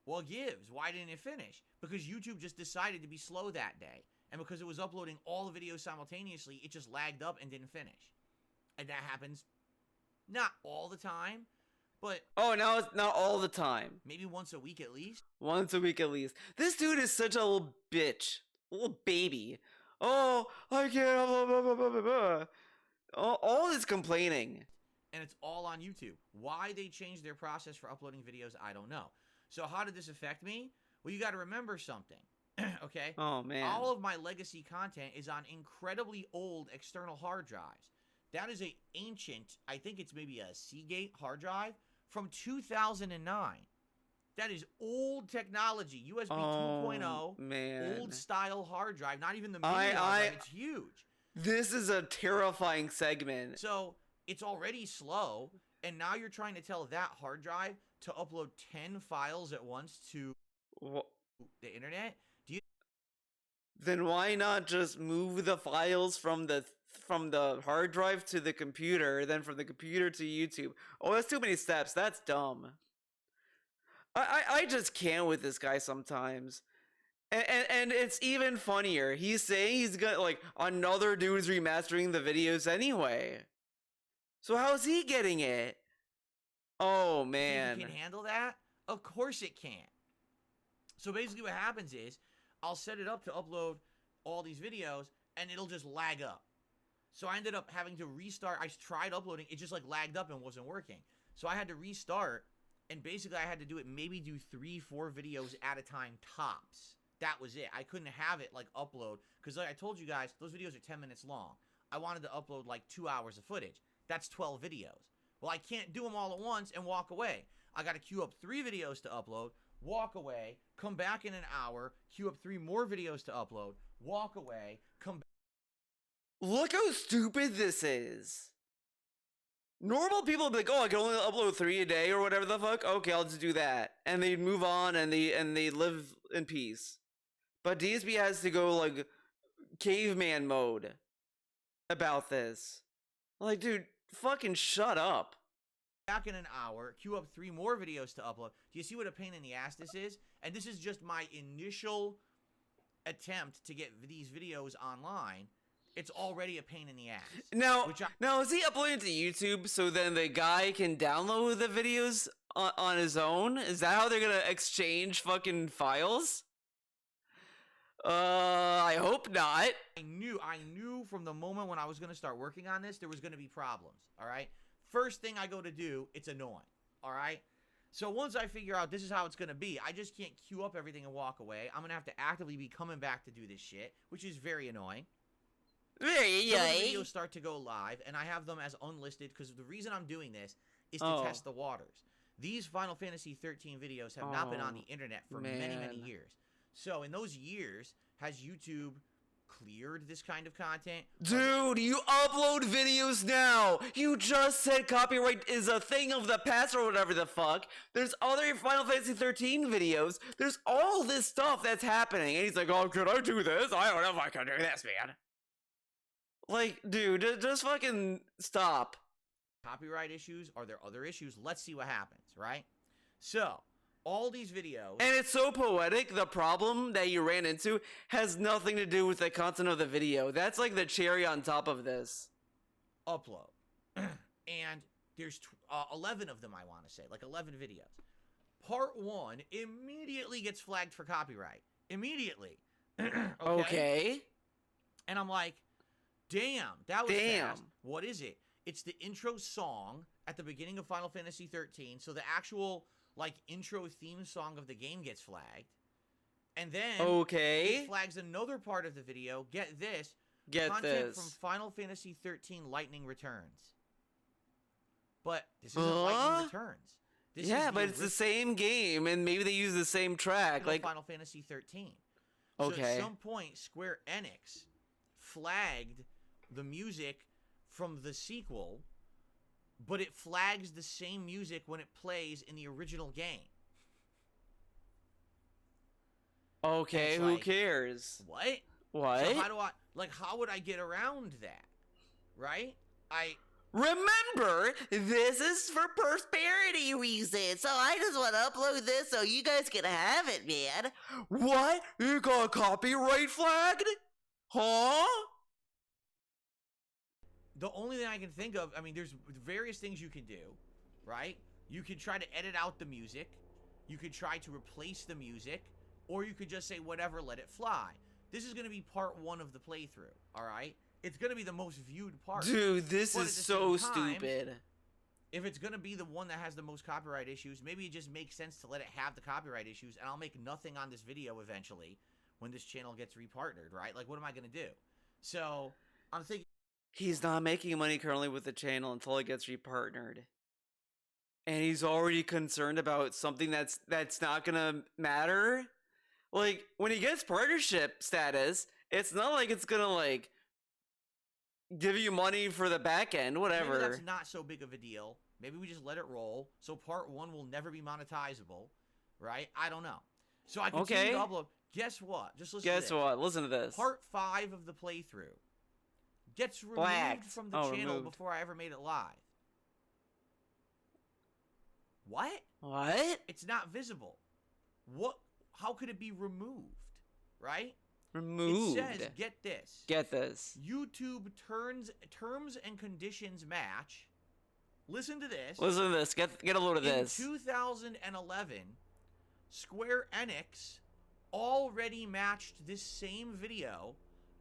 well, gives. Why didn't it finish? Because YouTube just decided to be slow that day. And because it was uploading all the videos simultaneously, it just lagged up and didn't finish. And that happens not all the time, but... Oh, now it's not all the time. Maybe once a week at least. Once a week at least. This dude is such a little bitch. A little baby. Oh, I can't, blah, blah, blah, blah, blah, blah. All this complaining. And it's all on YouTube. Why they changed their process for uploading videos, I don't know. So how did this affect me? Well, you got to remember something, okay? Oh, man. All of my legacy content is on incredibly old external hard drives. That is a ancient, I think it's maybe a Seagate hard drive from 2009. That is old technology, USB 2.0, man. old style hard drive, not even the mini hard drive, it's huge. This is a terrifying segment. So, it's already slow, and now you're trying to tell that hard drive to upload 10 files at once to the internet? Then why not just move the files from the hard drive to the computer, then from the computer to YouTube? Oh, that's too many steps. That's dumb. I just can't with this guy sometimes. And it's even funnier. He's saying he's got, like, another dude's remastering the videos anyway. So how's he getting it? Oh, man. You can handle that? Of course it can. So basically what happens is, I'll set it up to upload all these videos, and it'll just lag up. So I ended up having to restart. I tried uploading. It just, like, lagged up and wasn't working. So I had to restart. And basically, I had to maybe do 3-4 videos at a time tops. That was it. I couldn't have it, like, upload. Because like I told you guys, those videos are 10 minutes long. I wanted to upload, like, 2 hours of footage. That's 12 videos. Well, I can't do them all at once and walk away. I got to queue up 3 videos to upload, walk away, come back in an hour, queue up 3 more videos to upload, walk away, come back. Look how stupid this is. Normal people would be like, oh, I can only upload 3 a day or whatever the fuck. Okay, I'll just do that. And they'd move on and they live in peace. But DSP has to go, like, caveman mode about this. Like, dude, fucking shut up. Back in an hour, queue up 3 more videos to upload. Do you see what a pain in the ass this is? And this is just my initial attempt to get these videos online. it's already a pain in the ass. Now is he uploading to YouTube so then the guy can download the videos on his own? Is that how they're gonna exchange fucking files? I hope not. I knew from the moment when I was gonna start working on this, there was gonna be problems. All right. First thing I go to do, it's annoying. All right. So once I figure out this is how it's gonna be, I just can't queue up everything and walk away. I'm gonna have to actively be coming back to do this shit, which is very annoying. Very Some of the videos start to go live, and I have them as unlisted because the reason I'm doing this is to test the waters. These Final Fantasy 13 videos have not been on the internet for many years. So in those years, has YouTube cleared this kind of content? Dude, you upload videos now. You just said copyright is a thing of the past or whatever the fuck. There's other Final Fantasy 13 videos. There's all this stuff that's happening. And he's like, oh, could I do this? I don't know if I can do this, man. Like, dude, just fucking stop. Copyright issues? Are there other issues? Let's see what happens, right? So, all these videos... And it's so poetic, the problem that you ran into has nothing to do with the content of the video. That's like the cherry on top of this. Upload. And there's 11 of them, I want to say. Like 11 videos. Part 1 immediately gets flagged for copyright. Immediately. Okay. And I'm like, damn, that was fast. What is it? It's the intro song at the beginning of Final Fantasy 13. So the actual, like, intro theme song of the game gets flagged. And then it flags another part of the video. Get this. Content from Final Fantasy 13 Lightning Returns. But this isn't Lightning Returns. This is but it's the same game, and maybe they use the same track. Like Final Fantasy 13. So at some point, Square Enix flagged the music from the sequel, but it flags the same music when it plays in the original game. Okay, who cares? What? What? So how would I get around that? Right? Remember, this is for prosperity reasons, so I just want to upload this so you guys can have it, man. What? You got copyright flagged? Huh? The only thing I can think of, I mean, there's various things you can do, right? You could try to edit out the music. You could try to replace the music. Or you could just say, whatever, let it fly. This is going to be part 1 of the playthrough, all right? It's going to be the most viewed part. Dude, this is so stupid. If it's going to be the one that has the most copyright issues, maybe it just makes sense to let it have the copyright issues, and I'll make nothing on this video eventually when this channel gets repartnered, right? Like, what am I going to do? So, I'm thinking... He's not making money currently with the channel until it gets repartnered. And he's already concerned about something that's not going to matter. Like, when he gets partnership status, it's not like it's gonna, like, give you money for the back end, whatever. Maybe that's not so big of a deal. Maybe we just let it roll, so part 1 will never be monetizable, right? I don't know. So I continue to upload. Guess what? Just listen to this. Guess what? Listen to this. Part 5 of the playthrough gets removed from the channel before I ever made it live. What? What? It's not visible. What? How could it be removed? Right? Removed. It says, get this. Get this. YouTube terms and conditions match. Listen to this. Listen to this. Get a load of this. In 2011, Square Enix already matched this same video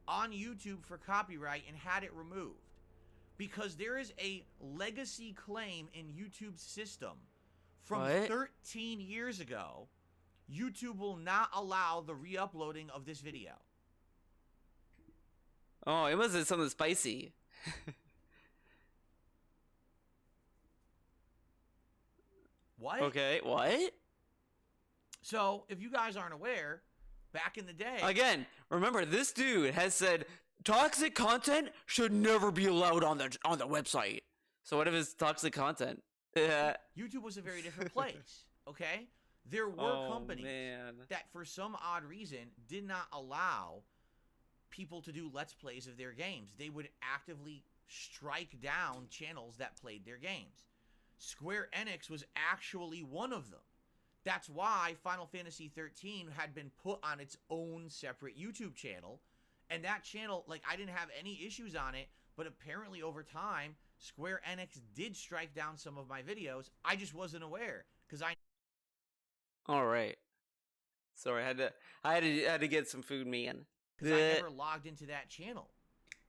on YouTube for copyright and had it removed. Because there is a legacy claim in YouTube's system from 13 years ago. YouTube will not allow the re-uploading of this video. Oh, it must have something spicy. What? Okay, what? So, if you guys aren't aware, back in the day... Again, remember, this dude has said toxic content should never be allowed on the website. So what if it's toxic content? YouTube was a very different place, okay? There were companies that, for some odd reason, did not allow people to do Let's Plays of their games. They would actively strike down channels that played their games. Square Enix was actually one of them. That's why Final Fantasy 13 had been put on its own separate YouTube channel, And that channel, like, I didn't have any issues on it, but apparently over time, Square Enix did strike down some of my videos. I just wasn't aware, because All right. Sorry, I had to get some food, man. Because I never logged into that channel,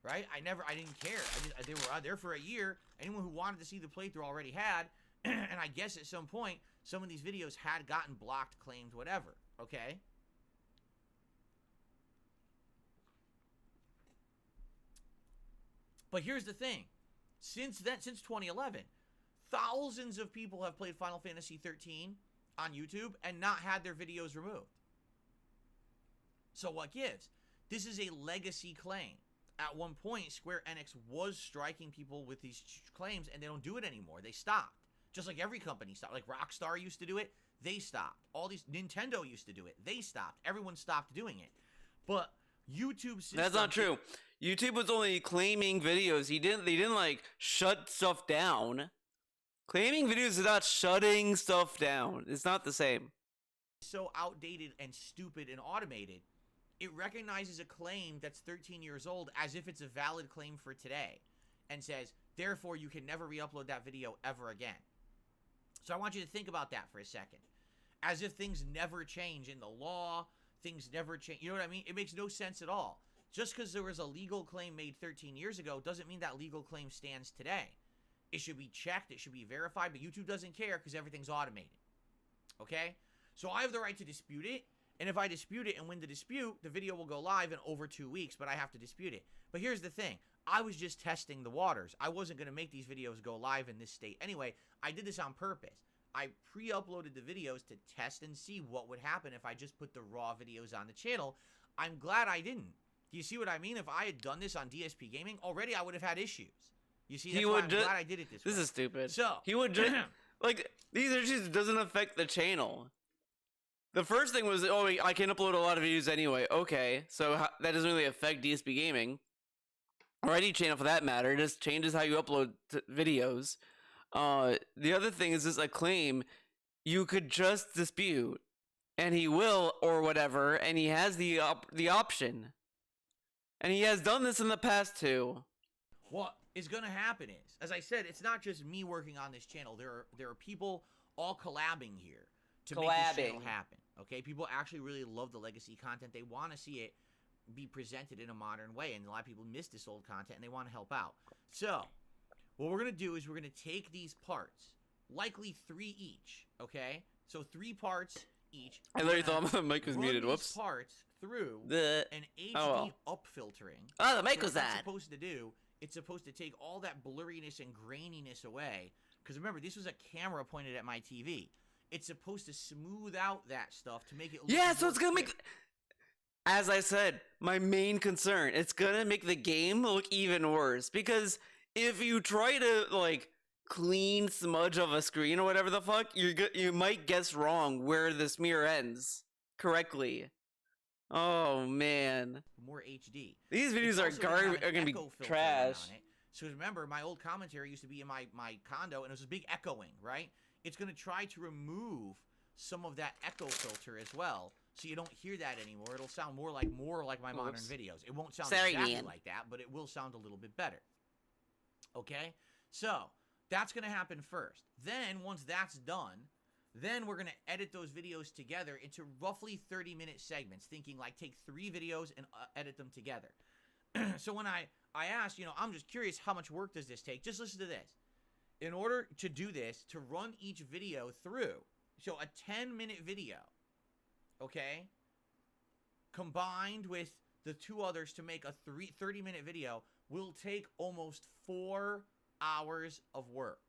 right? I didn't care. They were out there for a year. Anyone who wanted to see the playthrough already had, and I guess at some point, some of these videos had gotten blocked, claimed, whatever, okay? But here's the thing. Since 2011, thousands of people have played Final Fantasy 13 on YouTube and not had their videos removed. So what gives? This is a legacy claim. At one point, Square Enix was striking people with these claims, and they don't do it anymore. They stopped. Just like every company stopped. Like Rockstar used to do it, they stopped. All these Nintendo used to do it, they stopped. Everyone stopped doing it. But YouTube system, that's not true. YouTube was only claiming videos. They didn't like shut stuff down. Claiming videos is not shutting stuff down. It's not the same. So outdated and stupid and automated, it recognizes a claim that's 13 years old as if it's a valid claim for today and says, therefore, you can never re-upload that video ever again. So I want you to think about that for a second. As if things never change in the law, things never change. You know what I mean? It makes no sense at all. Just because there was a legal claim made 13 years ago doesn't mean that legal claim stands today. It should be checked, it should be verified, but YouTube doesn't care because everything's automated. Okay? So I have the right to dispute it, and if I dispute it and win the dispute, the video will go live in over 2 weeks, but I have to dispute it. But here's the thing. I was just testing the waters. I wasn't going to make these videos go live in this state. Anyway, I did this on purpose. I pre-uploaded the videos to test and see what would happen if I just put the raw videos on the channel. I'm glad I didn't. Do you see what I mean? If I had done this on DSP Gaming, already I would have had issues. You see, that's why I'm glad I did it this way. This is stupid. So he would just like these issues doesn't affect the channel. The first thing was, oh, I can upload a lot of videos anyway. Okay, so that doesn't really affect DSP Gaming or any channel for that matter. It just changes how you upload videos. The other thing is this a claim you could just dispute, and he will or whatever, and he has the option, and he has done this in the past too. What is going to happen is, as I said, it's not just me working on this channel. There are people all collabing here to make this channel happen. Okay, people actually really love the legacy content. They want to see it be presented in a modern way, and a lot of people miss this old content, and they want to help out. So, what we're going to do is we're going to take these parts, likely 3 each, okay? So 3 parts each. I literally thought the mic was muted. Whoops. Parts through an HD upfiltering. Oh, the mic was that. that. Supposed to do? It's supposed to take all that blurriness and graininess away. Because remember, this was a camera pointed at my TV. It's supposed to smooth out that stuff to make it look so it's gonna make, as I said, my main concern, it's gonna make the game look even worse, because if you try to like clean smudge of a screen or whatever the fuck, you might guess wrong where the smear ends correctly. Oh man, more HD. These videos are gonna be trash. So remember, my old commentary used to be in my condo, and it was a big echoing, right? It's going to try to remove some of that echo filter as well, so you don't hear that anymore. It'll sound more like my modern videos. It won't sound exactly like that, but it will sound a little bit better. Okay? So, that's going to happen first. Then, once that's done, then we're going to edit those videos together into roughly 30-minute segments, thinking like take 3 videos and edit them together. So when I asked, I'm just curious, how much work does this take? Just listen to this. In order to do this, to run each video through, so a 10-minute video, okay, combined with the 2 others to make a 30-minute video, will take almost 4 hours of work.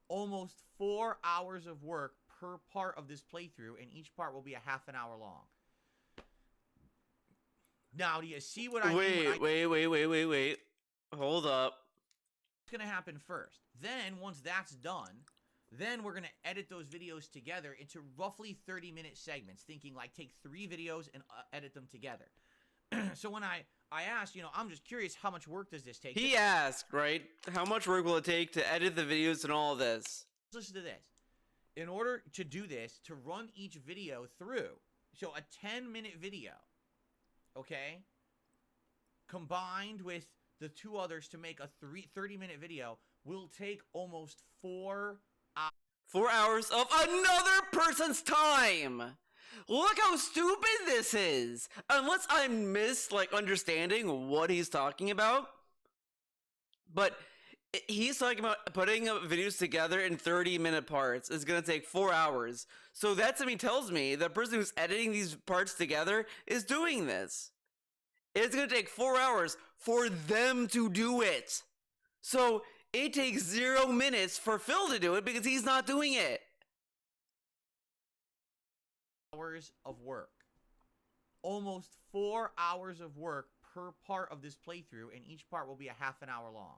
Almost 4 hours of work per part of this playthrough, and each part will be a half an hour long. Now, do you see what I mean? Wait. Hold up. What's going to happen first? Then, once that's done, then we're going to edit those videos together into roughly 30-minute segments, thinking like take 3 videos and edit them together. So when I asked, I'm just curious, how much work does this take? He asked, right? How much work will it take to edit the videos and all this? Listen to this. In order to do this, to run each video through, so a 10-minute video, okay, combined with the two others to make a 30-minute video will take almost 4 hours. 4 hours of another person's time. Look how stupid this is. Unless I understanding what he's talking about. But he's talking about putting videos together in 30-minute parts. It's going to take 4 hours. So that to me tells me the person who's editing these parts together is doing this. It's going to take 4 hours for them to do it. So it takes 0 minutes for Phil to do it because he's not doing it. Hours of work. Almost 4 hours of work per part of this playthrough, and each part will be a half an hour long.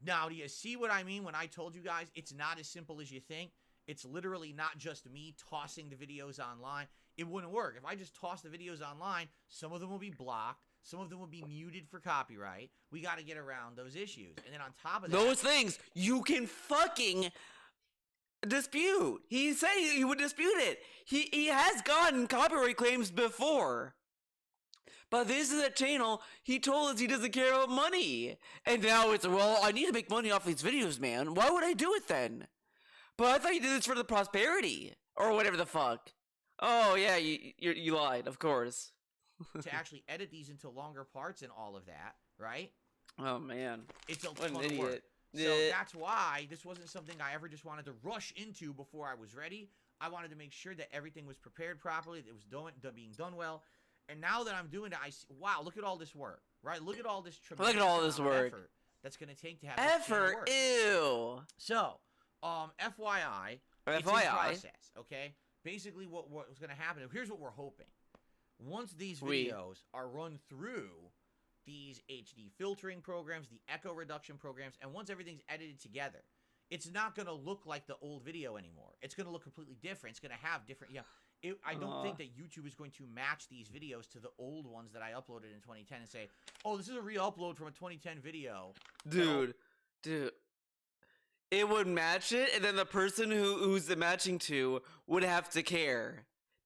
Now, do you see what I mean when I told you guys it's not as simple as you think? It's literally not just me tossing the videos online. It wouldn't work. If I just toss the videos online, some of them will be blocked. Some of them will be muted for copyright. We got to get around those issues. And then on top of that... Those things you can fucking dispute. He said he would dispute it. He has gotten copyright claims before. But this is a channel, he told us he doesn't care about money. And now it's, well, I need to make money off these videos, man. Why would I do it then? But I thought you did this for the prosperity. Or whatever the fuck. Oh, yeah, you lied, of course. To actually edit these into longer parts and all of that, right? Oh, man. It's a what ton an of idiot. work. So that's why this wasn't something I ever just wanted to rush into before I was ready. I wanted to make sure that everything was prepared properly, that it was being done well. And now that I'm doing it, I see, wow, look at all this work, right? Look at all this tremendous effort that's going to take to have this channel work. Ew. So, FYI, it's in process, okay? Basically, what's going to happen, here's what we're hoping. Once these videos are run through these HD filtering programs, the echo reduction programs, and once everything's edited together, it's not going to look like the old video anymore. It's going to look completely different. It's going to have different, I don't think that YouTube is going to match these videos to the old ones that I uploaded in 2010 and say, oh, this is a re-upload from a 2010 video. Dude. It would match it, and then the person who's it matching to would have to care.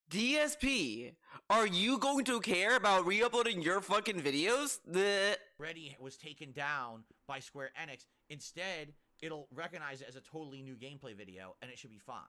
DSP, are you going to care about re-uploading your fucking videos? Ready was taken down by Square Enix. Instead, it'll recognize it as a totally new gameplay video, and it should be fine,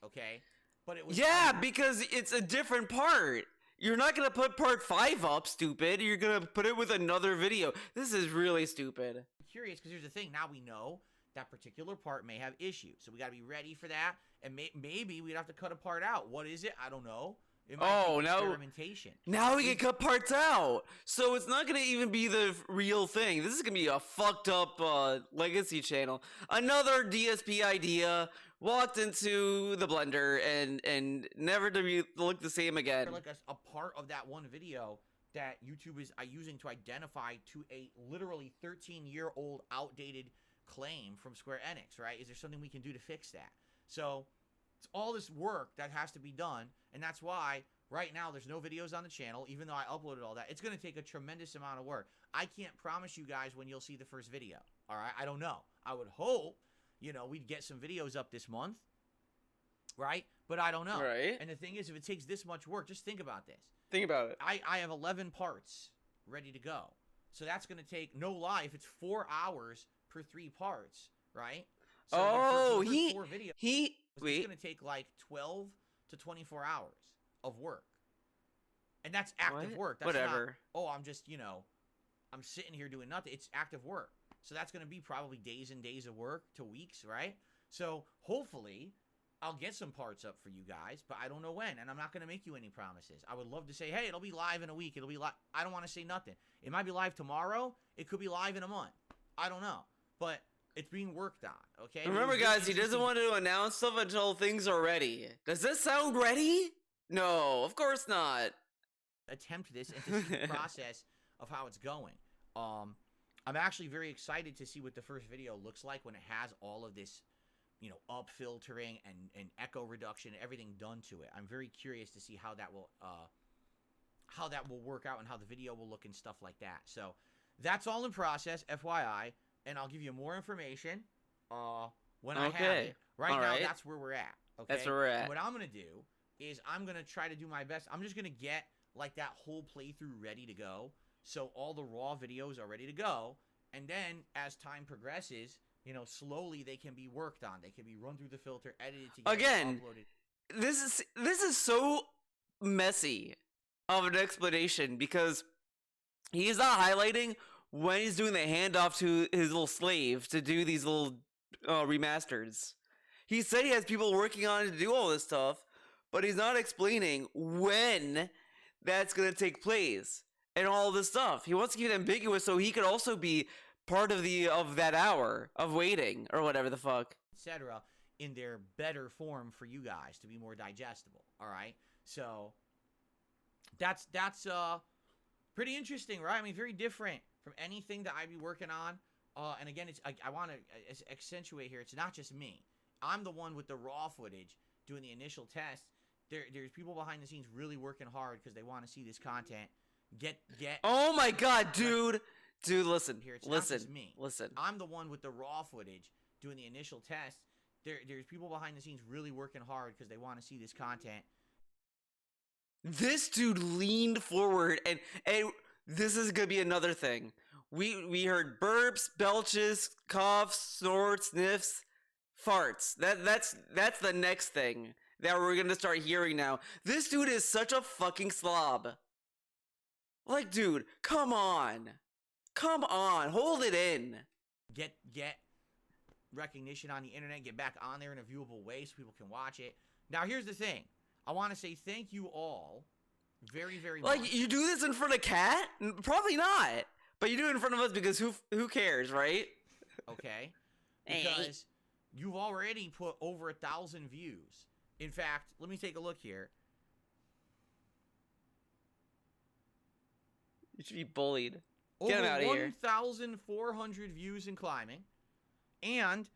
okay? But it was because it's a different part. You're not gonna put part 5 up, stupid. You're gonna put it with another video. This is really stupid. I'm curious, because here's the thing. Now we know that particular part may have issues, so we gotta be ready for that. And maybe we'd have to cut a part out. What is it? I don't know. It might be experimentation. Now we can cut parts out. So it's not going to even be the real thing. This is going to be a fucked up legacy channel. Another DSP idea walked into the blender and never to look the same again. Like a part of that one video that YouTube is using to identify to a literally 13-year-old outdated claim from Square Enix, right? Is there something we can do to fix that? So it's all this work that has to be done, and that's why right now there's no videos on the channel, even though I uploaded all that. It's going to take a tremendous amount of work. I can't promise you guys when you'll see the first video, all right? I don't know. I would hope, we'd get some videos up this month, right? But I don't know. Right. And the thing is, if it takes this much work, just think about this. Think about it. I have 11 parts ready to go. So that's going to take, no lie, if it's 4 hours per 3 parts, right? So it's going to take like 12 to 24 hours of work. And that's active work. That's Whatever. Not, I'm just, I'm sitting here doing nothing. It's active work. So that's going to be probably days and days of work to weeks, right? So hopefully I'll get some parts up for you guys, but I don't know when, and I'm not going to make you any promises. I would love to say, hey, it'll be live in a week. It'll be live. I don't want to say nothing. It might be live tomorrow. It could be live in a month. I don't know. But it's being worked on, okay? Remember, guys, he doesn't want to announce stuff until things are ready. Does this sound ready? No, of course not. Attempt this and to see the process of how it's going. I'm actually very excited to see what the first video looks like when it has all of this, up filtering and echo reduction, everything done to it. I'm very curious to see how that will work out and how the video will look and stuff like that. So that's all in process, FYI. And I'll give you more information when I have it. Right now, that's where we're at. Okay? That's where we're at. And what I'm going to do is I'm going to try to do my best. I'm just going to get like that whole playthrough ready to go. So all the raw videos are ready to go. And then as time progresses, you know, slowly they can be worked on. They can be run through the filter, edited together, Again, uploaded. This is so messy of an explanation because he's not highlighting when he's doing the handoff to his little slave to do these little remasters. He said he has people working on it to do all this stuff, but he's not explaining when that's going to take place and all this stuff. He wants to keep it ambiguous so he could also be part of that hour of waiting or whatever the fuck, etc., in their better form for you guys to be more digestible. All right, so that's pretty interesting, right? I mean, very different from anything that I'd be working on. And again, I want to accentuate here. It's not just me. I'm the one with the raw footage doing the initial test. There's people behind the scenes really working hard because they want to see this content get. Oh my god, dude! Dude, listen, here, it's listen, not just me. listen. I'm the one with the raw footage doing the initial test. There's people behind the scenes really working hard because they want to see this content. This dude leaned forward, and this is gonna be another thing. We heard burps, belches, coughs, snorts, sniffs, farts. That's the next thing that we're gonna start hearing now. This dude is such a fucking slob. Like, dude, come on, hold it in. Get recognition on the internet. Get back on there in a viewable way so people can watch it. Now, here's the thing. I want to say thank you all very, very much. Like, you do this in front of Cat? Probably not. But you do it in front of us because who cares, right? Okay. Because you've already put over 1,000 views. In fact, let me take a look here. You should be bullied. Get him out of here. 1,400 views and climbing. And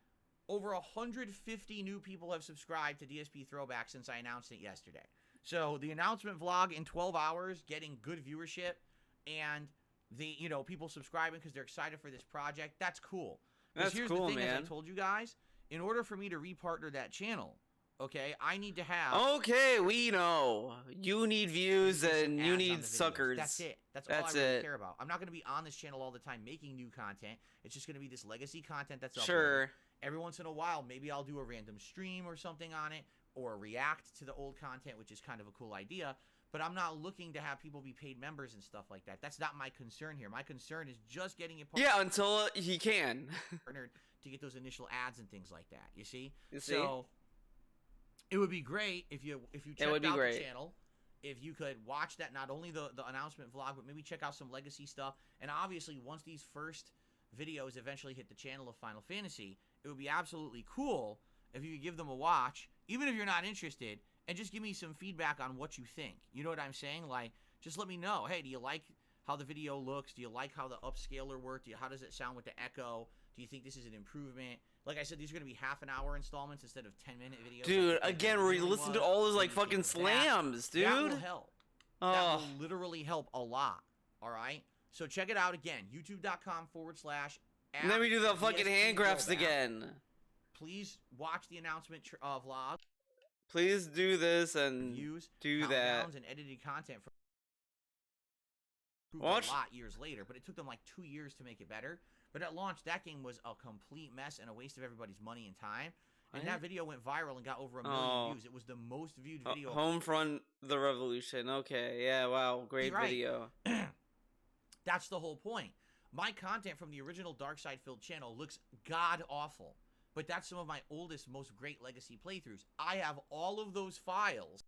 over 150 new people have subscribed to DSP Throwback since I announced it yesterday. So the announcement vlog in 12 hours, getting good viewership, and the people subscribing because they're excited for this project. That's cool. That's here's cool, the thing, man. as I told you guys, in order for me to repartner that channel, okay, I need to have. Okay, we know you need views and you need suckers. That's it. That's all I really care about. I'm not going to be on this channel all the time making new content. It's just going to be this legacy content that's uploaded. Sure. Every once in a while, maybe I'll do a random stream or something on it, or react to the old content, which is kind of a cool idea. But I'm not looking to have people be paid members and stuff like that. That's not my concern here. My concern is just getting it. Yeah, until he can. Partnered to get those initial ads and things like that. You see? So it would be great if you checked out the channel. If you could watch that, not only the announcement vlog, but maybe check out some legacy stuff. And obviously, once these first videos eventually hit the channel of Final Fantasy, it would be absolutely cool if you could give them a watch, even if you're not interested, and just give me some feedback on what you think. You know what I'm saying? Like, just let me know. Hey, do you like how the video looks? Do you like how the upscaler worked? How does it sound with the echo? Do you think this is an improvement? Like I said, these are going to be half-an-hour installments instead of 10-minute videos. Dude, again, we're listening to all those, like, fucking slams, dude. That will help. That will literally help a lot, all right? So check it out again, youtube.com/. And then we do the fucking hand grafts again. Please watch the announcement vlog. Please do this and do that. And edited content for a lot years later, but it took them like 2 years to make it better. But at launch, that game was a complete mess and a waste of everybody's money and time. And that video went viral and got over 1 million views. It was the most viewed video. Homefront the Revolution. Okay, yeah, wow, great video. That's the whole point. My content from the original Darkside-filled channel looks god-awful. But that's some of my oldest, most great legacy playthroughs. I have all of those files.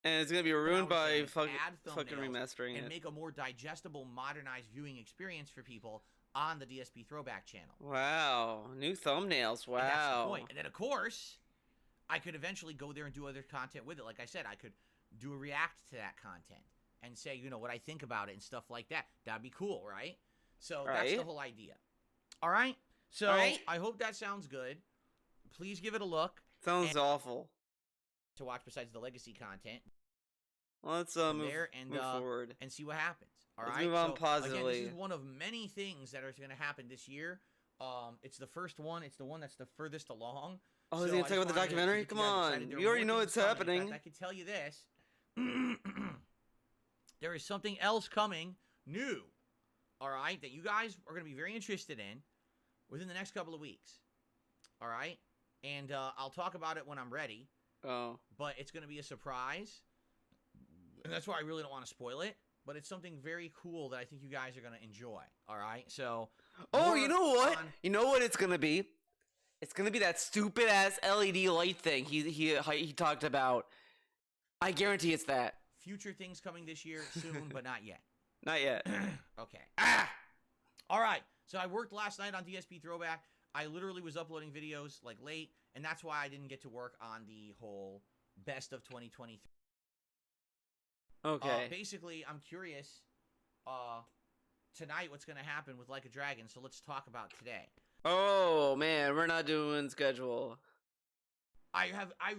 And it's going to be ruined by fucking remastering it. And make a more digestible, modernized viewing experience for people on the DSP Throwback channel. Wow. New thumbnails. Wow. And that's the point. And then, of course, I could eventually go there and do other content with it. Like I said, I could do a react to that content and say, what I think about it and stuff like that. That'd be cool, right? So that's the whole idea. All right? So I hope that sounds good. Please give it a look. Sounds awful. To watch besides the legacy content. Let's move forward and see what happens. All right. Let's move on positively. Again, this is one of many things that are going to happen this year. It's the first one. It's the one that's the furthest along. Oh, is he going to talk about the documentary? Come on. You already know it's happening. I can tell you this. there is something else coming new, all right, that you guys are going to be very interested in within the next couple of weeks, all right? And I'll talk about it when I'm ready. Oh. But it's going to be a surprise, and that's why I really don't want to spoil it. But it's something very cool that I think you guys are going to enjoy, all right? So, oh, you know what? You know what it's going to be? It's going to be that stupid-ass LED light thing he talked about. I guarantee it's that. Future things coming this year, soon, but not yet. Not yet. Okay. All right. So I worked last night on DSP Throwback. I literally was uploading videos like late, and that's why I didn't get to work on the whole best of 2023. Okay. Basically, I'm curious tonight what's going to happen with Like a Dragon, so let's talk about today. Oh, man, we're not doing schedule. I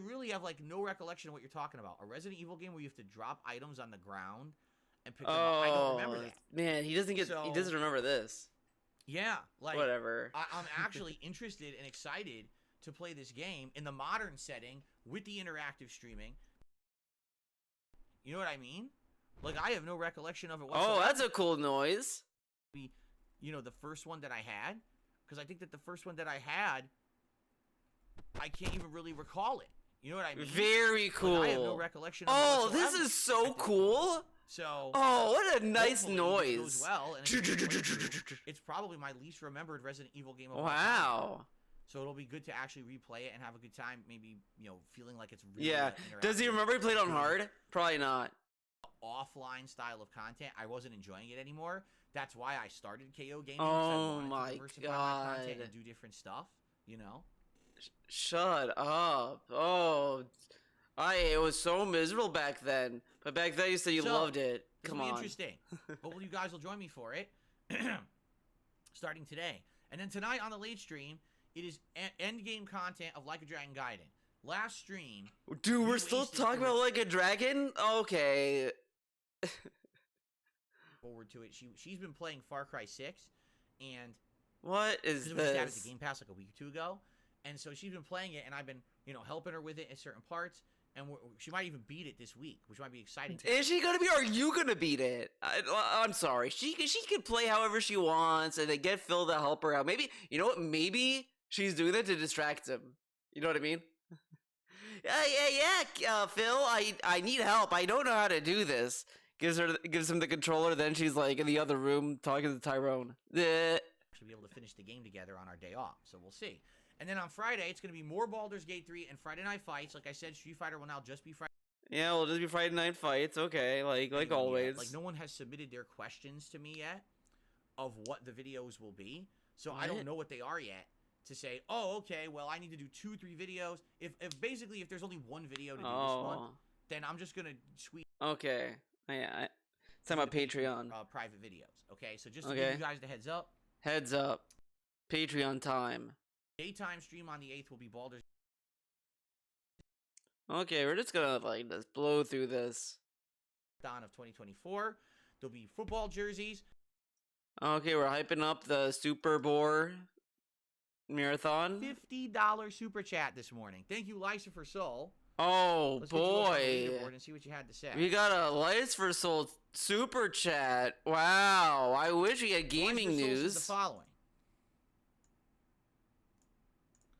really have like no recollection of what you're talking about. A Resident Evil game where you have to drop items on the ground and pick them up. I don't remember that. Man, he doesn't remember this. Yeah, like whatever. I'm actually interested and excited to play this game in the modern setting with the interactive streaming. You know what I mean? Like, I have no recollection of it whatsoever. Oh, that's a cool noise. You know, the first one that I had, because I think that the first one that I had, I can't even really recall it. You know what I mean? Very cool. Like, I have no recollection of it whatsoever. This is so cool. So, oh, what a nice noise. It noise. goes well, and it's probably my least remembered Resident Evil game of all time. Wow. So it'll be good to actually replay it and have a good time, maybe, you know, feeling like it's really yeah. Does he remember he played on hard? Probably not. Offline style of content, I wasn't enjoying it anymore. That's why I started KO Gaming. Oh my diversify god. my content and do different stuff, you know? Shut up. Oh. It was so miserable back then. But back then you said you loved it. Come on. Interesting. Hopefully you guys will join me for it. Starting today. And then tonight on the late stream, it is endgame content of Like a Dragon Gaiden. Last stream... Dude, we're still talking about Like a Dragon? Okay. Forward to it. She's been playing Far Cry 6, and... What is this? It was added to Game Pass like a week or two ago. And so she's been playing it, and I've been, you know, helping her with it in certain parts. And she might even beat it this week, which might be exciting. Is she gonna be? Or are you gonna beat it? I'm sorry. She can play however she wants, and then get Phil to help her out. Maybe, you know what? Maybe she's doing that to distract him. You know what I mean? Yeah. Phil, I need help. I don't know how to do this. Gives him the controller. Then she's like in the other room talking to Tyrone. Should be able to finish the game together on our day off. So we'll see. And then on Friday, it's going to be more Baldur's Gate 3 and Friday Night Fights. Like I said, Street Fighter will now just be Friday. Yeah, we'll just be Friday Night Fights. Okay, like always. Like, no one has submitted their questions to me yet of what the videos will be. So I don't know what they are yet to say, oh, okay, well, I need to do 2-3 videos. If there's only one video to do this month, then I'm just going to squeeze. Okay. Yeah. It's talking about Patreon. Private videos. Okay, so just to give you guys the heads up. Heads up. Patreon time. Daytime stream on the 8th will be Baldur's. Okay, we're just gonna just blow through this. Dawn of 2024. There'll be football jerseys. Okay, we're hyping up the Super Bowl marathon. $50 super chat this morning. Thank you, Lysa for Soul. Oh Let's boy! And see what you had to say. We got a Lysa for Soul super chat. Wow! I wish we had gaming news. The following.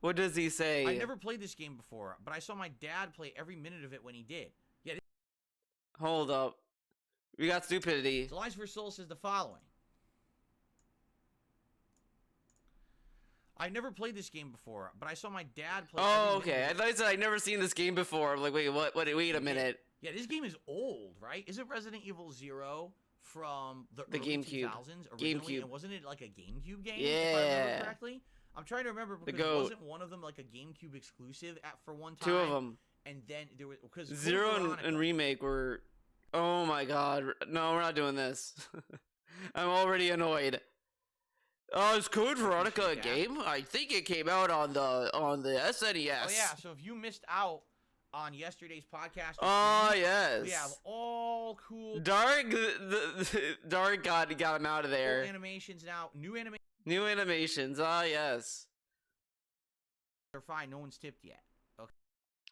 What does he say? I never played this game before, but I saw my dad play every minute of it when he did. Yeah. Hold up. We got stupidity. So Lysa for Soul says the following. I never played this game before, but I saw my dad play. Oh, okay. I thought you said I'd never seen this game before. I'm like, wait, what? Wait a minute. Yeah, this game is old, right? Isn't Resident Evil 0 from the early GameCube? 2000s GameCube. And wasn't it like a GameCube game? Yeah. If I remember correctly. I'm trying to remember because wasn't one of them like a GameCube exclusive for one time? Two of them. And then there was because 0 and Remake were. Oh my god! No, we're not doing this. I'm already annoyed. Oh, is Code Veronica a game? I think it came out on the SNES. Oh yeah, so if you missed out on yesterday's podcast, oh yes, we have all cool Dark. Dark got him out of there. Cool animations now, new animations. Ah yes. They're fine. No one's tipped yet. Okay.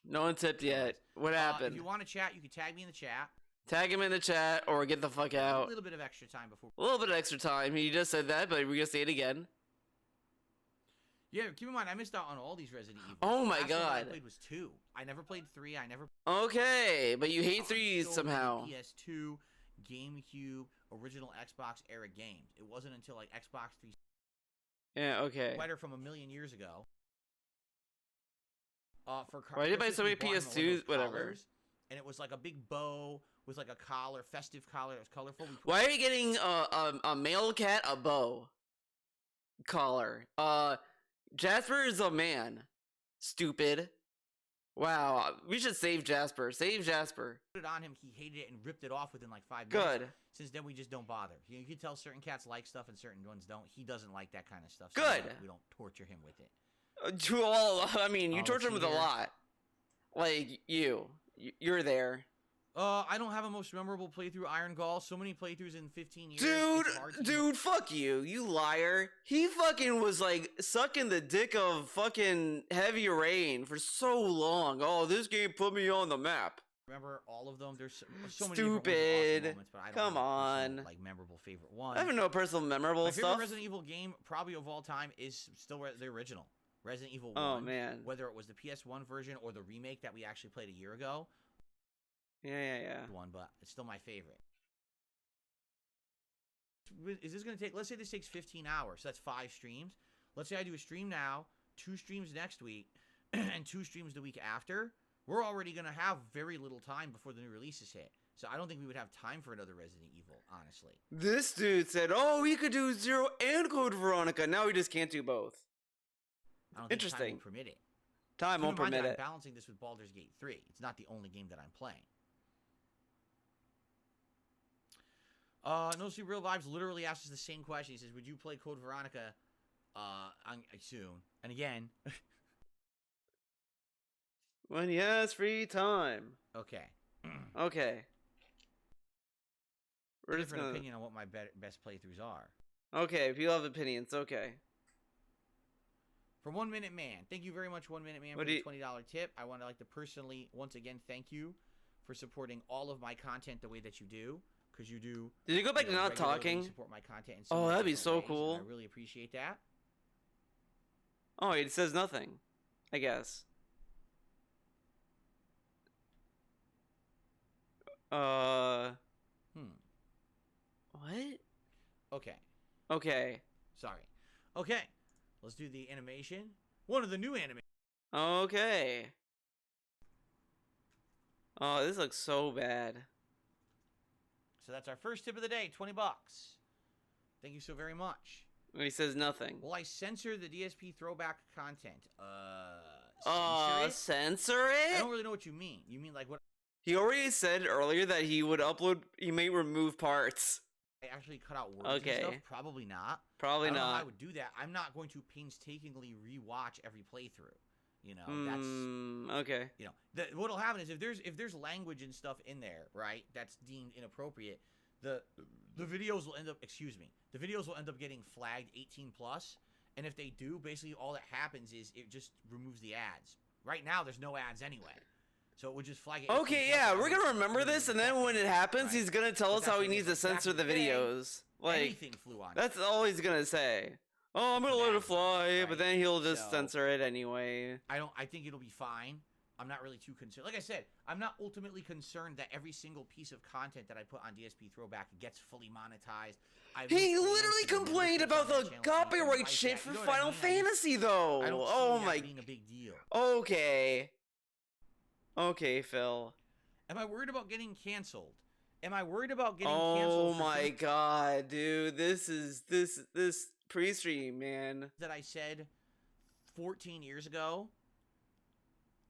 No one tipped yet. What happened? If you want to chat, you can tag me in the chat. Tag him in the chat or get the fuck A out. little bit of extra time before. A little bit of extra time. He just said that, but we're gonna say it again. Yeah, keep in mind I missed out on all these Resident Evil. Oh my Last one that I god. played was 2. I never played 3. I never. Okay, but you hate on 3 so somehow. many PS2, GameCube, original Xbox era games. It wasn't until like Xbox 3 Yeah, okay. sweater from a million years ago. Why did you buy so many Christmas, we bought him one of PS2s? those Whatever. collars, and it was like a big bow with like a collar, festive collar. It was colorful. Why are you getting a male cat a bow collar? Jasper is a man. Stupid. Wow, we should save Jasper. Save Jasper. Put it on him. He hated it and ripped it off within like 5 minutes. Good. Since then, we just don't bother. You can tell certain cats like stuff and certain ones don't. He doesn't like that kind of stuff. So Good. We don't torture him with it. Well, I mean, you Oh, torture him with a cheater. lot. Like you're there, I don't have a most memorable playthrough. Iron Gall. So many playthroughs in 15 years. dude. It's hard to Dude, fuck you, you liar. He fucking was like sucking the dick of fucking Heavy Rain for so long. Oh, this game put me on the map. remember all of them. There's so many different Stupid. ones, awesome moments, but I don't Come have a personal, on. like memorable favorite one. I have no personal memorable My favorite stuff. Resident Evil game, probably of all time, is still the original Resident Evil 1. Oh man. Whether it was the PS1 version or the remake that we actually played a year ago, Yeah. one, but it's still my favorite. Is this going to take, let's say this takes 15 hours, so that's 5 streams. Let's say I do a stream now, 2 streams next week, and 2 streams the week after. We're already going to have very little time before the new releases hit. So I don't think we would have time for another Resident Evil, honestly. This dude said, "Oh, he could do 0 and Code Veronica." Now he just can't do both. I don't think time Interesting. will permit it. Time Keep won't in mind permit that it. I'm balancing this with Baldur's Gate 3. It's not the only game that I'm playing. No See Real Vibes literally asks us the same question. He says, "Would you play Code Veronica soon?" And again, When he has free time. okay. Okay. We're just Different gonna. opinion on what my best playthroughs are. Okay, people have opinions. Okay. From 1 Minute Man, thank you very much, 1 Minute Man, What for do the you- $20 tip. I want to like to personally, once again, thank you for supporting all of my content the way that you do, because you do. Did you go back to not regularly talking? Support my content in Oh, many that'd be different so ways, and cool. I really appreciate that. Oh, he says nothing. I guess. What? Okay. Okay. Sorry. Okay. Let's do the animation. One of the new animations. Okay. Oh, this looks so bad. So that's our first tip of the day, $20. Thank you so very much. He says nothing. Will I censor the DSP throwback content? Censor I it? don't really know what you mean. You mean like what He already said earlier that he would upload, he may remove parts. I actually cut out words Okay. and stuff? Probably not. Probably I don't know how I not. would do that. I'm not going to painstakingly rewatch every playthrough. You know, that's Okay. you know, what'll happen is if there's language and stuff in there, right, that's deemed inappropriate, the videos will end up, the videos will end up getting flagged 18 plus, and if they do, basically all that happens is it just removes the ads. Right now there's no ads anyway. So it would just flag it. Okay, yeah, we're gonna remember this, and then when it happens, he's gonna tell us how he needs to censor the videos. Like, anything flew on. that's all he's gonna say. Oh, I'm gonna let it fly, but Right. then he'll just So- censor it anyway. I think it'll be fine. I'm not really too concerned. Like I said, I'm not ultimately concerned that every single piece of content that I put on DSP Throwback gets fully monetized. He literally complained about the copyright shit for Final Fantasy, though. I don't see Oh that my. being a big deal. Okay. Okay, Phil. Am I worried about getting canceled? Am I worried about getting Oh canceled? for my things god, dude. This pre-stream, man. that I said 14 years ago?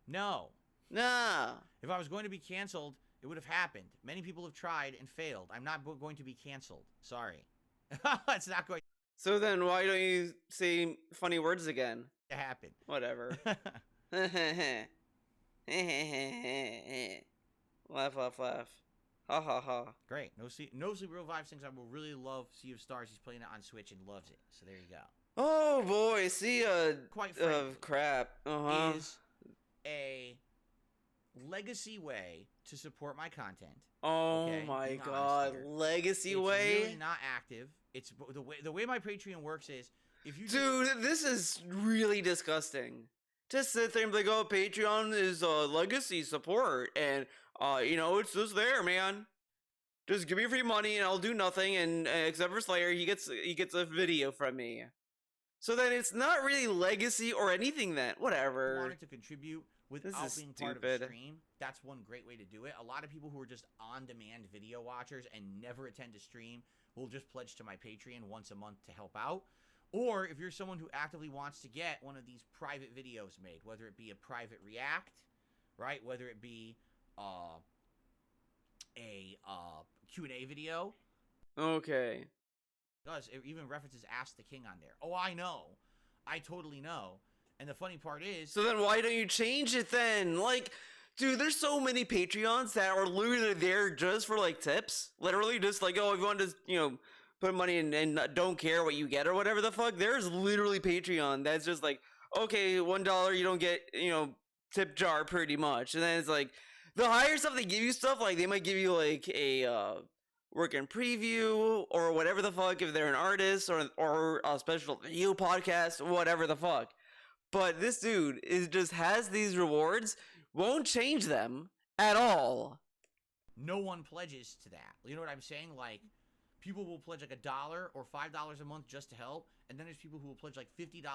No. Nah. If I was going to be canceled, it would have happened. Many people have tried and failed. I'm not going to be canceled. Sorry. It's not going So then why don't you say funny words again? to happen. Whatever. Laugh, laugh, laugh. Ha ha ha. Great. No Sleep Real Vibes thinks I will really love Sea of Stars. He's playing it on Switch and loves it. So there you go. Oh boy, see Quite frankly, crap. Uh-huh. is a legacy way to support my content. Oh okay? my Being honest god, here. legacy It's way? really not active. It's the way my Patreon works is if you Dude, this is really disgusting. Just sit there and be like, oh, Patreon is legacy support, and you know, it's just there, man. Just give me free money and I'll do nothing, and except for Slayer, he gets a video from me. So then it's not really legacy or anything then. Whatever. wanted to contribute without is being part of stupid. the stream, that's one great way to do it. A lot of people who are just on-demand video watchers and never attend a stream will just pledge to my Patreon once a month to help out. Or if you're someone who actively wants to get one of these private videos made, whether it be a private react, right? Whether it be a Q&A video. Okay. It even references Ask the King on there. Oh, I know. I totally know. And the funny part is... So then why don't you change it then? Like, dude, there's so many Patreons that are literally there just for, like, tips. Literally just like, oh, if you want to, you know, put money in and don't care what you get or whatever the fuck. There's literally Patreon that's just like, okay, $1 you don't get, you know, tip jar pretty much. And then it's like, the higher stuff they give you stuff, like, they might give you, like, a, work in preview or whatever the fuck if they're an artist or a special video podcast, whatever the fuck. But this dude just has these rewards, won't change them at all. No one pledges to that. You know what I'm saying? Like, people will pledge like $1 or $5 a month just to help, and then there's people who will pledge like $50 a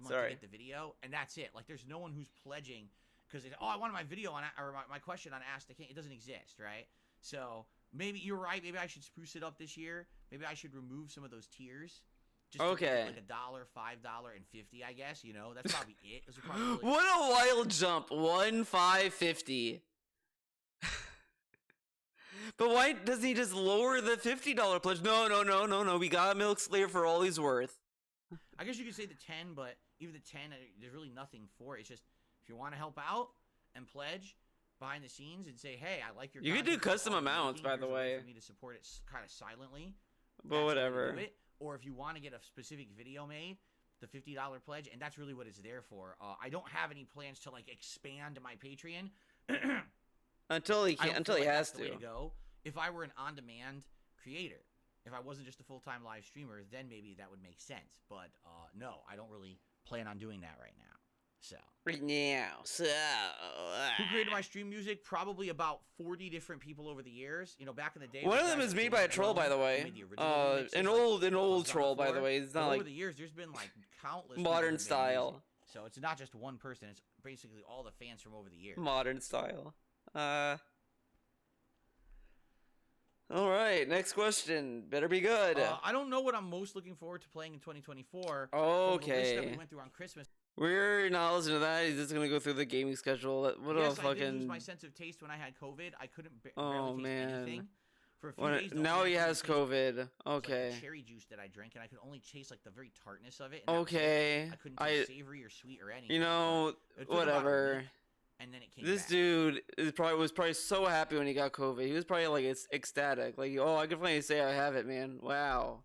month to get the video, and that's it. Like, there's no one who's pledging because I wanted my video on or my question on Ask the King. It doesn't exist, right? So maybe you're right. Maybe I should spruce it up this year. Maybe I should remove some of those tiers. Just okay. Like $1, $5, and $50, I guess. You know, that's probably it. Those are probably really what a wild jump! 1, 5, 50. But why doesn't he just lower the $50 pledge? No. We got Milk Slayer for all he's worth. I guess you could say the 10, but even the 10, there's really nothing for it. It's just if you want to help out and pledge behind the scenes and say, hey, I like your. You can do custom amounts, by the way. For me to support it kind of silently. But whatever. Or if you want to get a specific video made, the $50 pledge, and that's really what it's there for. I don't have any plans to like expand my Patreon until he has to. Way to go. If I were an on-demand creator, if I wasn't just a full-time live streamer, then maybe that would make sense. But no, I don't really plan on doing that right now. So who created my stream music? Probably about 40 different people over the years. You know, back in the day. One of them is made by a troll, by the way. An old troll, by the way. It's not like over the years. There's been like countless modern style. So it's not just one person. It's basically all the fans from over the years. Modern style. All right, next question. Better be good. I don't know what I'm most looking forward to playing in 2024. Okay. From the list that we went through on Christmas. We're not listening to that. He's just gonna go through the gaming schedule. What yes, a fucking. I did lose my sense of taste when I had COVID. I couldn't barely taste anything. For a few days, now he has COVID. Okay. Like cherry juice that I drank, and I could only taste like the very tartness of it. Okay. I couldn't taste savory or sweet or anything. You know, whatever. And then it came this back. Dude was probably so happy when he got COVID. He was probably like ecstatic. Like, oh, I can finally say I have it, man. Wow.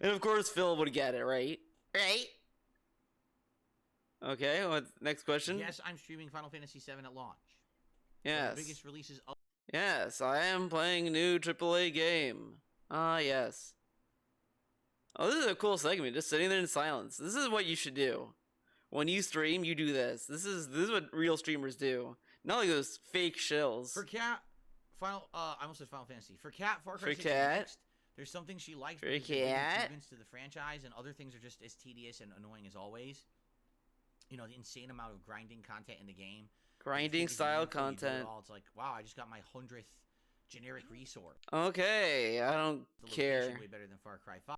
And of course, Phil would get it, right? Right? Okay, what's next question? Yes, I'm streaming Final Fantasy VII at launch. Yes. The biggest releases of yes, I am playing a new AAA game. Ah, yes. Oh, this is a cool segment. Just sitting there in silence. This is what you should do. When you stream, you do this. This is what real streamers do. Not like those fake shills. For Cat, I almost said Final Fantasy. For Cat, Far Cry 6 is next. There's something she likes. For Cat. Improvements to the franchise, and other things are just as tedious and annoying as always. You know, the insane amount of grinding content in the game. Grinding style content. It's like, wow, I just got my 100th generic resource. Okay, I don't care. Way better than Far Cry 5.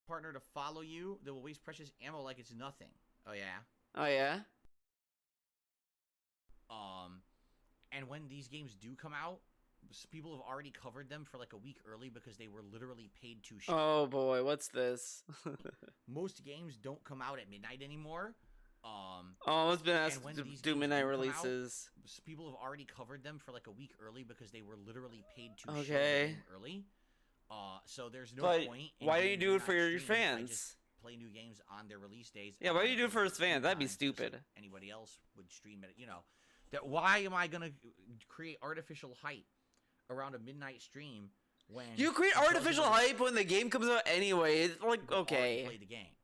Partner to follow you that will waste precious ammo like it's nothing. Oh yeah. Oh yeah. And when these games do come out, people have already covered them for like a week early because they were literally paid to ship. Oh boy, what's this? Most games don't come out at midnight anymore. It's been asked to do midnight releases. People have already covered them for like a week early because they were literally paid to ship them early. So there's no point. Why do you do it for your fans? I just play new games on their release days. Yeah, why do you do it for his fans? That'd be stupid. Like anybody else would stream it, you know. That why am I gonna create artificial hype around a midnight stream when you create artificial hype when the game comes out anyway? It's like, okay, play the game.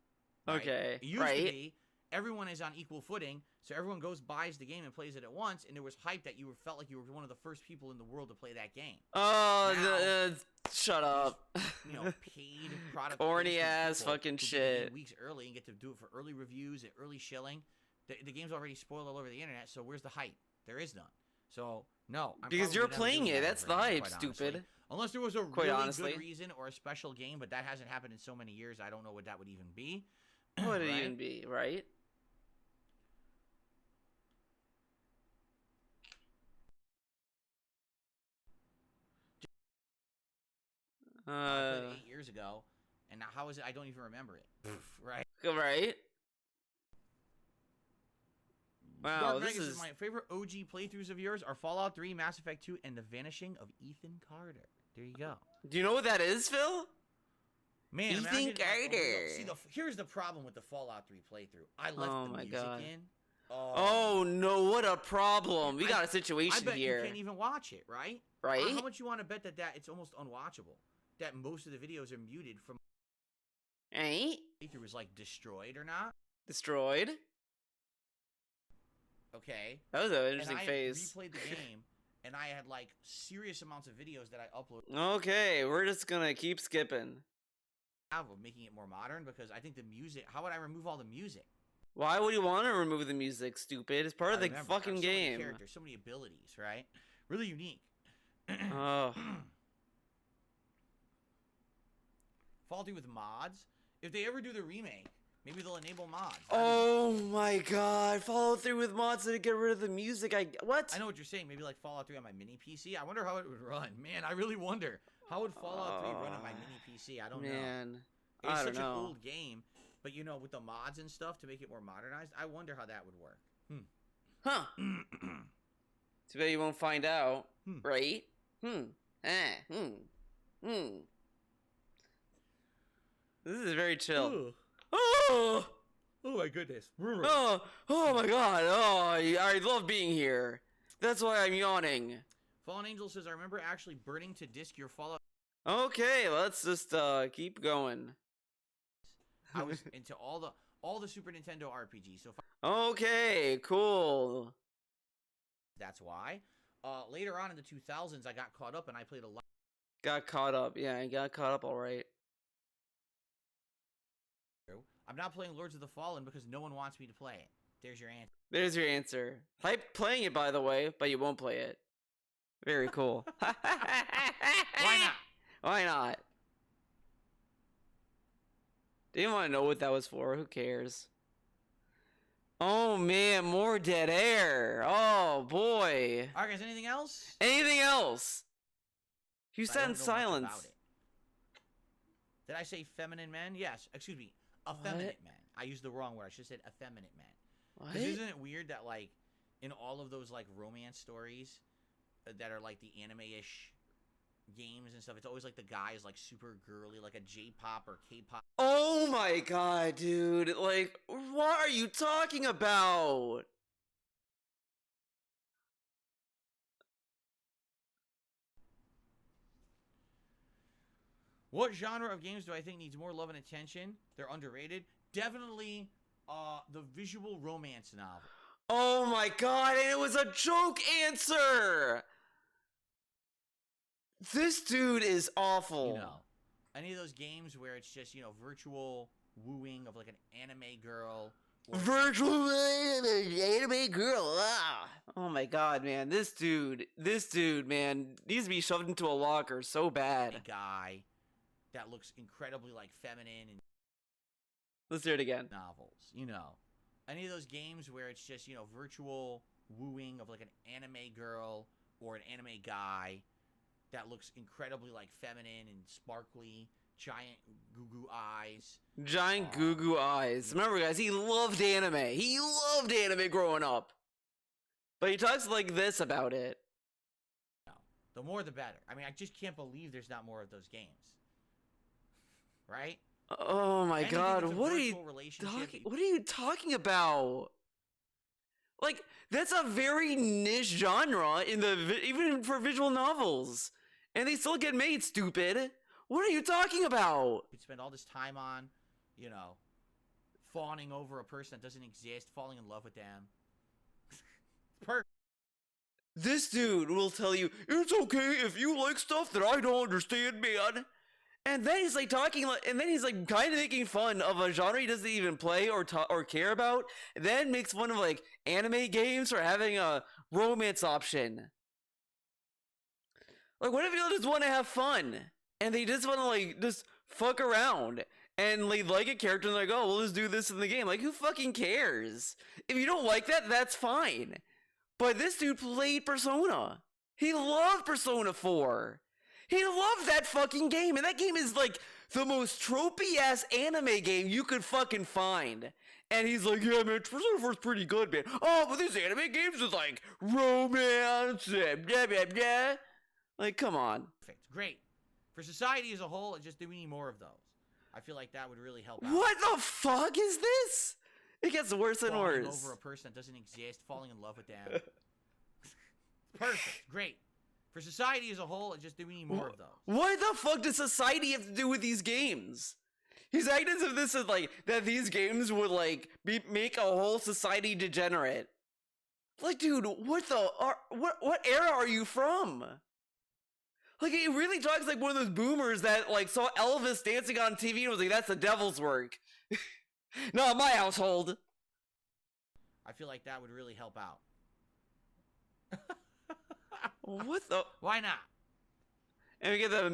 Right? Okay, It used to be everyone is on equal footing, so everyone goes buys the game and plays it at once, and there was hype that you felt like you were one of the first people in the world to play that game. Oh, shut up. You know, paid product. Corny ass fucking shit. Weeks early and get to do it for early reviews and early shilling. The game's already spoiled all over the internet, so where's the hype? There is none. So no, because you're playing it. That's the hype, stupid. Unless there was a really good reason or a special game, but that hasn't happened in so many years. I don't know what that would even be. What would it even be, right? I played 8 years ago, and now how is it? I don't even remember it. Right? Right. Wow, this is my favorite OG playthroughs of yours are Fallout 3, Mass Effect 2, and The Vanishing of Ethan Carter. There you go. Do you know what that is, Phil? Man, Ethan Carter. See, here's the problem with the Fallout 3 playthrough. I left the music in. Oh no, what a problem. We got a situation I bet here. You can't even watch it, right? Right? How much you want to bet that it's almost unwatchable? That most of the videos are muted from Right? playthrough is like destroyed or not? Destroyed? Okay. That was an interesting phase. I replayed the game, and I had like serious amounts of videos that I uploaded. Okay, we're just gonna keep skipping. Of making it more modern because I think the music. How would I remove all the music? Why would you want to remove the music, stupid? It's part of the fucking game. So many characters, so many abilities, right? Really unique. Oh. Fallout 3 with mods. If they ever do the remake, maybe they'll enable mods. Oh my god, Fallout 3 with mods to get rid of the music. What? I know what you're saying. Maybe like Fallout 3 on my mini PC. I wonder how it would run. Man, I really wonder. How would Fallout 3 run on my mini PC? I don't know. It's such an old game. But, you know, with the mods and stuff to make it more modernized, I wonder how that would work. Huh. Too bad you won't find out. Right? This is very chill. Ooh. Oh! Oh my goodness. Oh my god. Oh, I love being here. That's why I'm yawning. Fallen Angel says, I remember actually burning to disk your Fallout. Okay, let's just keep going. I was into all the Super Nintendo RPGs. So okay, cool. That's why. Later on in the 2000s, I got caught up and I played a lot. Got caught up. Yeah, I got caught up all right. I'm not playing Lords of the Fallen because no one wants me to play it. There's your answer. There's your answer. Hype playing it, by the way, but you won't play it. Very cool. Why not? Why not? Didn't want to know what that was for. Who cares? Oh man, more dead air. Oh boy. Alright guys, anything else? Anything else? You sat in silence. Did I say feminine men? Yes. Excuse me. Effeminate men. I used the wrong word. I should have said effeminate men. What? Isn't it weird that like in all of those like romance stories that are like the anime-ish games and stuff, it's always like the guy is like super girly, like a J-pop or K-pop. Oh my god, dude. Like, what are you talking about? What genre of games do I think needs more love and attention? They're underrated. Definitely the visual romance novel. Oh my god, and it was a joke answer! This dude is awful. You know, any of those games where it's just, you know, virtual wooing of like an anime girl. Virtual anime girl. Ah. Oh my god, man. This dude, man, needs to be shoved into a locker so bad. A guy that looks incredibly like feminine and let's hear it again. Novels, you know. Any of those games where it's just, you know, virtual wooing of like an anime girl or an anime guy that looks incredibly like feminine and sparkly, giant goo eyes. Giant goo eyes. Remember, guys, he loved anime. He loved anime growing up. But he talks like this about it. No, the more the better. I mean, I just can't believe there's not more of those games. Right? Oh my Anything god, that's a what are you virtual relationship, talking? What are you talking about? Like, that's a very niche genre in even for visual novels, and they still get made. Stupid. What are you talking about? We'd spend all this time on, you know, fawning over a person that doesn't exist, falling in love with them. Perfect. This dude will tell you it's okay if you like stuff that I don't understand, man. And then he's like talking, and then he's like kind of making fun of a genre he doesn't even play or care about. And then makes fun of like anime games for having a romance option. Like, what if you just want to have fun and they just want to like just fuck around and like a character and they're like, oh, we'll just do this in the game. Like, who fucking cares? If you don't like that, that's fine. But this dude played Persona. He loved Persona 4. He loved that fucking game, and that game is like the most tropey-ass anime game you could fucking find. And he's like, yeah, man, Persona 4 is pretty good, man. Oh, but these anime games is like romance and blah, blah, blah. Like, come on. Perfect. Great. For society as a whole, just do we need more of those? I feel like that would really help out. What the fuck is this? It gets worse and falling worse. Over a person that doesn't exist, falling in love with them. Perfect. Great. For society as a whole, just do we need more of those? What the fuck does society have to do with these games? He's acting as if this is like that these games would like make a whole society degenerate. Like, dude, what era are you from? Like, he really talks like one of those boomers that like saw Elvis dancing on TV and was like, that's the devil's work. Not my household. I feel like that would really help out. What the? Why not? And we get the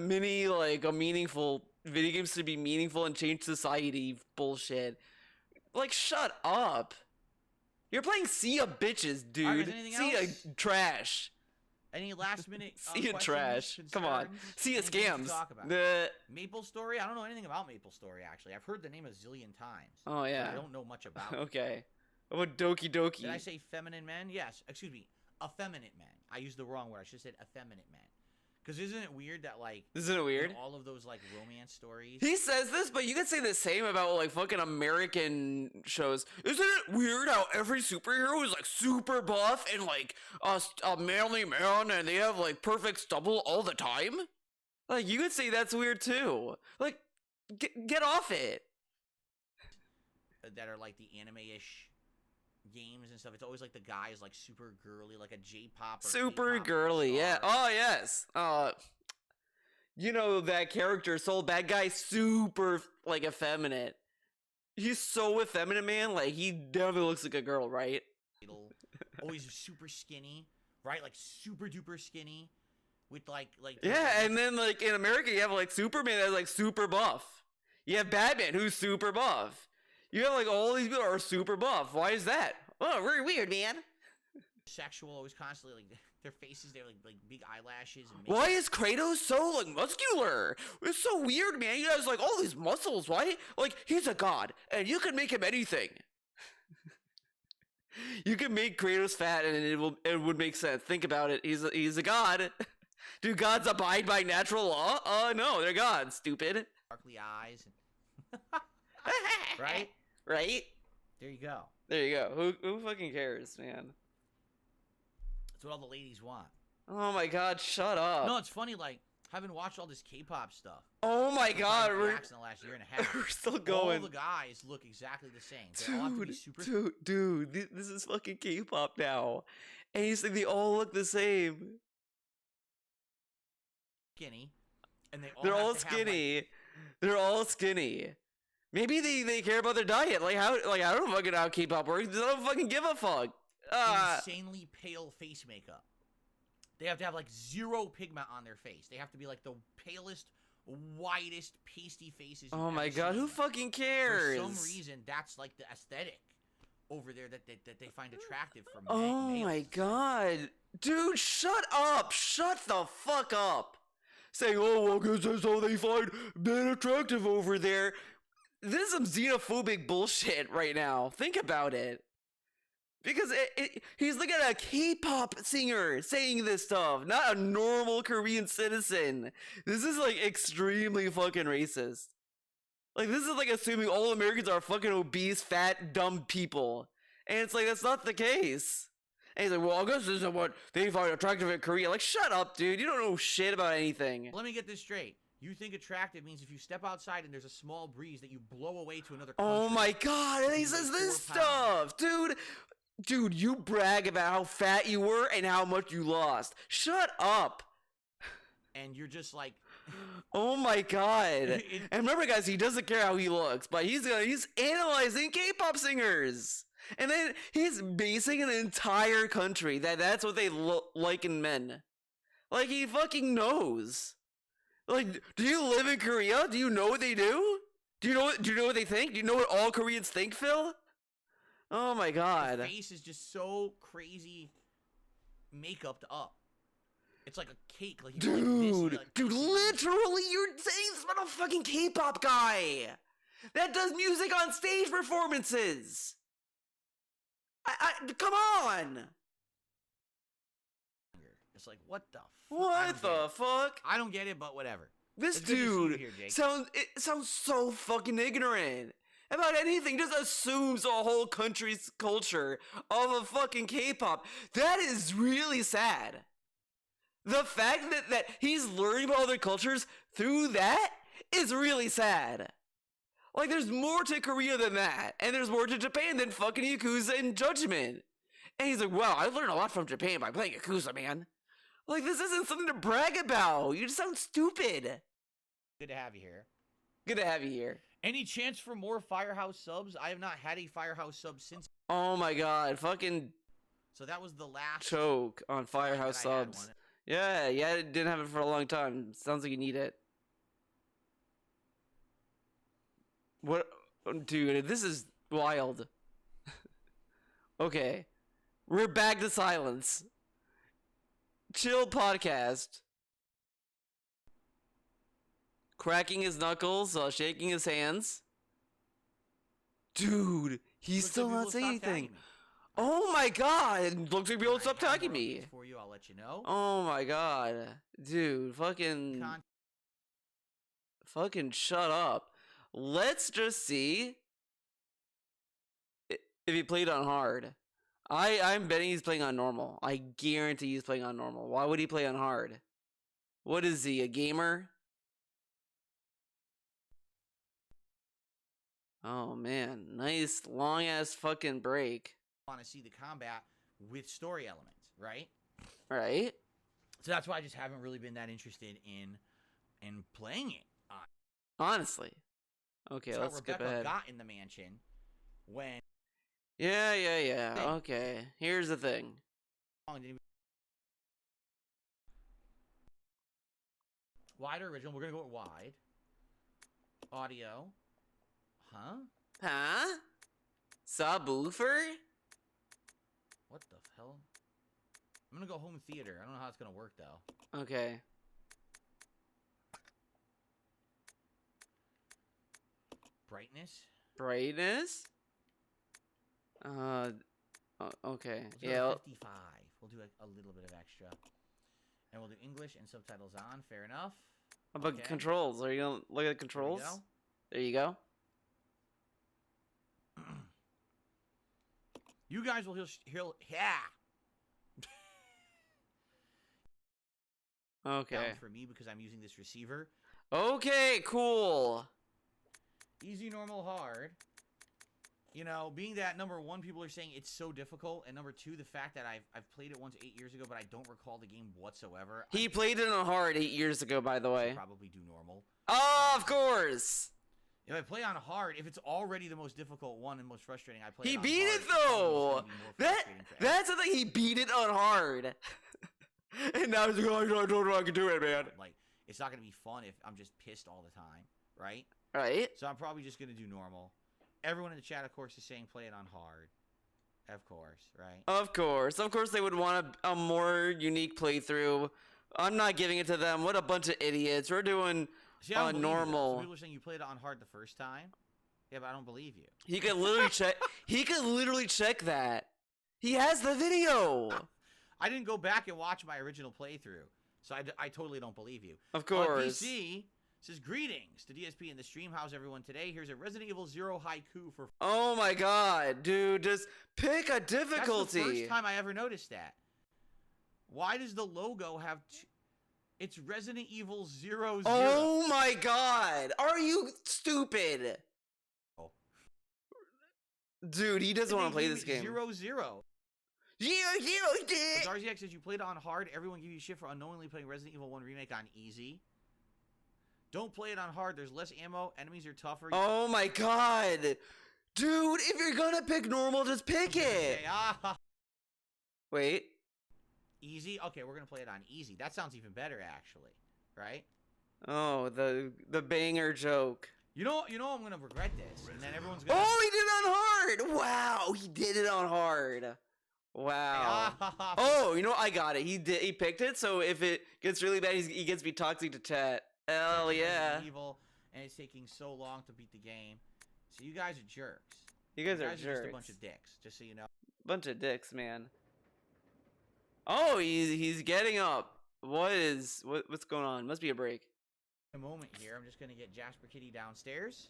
meaningful video games to be meaningful and change society bullshit. Like, shut up. You're playing Sea of Bitches, dude. Alright, is anything Sea else? of Trash. Any last minute Sea of Trash. Come on. Sea of Anything to Scams. talk about? The Maple Story? I don't know anything about Maple Story, actually. I've heard the name a zillion times. Oh, yeah. I don't know much about it. Okay. How about Doki Doki? Did I say feminine men? Yes. Excuse me. Effeminate men. I used the wrong word. I should have said effeminate men. Because isn't it weird that, like... Isn't it weird? All of those, like, romance stories... He says this, but you could say the same about, like, fucking American shows. Isn't it weird how every superhero is, like, super buff and, like, a manly man and they have, like, perfect stubble all the time? Like, you could say that's weird, too. Like, get off it. That are, like, the anime-ish games and stuff. It's always, like, the guy is, like, super girly, like a J-pop or Super K-pop girly, yeah. star. Oh, yes. You know that character, Soul Bad Guy, super, like, effeminate. He's so effeminate, man. Like, he definitely looks like a girl, right? Always super skinny, right? Like, super duper skinny. With, like... Yeah, and then, like, in America, you have, like, Superman that's, like, super buff. You have Batman, who's super buff. You have, like, all these people are super buff. Why is that? Oh, very weird, man. Sexual, always constantly, like, their faces, they're, like big eyelashes. And why is Kratos so, like, muscular? It's so weird, man. He has, like, all these muscles. Why? Like, he's a god, and you can make him anything. You can make Kratos fat, and it would make sense. Think about it. He's a god. Do gods abide by natural law? No, they're gods, stupid. Sparkly eyes. Right? Right? There you go. There you go. Who fucking cares, man? That's what all the ladies want. Oh my god, shut up. No, it's funny, like, having watched all this K-pop stuff. Oh my god, in the last year and a half. we're still going. All the guys look exactly the same. They all have to be super... Dude, this is fucking K-pop now. And he's like, they all look the same. Skinny. And they're all skinny. Like... They're all skinny. Maybe they care about their diet. Like, how? Like, I don't fucking know how K-pop works. I don't fucking give a fuck. Insanely pale face makeup. They have to have, like, zero pigment on their face. They have to be, like, the palest, whitest, pasty faces. Oh my god, who fucking cares? For some reason, that's, like, the aesthetic over there that they find attractive for men. Oh my god. Dude, shut up. Shut the fuck up. Saying, oh, well, because that's how they find men attractive over there. This is some xenophobic bullshit right now. Think about it. Because he's looking at a K-pop singer saying this stuff, not a normal Korean citizen. This is, like, extremely fucking racist. Like, this is like assuming all Americans are fucking obese, fat, dumb people. And it's like, that's not the case. And he's like, well, I guess this is what they find attractive in Korea. Like, shut up, dude. You don't know shit about anything. Let me get this straight. You think attractive means if you step outside and there's a small breeze that you blow away to another country. Oh my god, and he says this stuff. Dude, you brag about how fat you were and how much you lost. Shut up. And you're just like... Oh my god. And remember, guys, he doesn't care how he looks, but he's analyzing K-pop singers. And then he's basing an entire country that's what they like in men. Like, he fucking knows. Like, do you live in Korea? Do you know what they do? Do you know what they think? Do you know what all Koreans think, Phil? Oh my god. His face is just so crazy makeuped up. It's like a cake. Like dude, literally, you're saying this about a fucking K-pop guy that does music on stage performances. Come on. It's like, what the fuck? What the fuck? I don't get it, but whatever. This dude sounds so fucking ignorant about anything. Just assumes a whole country's culture of a fucking K-pop. That is really sad. The fact that he's learning about other cultures through that is really sad. Like, there's more to Korea than that. And there's more to Japan than fucking Yakuza and Judgment. And he's like, wow, I learned a lot from Japan by playing Yakuza, man. Like, this isn't something to brag about. You just sound stupid. Good to have you here. Good to have you here. Any chance for more Firehouse subs? I have not had a Firehouse sub since. Oh my god, fucking. So that was the last choke on Firehouse subs. Yeah, it didn't have it for a long time. Sounds like you need it. What? Dude, this is wild. Okay. We're back to silence. Chill podcast. Cracking his knuckles while shaking his hands. Dude, he's still not saying anything. Oh my god! Looks like people stop tagging me. For you, I'll let you know. Oh my god, dude, fucking shut up. Let's just see if he played on hard. I'm betting he's playing on normal. I guarantee he's playing on normal. Why would he play on hard? What is he, a gamer? Oh man, nice long ass fucking break. Want to see the combat with story elements, right? Right. So that's why I just haven't really been that interested in playing it. Honestly. Okay, let's skip ahead. Rebecca got in the mansion when. Yeah. Okay, here's the thing. Wide or original? We're gonna go with wide. Audio. Huh? Subwoofer? What the hell? I'm gonna go home theater. I don't know how it's gonna work though. Okay. Brightness? Okay. We'll do 55. We'll do a little bit of extra. And we'll do English and subtitles on. Fair enough. How about controls? Are you gonna look at the controls? There you go. You guys will hear Okay. For me because I'm using this receiver. Okay, cool. Easy, normal, hard. You know, being that number one, people are saying it's so difficult, and number two, the fact that I've played it once 8 years ago, but I don't recall the game whatsoever. He played it on hard 8 years ago, by the way. Probably do normal. Oh, of course. If I play on hard, if it's already the most difficult one and most frustrating, I play. He it on beat hard, it though. That's the thing. He beat it on hard. And now he's like, oh, I don't know I can do it, man. Like, it's not gonna be fun if I'm just pissed all the time, right? Right. So I'm probably just gonna do normal. Everyone in the chat, of course, is saying play it on hard. Of course, right? Of course they would want a more unique playthrough. I'm not giving it to them. What a bunch of idiots. We're doing on normal. People are saying you played it on hard the first time. Yeah, but I don't believe you. He could literally check. He could literally check that. He has the video. I didn't go back and watch my original playthrough, so I totally don't believe you. Of course. On PC, Says, greetings to DSP in the stream. How's everyone today? Here's a Resident Evil 0 haiku for... Oh my god, dude, just pick a difficulty. That's the first time I ever noticed that. Why does the logo have... It's Resident Evil 0. Oh my god, are you stupid? Oh. Dude, he doesn't want to play this game. 0. 0. RZX says, you played on hard. Everyone give you shit for unknowingly playing Resident Evil 1 Remake on easy. Don't play it on hard. There's less ammo. Enemies are tougher. Oh my god. Dude, if you're gonna pick normal, just pick it. Wait. Easy? Okay, we're gonna play it on easy. That sounds even better, actually. Right? Oh, the banger joke. You know I'm gonna regret this. And then everyone's gonna... Oh, he did it on hard. Wow, he did it on hard. Wow. Oh, you know, I got it. He picked it, so if it gets really bad, he gets to be toxic to chat. Hell yeah. Evil, and it's taking so long to beat the game. So you guys are jerks. You guys are just jerks. a bunch of dicks, just so you know. Bunch of dicks, man. Oh, he's getting up. What's going on? Must be a break. A moment here. I'm just gonna get Jasper Kitty downstairs,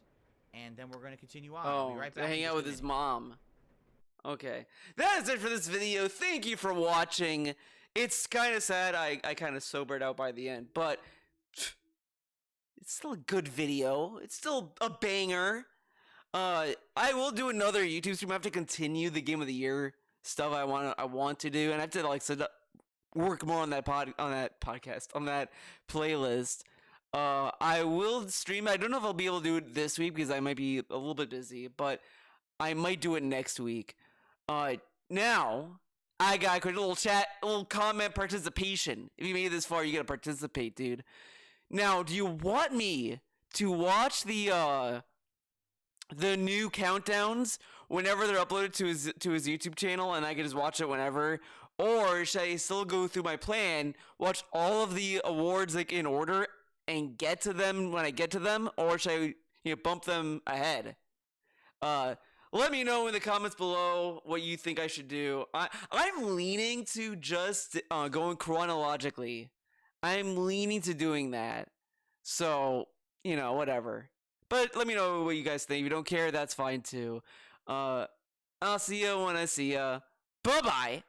and then we're gonna continue on. Oh, I'll be right back. hang out with his mom. Okay, that is it for this video. Thank you for watching. It's kind of sad. I kind of sobered out by the end, but it's still a good video. It's still a banger. I will do another YouTube stream. I have to continue the Game of the Year stuff I want to do, and I have to like work more on that podcast, on that playlist. I will stream. I don't know if I'll be able to do it this week because I might be a little bit busy, but I might do it next week. Now I got a little chat, a little comment participation. If you made it this far, you gotta participate, dude. Now, do you want me to watch the new countdowns whenever they're uploaded to his YouTube channel, and I can just watch it whenever? Or should I still go through my plan, watch all of the awards like in order, and get to them when I get to them? Or should I bump them ahead? Let me know in the comments below what you think I should do. I'm leaning to just going chronologically. I'm leaning to doing that. So, whatever. But let me know what you guys think. If you don't care, that's fine too. I'll see you when I see ya. Bye-bye.